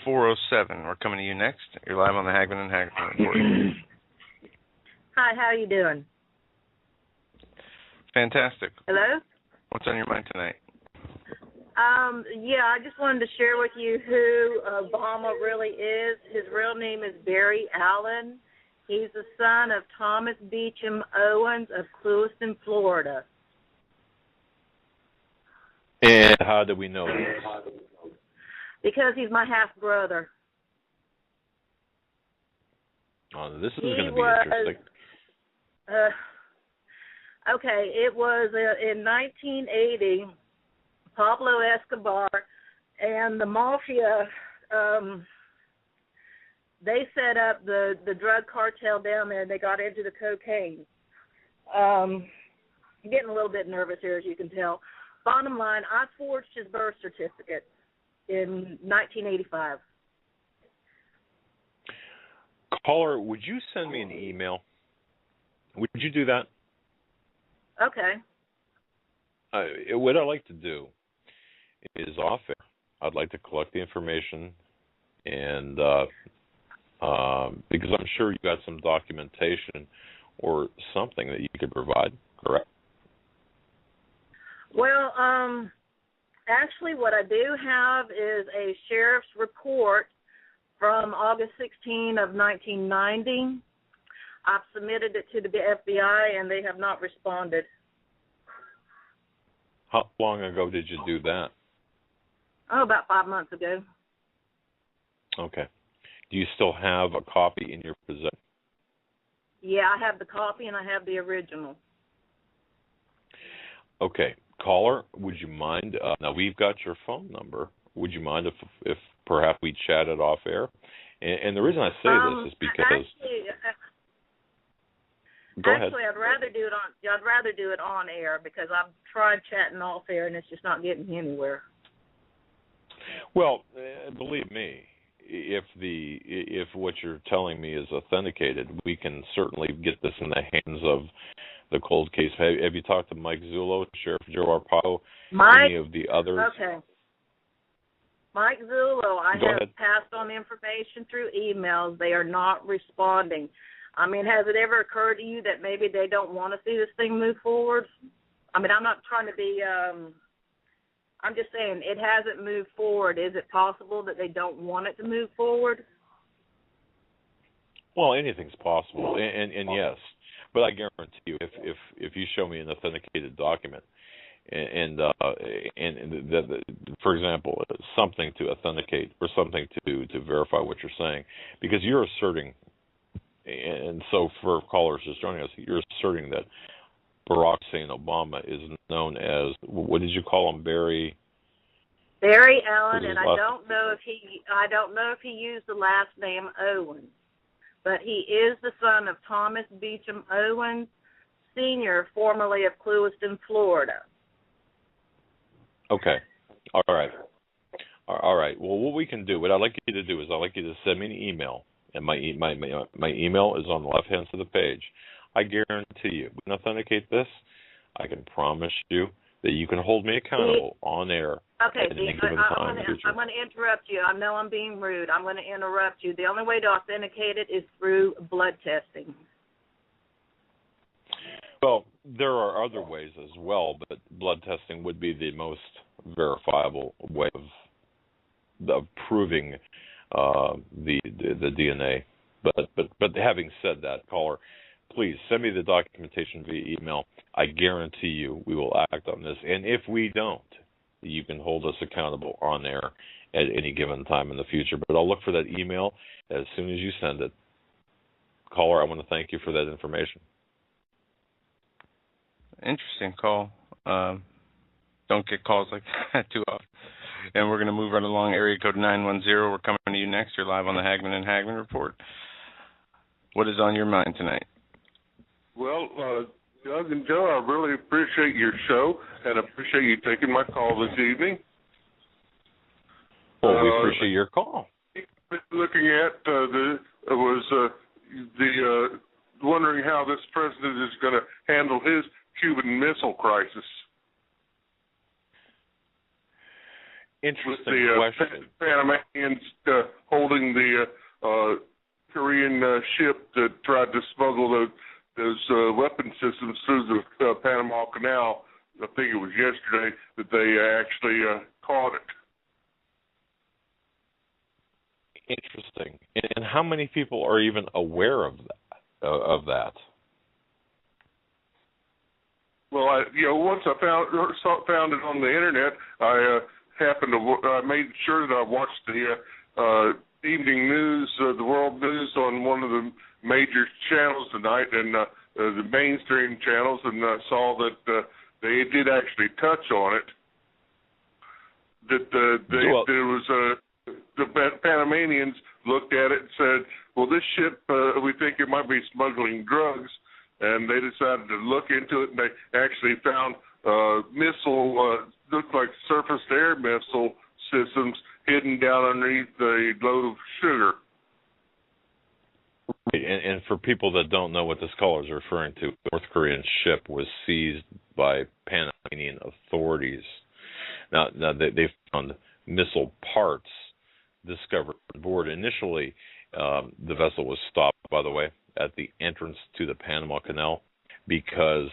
407. We're coming to you next. You're live on the Hagmann and Hagmann Report. Hi, how are you doing? Fantastic. Hello? What's on your mind tonight? I just wanted to share with you who Obama really is. His real name is Barry Allen. He's the son of Thomas Beecham Owens of Clewiston, Florida. And how do we know this? Because he's my half-brother. Oh, this is going to be interesting. Okay, it was in 1980, Pablo Escobar and the Mafia, they set up the drug cartel down there, and they got into the cocaine. I'm getting a little bit nervous here, as you can tell. Bottom line, I forged his birth certificate in 1985. Caller, would you send me an email? Would you do that? Okay. What I'd like to do is off air. I'd like to collect the information, and because I'm sure you got some documentation or something that you could provide, correct? Well, actually what I do have is a sheriff's report from August 16 of 1990. I've submitted it to the FBI, and they have not responded. How long ago did you do that? Oh, about 5 months ago. Okay. Do you still have a copy in your possession? Yeah, I have the copy, and I have the original. Okay. Caller, would you mind? Now, we've got your phone number. Would you mind if perhaps we chatted off air? And the reason I say this is because... Actually, I'd rather do it on air, because I've tried chatting off air and it's just not getting me anywhere. Well, believe me, if what you're telling me is authenticated, we can certainly get this in the hands of the cold case. Have you talked to Mike Zullo, Sheriff Joe Arpaio, any of the others? Okay. Mike Zullo, I have passed on information through emails. They are not responding. I mean, has it ever occurred to you that maybe they don't want to see this thing move forward? I mean, I'm not trying to be, I'm just saying it hasn't moved forward. Is it possible that they don't want it to move forward? Well, anything's possible, and yes. But I guarantee you, if you show me an authenticated document, and for example, something to authenticate or something to verify what you're saying, because you're asserting, and so for callers just joining us, you're asserting that Barack Hussein Obama is known as, what did you call him, Barry Allen, and I don't know if he used the last name Owens, but he is the son of Thomas Beecham Owens, Sr., formerly of Clewiston, Florida. Okay. All right. Well, what we can do, what I'd like you to do is I'd like you to send me an email, and my email is on the left-hand side of the page. I guarantee you, we can authenticate this. I can promise you that you can hold me accountable on air. Okay, I'm going to interrupt you. I know I'm being rude. I'm going to interrupt you. The only way to authenticate it is through blood testing. Well, there are other ways as well, but blood testing would be the most verifiable way of proving the DNA. But having said that, caller, please send me the documentation via email. I guarantee you we will act on this. And if we don't, you can hold us accountable on air at any given time in the future. But I'll look for that email as soon as you send it. Caller, I want to thank you for that information. Interesting call. Don't get calls like that too often. And we're going to move right along. Area code 910. We're coming to you next. You're live on the Hagmann and Hagmann Report. What is on your mind tonight? Well, Doug and Joe, I really appreciate your show, and appreciate you taking my call this evening. Well, we appreciate your call. Looking at wondering how this president is going to handle his Cuban Missile Crisis. Interesting question. Panamanians holding the Korean ship that tried to smuggle those weapon systems through the Panama Canal. I think it was yesterday that they actually caught it. Interesting. And how many people are even aware of that? of that? Well, once I found it on the internet, I made sure that I watched the evening news, the world news on one of the major channels tonight, and the mainstream channels, and saw that they did actually touch on it. That there was the Panamanians looked at it and said, "Well, this ship, we think it might be smuggling drugs," and they decided to look into it, and they actually found looked like surface-to-air missile systems hidden down underneath the load of sugar. And for people that don't know what this caller is referring to, the North Korean ship was seized by Panamanian authorities. Now they found missile parts discovered on board. Initially, the vessel was stopped, by the way, at the entrance to the Panama Canal because,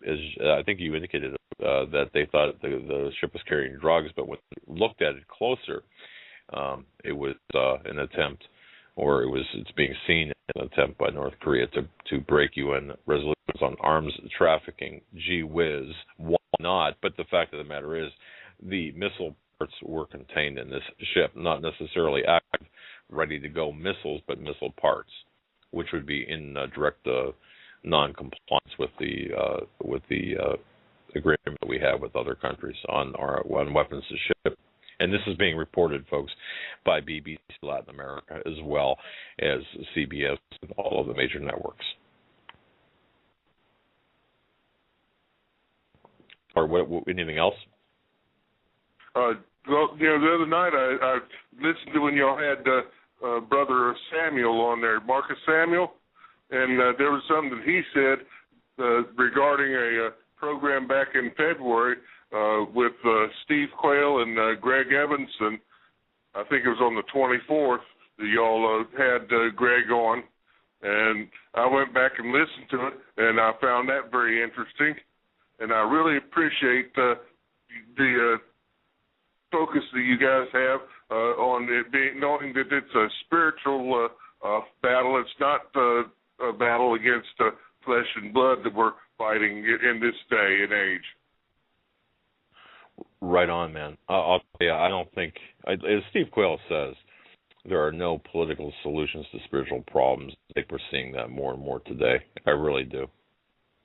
as I think you indicated, that they thought the ship was carrying drugs, but when they looked at it closer, it was an attempt, or it's being seen as an attempt by North Korea to break UN resolutions on arms trafficking. Gee whiz, why not? But the fact of the matter is, the missile parts were contained in this ship, not necessarily active, ready-to-go missiles, but missile parts, which would be in direct non-compliance with the agreement that we have with other countries on weapons to ship. And this is being reported, folks, by BBC Latin America as well as CBS and all of the major networks. Or anything else? Well, the other night I listened to when y'all had Brother Samuel on there, Marcus Samuel, and there was something that he said regarding a program back in February with Steve Quayle and Greg Evans, and I think it was on the 24th that y'all had Greg on, and I went back and listened to it, and I found that very interesting, and I really appreciate the focus that you guys have on it being, knowing that it's a spiritual battle. It's not a battle against flesh and blood that we're fighting in this day and age. Right on, man. I'll tell you, I don't think, as Steve Quayle says, there are no political solutions to spiritual problems. I think we're seeing that more and more today. I really do.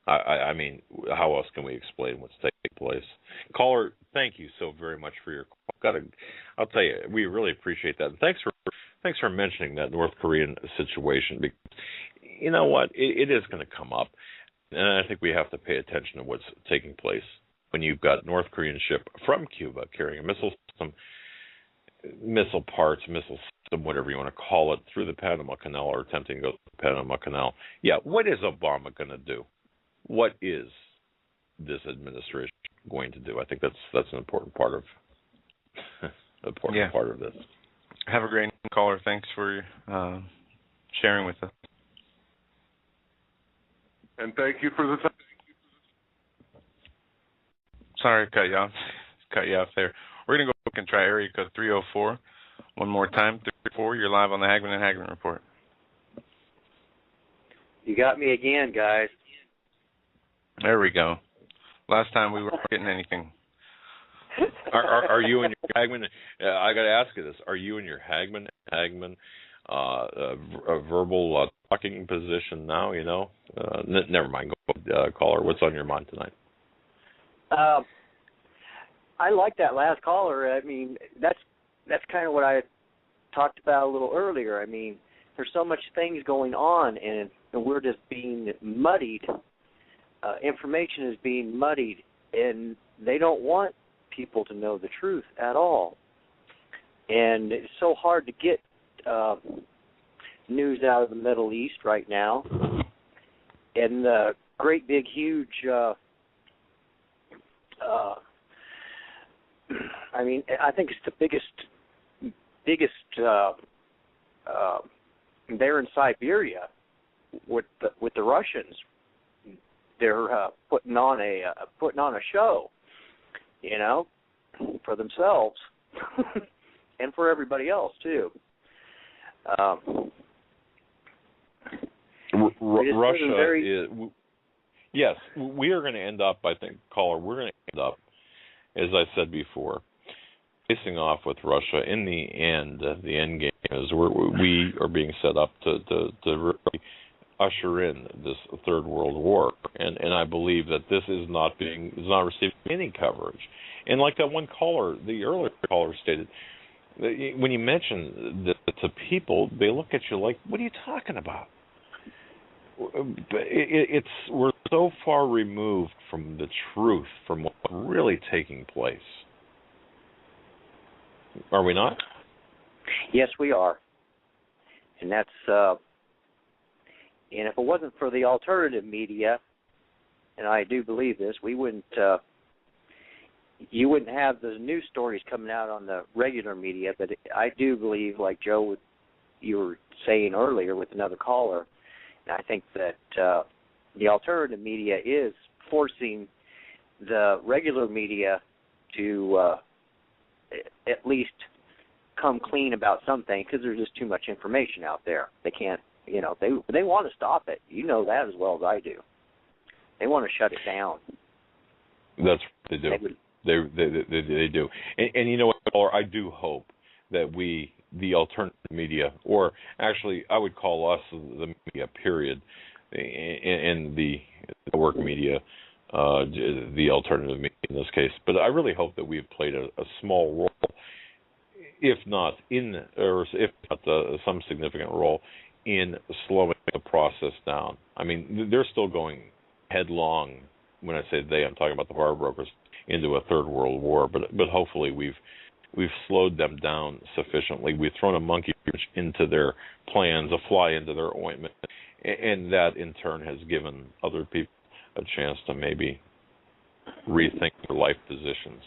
I mean, how else can we explain what's taking place? Caller, thank you so very much for your call. I'll tell you, we really appreciate that. And thanks for mentioning that North Korean situation. Because you know what? It is going to come up. And I think we have to pay attention to what's taking place when you've got North Korean ship from Cuba carrying a missile system, missile parts, missile system, whatever you want to call it, through the Panama Canal or attempting to go through the Panama Canal. Yeah, what is Obama going to do? What is this administration going to do? I think that's an important part of part of this. Have a great caller. Thanks for sharing with us. And thank you for the time. Sorry to cut you off there. We're going to go back and try area code 304 one more time. 304, you're live on the Hagmann and Hagmann Report. You got me again, guys. There we go. Last time we weren't getting anything. Are you in your Hagmann? I got to ask you this. Are you in your Hagmann a verbal talking position now? You know. Never mind. Go, caller. What's on your mind tonight? I like that last caller. I mean, that's kind of what I talked about a little earlier. I mean, there's so much things going on, and we're just being muddied. Information is being muddied, and they don't want people to know the truth at all. And it's so hard to get news out of the Middle East right now. And the great big huge I mean, I think it's the biggest there in Siberia with the Russians. They're putting on a show, you know, for themselves and for everybody else too. Russia is. Yes, we are going to end up. I think, caller, we're going to end up, as I said before, facing off with Russia. In the end game is we are being set up to really usher in this third world war, and I believe that this is not receiving any coverage. And like that one caller, the earlier caller stated, when you mention that to people, they look at you like, "What are you talking about?" But we're so far removed from the truth, from what's really taking place. Are we not? Yes, we are. And that's and if it wasn't for the alternative media, and I do believe this, we wouldn't you wouldn't have the news stories coming out on the regular media. But I do believe, like Joe, you were saying earlier with another caller, and I think that the alternative media is forcing the regular media to at least come clean about something, because there's just too much information out there. They can't, they want to stop it. You know that as well as I do. They want to shut it down. That's what they do. They do. And you know what, or I do hope that we, the alternative media, or actually I would call us the media, period, and the work media, the alternative media in this case. But I really hope that we've played a small role, if not some significant role in slowing the process down. I mean, they're still going headlong. When I say they, I'm talking about the power brokers, into a third world war. But hopefully we've slowed them down sufficiently. We've thrown a monkey wrench into their plans, a fly into their ointment, and that in turn has given other people a chance to maybe rethink their life positions.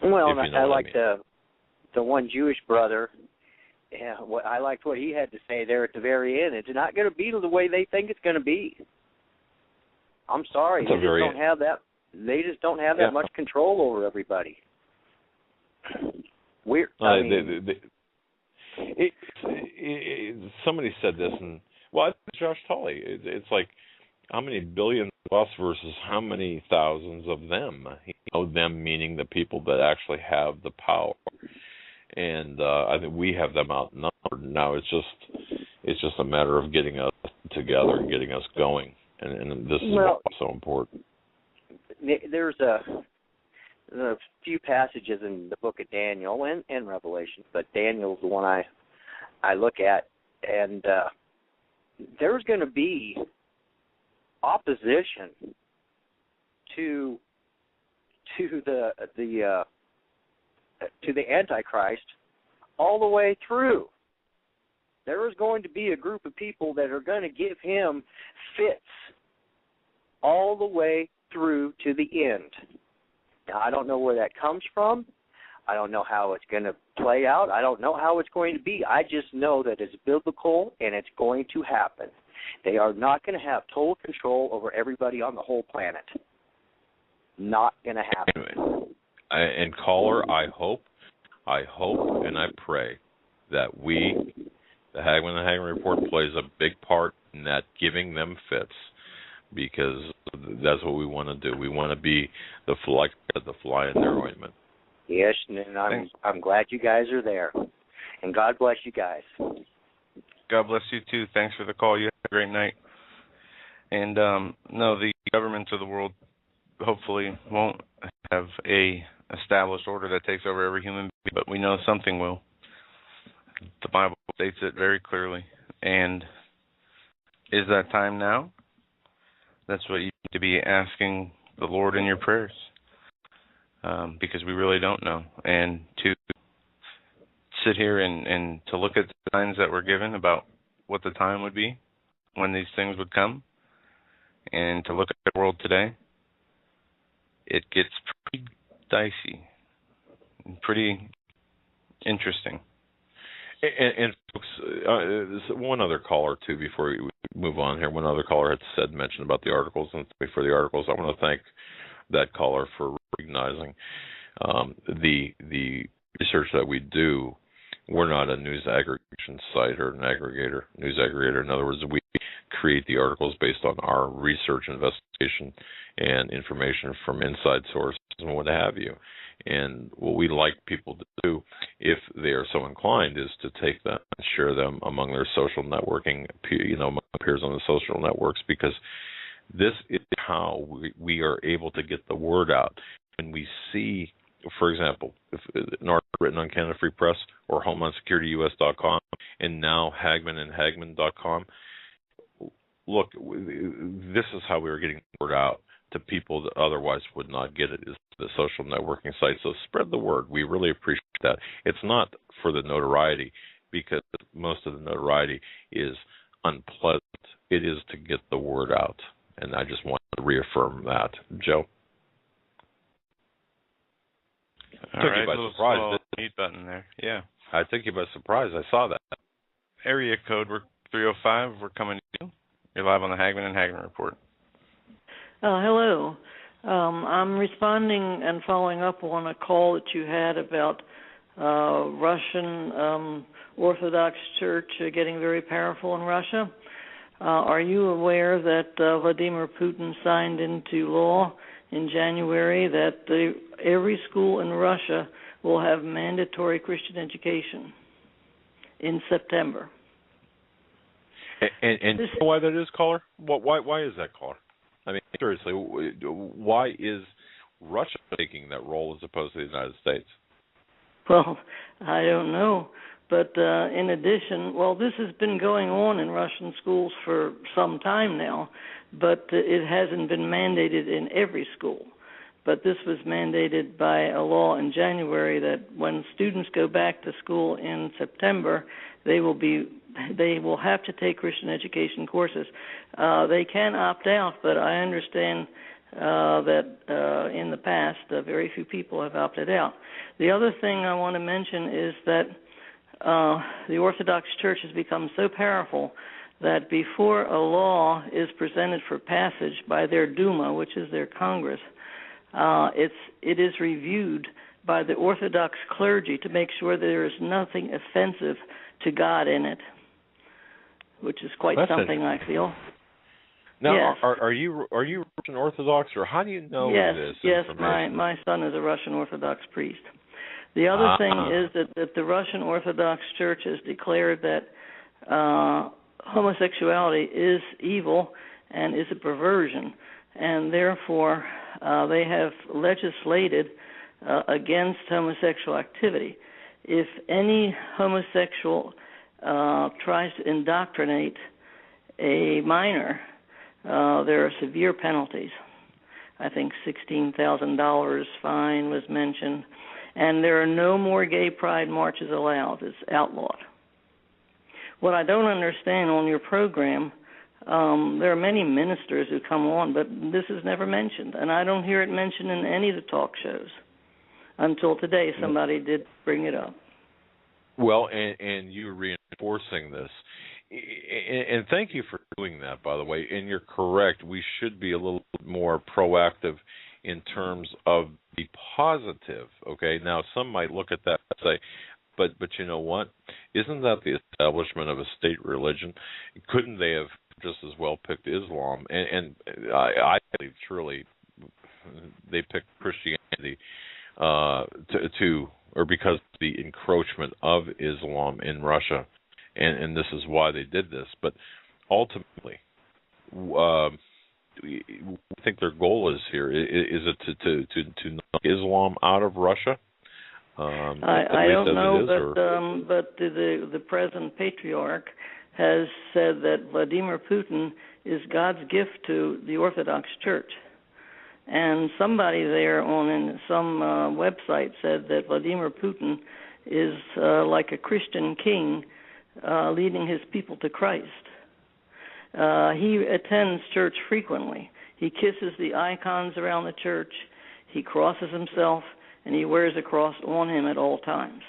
Well, I like the one Jewish brother. Yeah, I liked what he had to say there at the very end. It's not going to be the way they think it's going to be. I'm sorry, they just don't have that much control over everybody. Somebody said this, and I think Josh Tolley. It's like, how many billions of us versus how many thousands of them? Them meaning the people that actually have the power. And I think we have them outnumbered. Now it's just a matter of getting us together and getting us going. And this is what's so important. There's a few passages in the book of Daniel and Revelation, but Daniel's the one I look at, and there's going to be opposition to the Antichrist all the way through. There is going to be a group of people that are going to give him fits all the way through to the end. Now, I don't know where that comes from. I don't know how it's going to play out. I don't know how it's going to be. I just know that it's biblical and it's going to happen. They are not going to have total control over everybody on the whole planet. Not going to happen. Anyway, and caller, I hope, and I pray that we, the Hagmann Report, plays a big part in that, giving them fits, because that's what we want to do. We want to be the fly in their ointment. Yes, and I'm glad you guys are there. And God bless you guys. God bless you too. Thanks for the call. You have a great night. And the governments of the world hopefully won't have a established order that takes over every human being, but we know something will. The Bible states it very clearly. And is that time now? That's what you need to be asking the Lord in your prayers, because we really don't know. And to sit here and to look at the signs that were given about what the time would be when these things would come, and to look at the world today, it gets pretty dicey and pretty interesting. And folks, one other caller too before we move on here. One other caller had mentioned about the articles, and before the articles, I want to thank that caller for recognizing the research that we do. We're not a news aggregation site or an news aggregator. In other words, we create the articles based on our research, investigation, and information from inside sources and what have you. And what we like people to do, if they are so inclined, is to take them and share them among their social networking, among peers on the social networks, because this is how we are able to get the word out. When we see, for example, if an article written on Canada Free Press or HomelandSecurityUS.com and now Hagmann and Hagmann.com, look, this is how we are getting the word out to people that otherwise would not get it, is the social networking sites. So spread the word. We really appreciate that. It's not for the notoriety, because most of the notoriety is unpleasant. It is to get the word out. And I just want to reaffirm that. Joe? All right, by surprise. Mute button there. Yeah. I took you by surprise. I saw that. Area code 305. We're coming to you. You're live on the Hagmann and Hagmann Report. Hello. I'm responding and following up on a call that you had about Russian Orthodox Church getting very powerful in Russia. Are you aware that Vladimir Putin signed into law in January that every school in Russia will have mandatory Christian education in September? And you know why that is, caller? Why is that, caller? I mean, seriously, why is Russia taking that role as opposed to the United States? Well, I don't know. But in addition, this has been going on in Russian schools for some time now, but it hasn't been mandated in every school. But this was mandated by a law in January that when students go back to school in September, they will have to take Christian education courses. They can opt out, but I understand that in the past, very few people have opted out. The other thing I want to mention is that the Orthodox Church has become so powerful that before a law is presented for passage by their Duma, which is their Congress, it is reviewed by the Orthodox clergy to make sure there is nothing offensive to God in it, which is quite something, I feel. Now, yes. are you Russian Orthodox, or how do you know this information? Yes, my son is a Russian Orthodox priest. The other thing is that the Russian Orthodox Church has declared that homosexuality is evil and is a perversion, and therefore they have legislated against homosexual activity. If any homosexual tries to indoctrinate a minor, there are severe penalties. I think $16,000 fine was mentioned. And there are no more gay pride marches allowed. It's outlawed. What I don't understand on your program, there are many ministers who come on, but this is never mentioned. And I don't hear it mentioned in any of the talk shows. Until today, somebody did bring it up. Well, and you're reinforcing this. And thank you for doing that, by the way. And you're correct. We should be a little bit more proactive in terms of the positive, okay? Now, some might look at that and say, but you know what? Isn't that the establishment of a state religion? Couldn't they have just as well picked Islam? And I believe, truly, they picked Christianity because of the encroachment of Islam in Russia, and this is why they did this. But ultimately, I think their goal is here. Is it to knock Islam out of Russia? I don't know, but the present patriarch has said that Vladimir Putin is God's gift to the Orthodox Church. And somebody there on some website said that Vladimir Putin is like a Christian king leading his people to Christ. He attends church frequently. He kisses the icons around the church. He crosses himself, and he wears a cross on him at all times.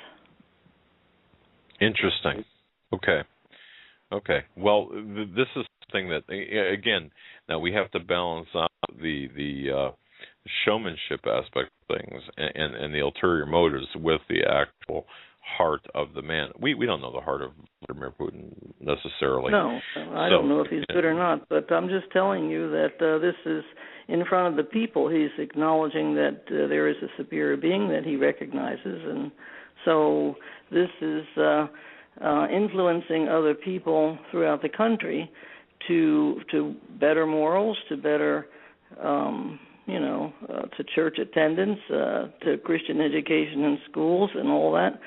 Interesting. Okay. Well, this is something that, again, now we have to balance out the showmanship aspect of things and the ulterior motives with the actual heart of the man. We don't know the heart of Vladimir Putin necessarily. No, I don't know if he's good or not, but I'm just telling you that this is in front of the people. He's acknowledging that there is a superior being that he recognizes, and so this is influencing other people throughout the country to better morals, to better to church attendance, to Christian education in schools and all that.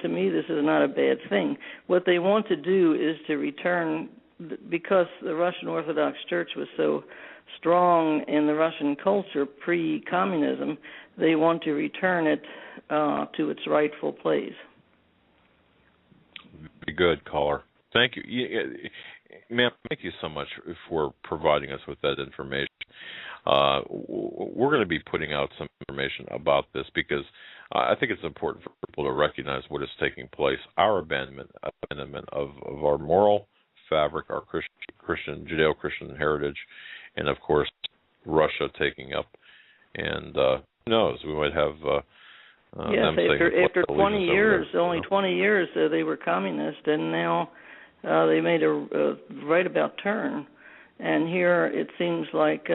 To me, this is not a bad thing. What they want to do is to return, because the Russian Orthodox Church was so strong in the Russian culture pre-communism, they want to return it to its rightful place. Very good, caller. Thank you. Ma'am, thank you so much for providing us with that information. We're going to be putting out some information about this because I think it's important for people to recognize what is taking place, our abandonment of our moral fabric, our Christian, Judeo-Christian heritage, and, of course, Russia taking up. And who knows, we might have them saying after 20 years, only 20 years, they were communist, and now they made a right about turn. And here it seems like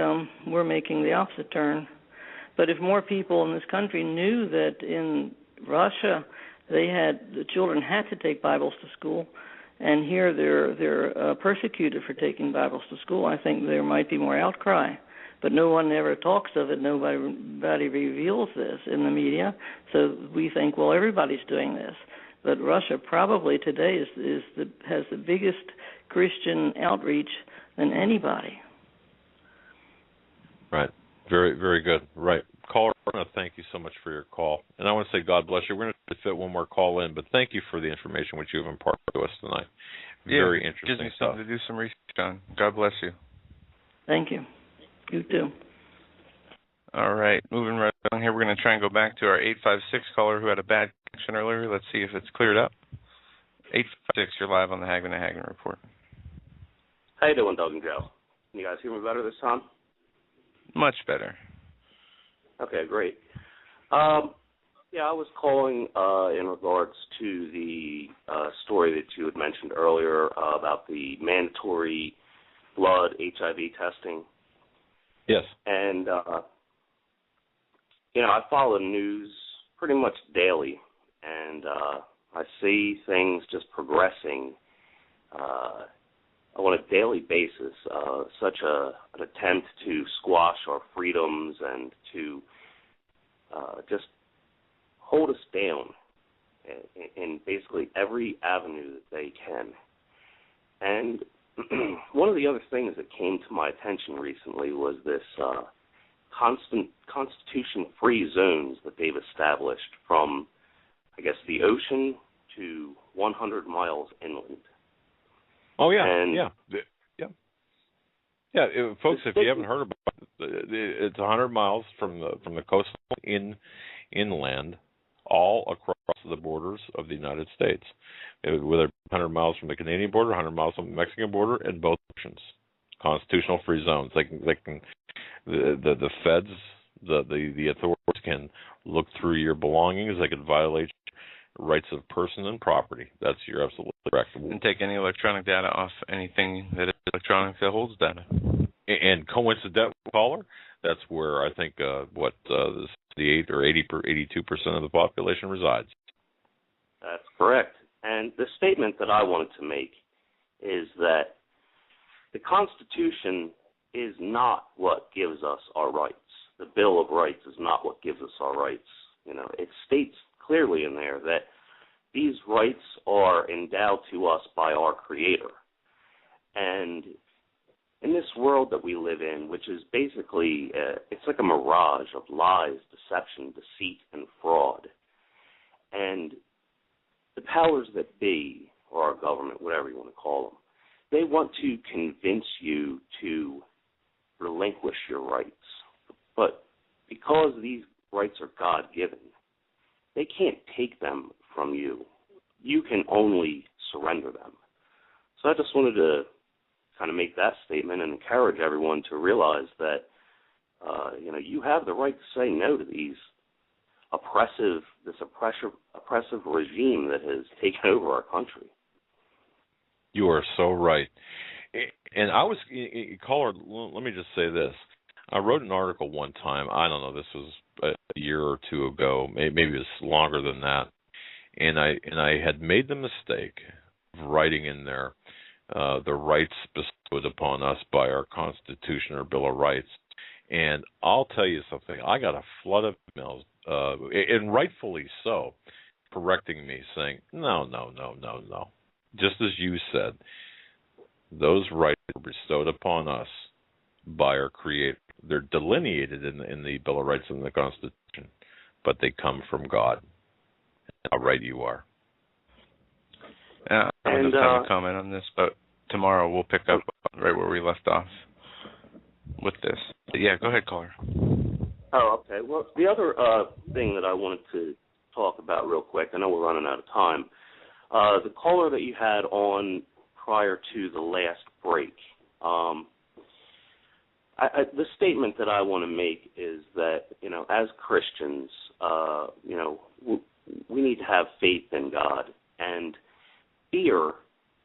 we're making the opposite turn. But if more people in this country knew that in Russia the children had to take Bibles to school, and here they're persecuted for taking Bibles to school, I think there might be more outcry. But no one ever talks of it. Nobody reveals this in the media. So we think, well, everybody's doing this. But Russia probably today has the biggest Christian outreach than anybody. Right. Very, very good. Right. Caller, I want to thank you so much for your call. And I want to say God bless you. We're going to fit one more call in, but thank you for the information which you have imparted to us tonight. Very interesting gives me stuff. something to do some research on. God bless you. Thank you. You too. All right. Moving right along here, we're going to try and go back to our 856 caller who had a bad connection earlier. Let's see if it's cleared up. 856, you're live on the Hagmann and Hagmann Report. How you doing, Doug and Joe? Can you guys hear me better this time? Much better. Okay, great. I was calling in regards to the story that you had mentioned earlier about the mandatory blood HIV testing. Yes. And, I follow the news pretty much daily, and I see things just progressing on a daily basis, such an attempt to squash our freedoms and to just hold us down in basically every avenue that they can. And one of the other things that came to my attention recently was this constitution-free zones that they've established from, I guess, the ocean to 100 miles inland. Oh, yeah, and folks, if you haven't heard about it, it's 100 miles from the coastal inland, all across the borders of the United States. Whether 100 miles from the Canadian border, 100 miles from the Mexican border, and both oceans. Constitutional free zones. The feds, the authorities can look through your belongings. They can violate rights of person and property. You're absolutely correct. And take any electronic data off anything that is electronic that holds data. And coincidentally, caller, that's where I think the 68 or 82% of the population resides. That's correct. And the statement that I wanted to make is that the Constitution is not what gives us our rights. The Bill of Rights is not what gives us our rights. It states clearly in there that these rights are endowed to us by our Creator. And in this world that we live in, which is basically, it's like a mirage of lies, deception, deceit, and fraud. And the powers that be, or our government, whatever you want to call them, they want to convince you to relinquish your rights. But because these rights are God-given, they can't take them from you. You can only surrender them. So I just wanted to kind of make that statement and encourage everyone to realize that, you have the right to say no to these oppressive regime that has taken over our country. You are so right. And I was, caller, let me just say this. I wrote an article one time, I don't know, this was a year or two ago, maybe it was longer than that, and I had made the mistake of writing in there the rights bestowed upon us by our Constitution or Bill of Rights. And I'll tell you something, I got a flood of emails, and rightfully so, correcting me, saying, no. Just as you said, those rights are bestowed upon us by our Creator. They're delineated in the Bill of Rights and the Constitution, but they come from God. How right you are. I just have a comment on this, but tomorrow we'll pick up right where we left off with this. But yeah, go ahead, caller. Oh, okay. Well, the other thing that I wanted to talk about real quick, I know we're running out of time, the caller that you had on prior to the last break, the statement that I want to make is that, as Christians, we need to have faith in God, and fear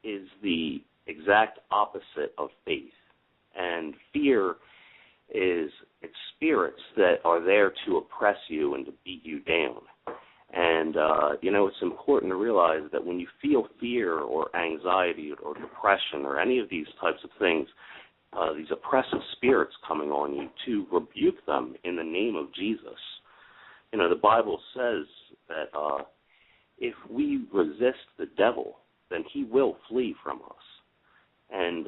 is the exact opposite of faith. And fear is spirits that are there to oppress you and to beat you down. And, it's important to realize that when you feel fear or anxiety or depression or any of these types of things, these oppressive spirits coming on you, to rebuke them in the name of Jesus. The Bible says that if we resist the devil, then he will flee from us. And,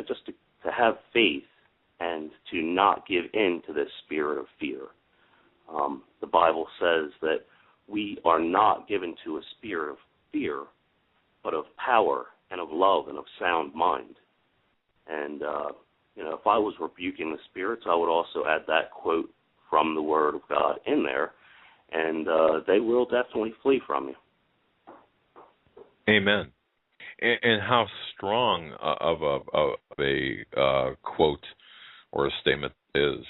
just to have faith and to not give in to this spirit of fear. The Bible says that we are not given to a spirit of fear, but of power and of love and of sound mind. And, if I was rebuking the spirits, I would also add that quote from the Word of God in there, and they will definitely flee from you. Amen. And how strong of a quote or a statement is.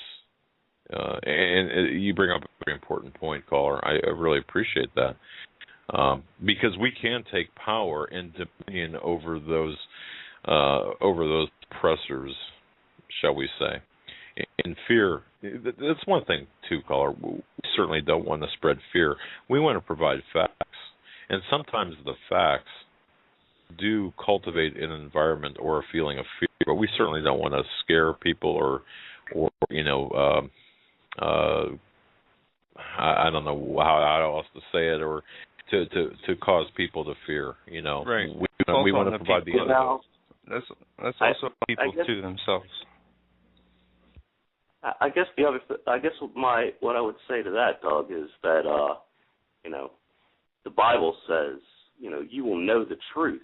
And you bring up a very important point, caller. I really appreciate that. Because we can take power and dominion over those oppressors, shall we say. And fear, that's one thing, too, caller. We certainly don't want to spread fear. We want to provide facts. And sometimes the facts do cultivate an environment or a feeling of fear, but we certainly don't want to scare people or I don't know how else to say it, or to cause people to fear. Right. We want to provide the evidence. That's also people to themselves. I guess what I would say to that, Doug, is that the Bible says you will know the truth,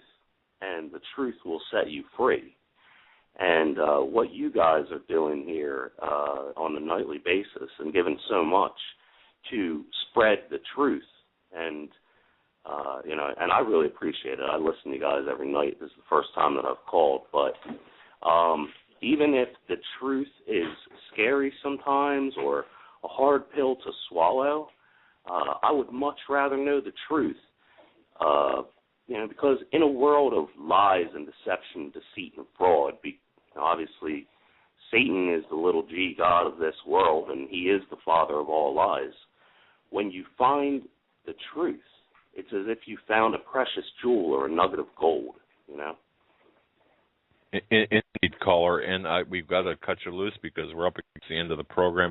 and the truth will set you free. And what you guys are doing here on a nightly basis and giving so much to spread the truth, and and I really appreciate it. I listen to you guys every night. This is the first time that I've called, but even if the truth is scary sometimes or a hard pill to swallow, I would much rather know the truth. Because in a world of lies and deception, deceit and fraud, obviously Satan is the little g god of this world, and he is the father of all lies. When you find the truth, it's as if you found a precious jewel or a nugget of gold, Indeed, caller, and we've got to cut you loose because we're up against the end of the program.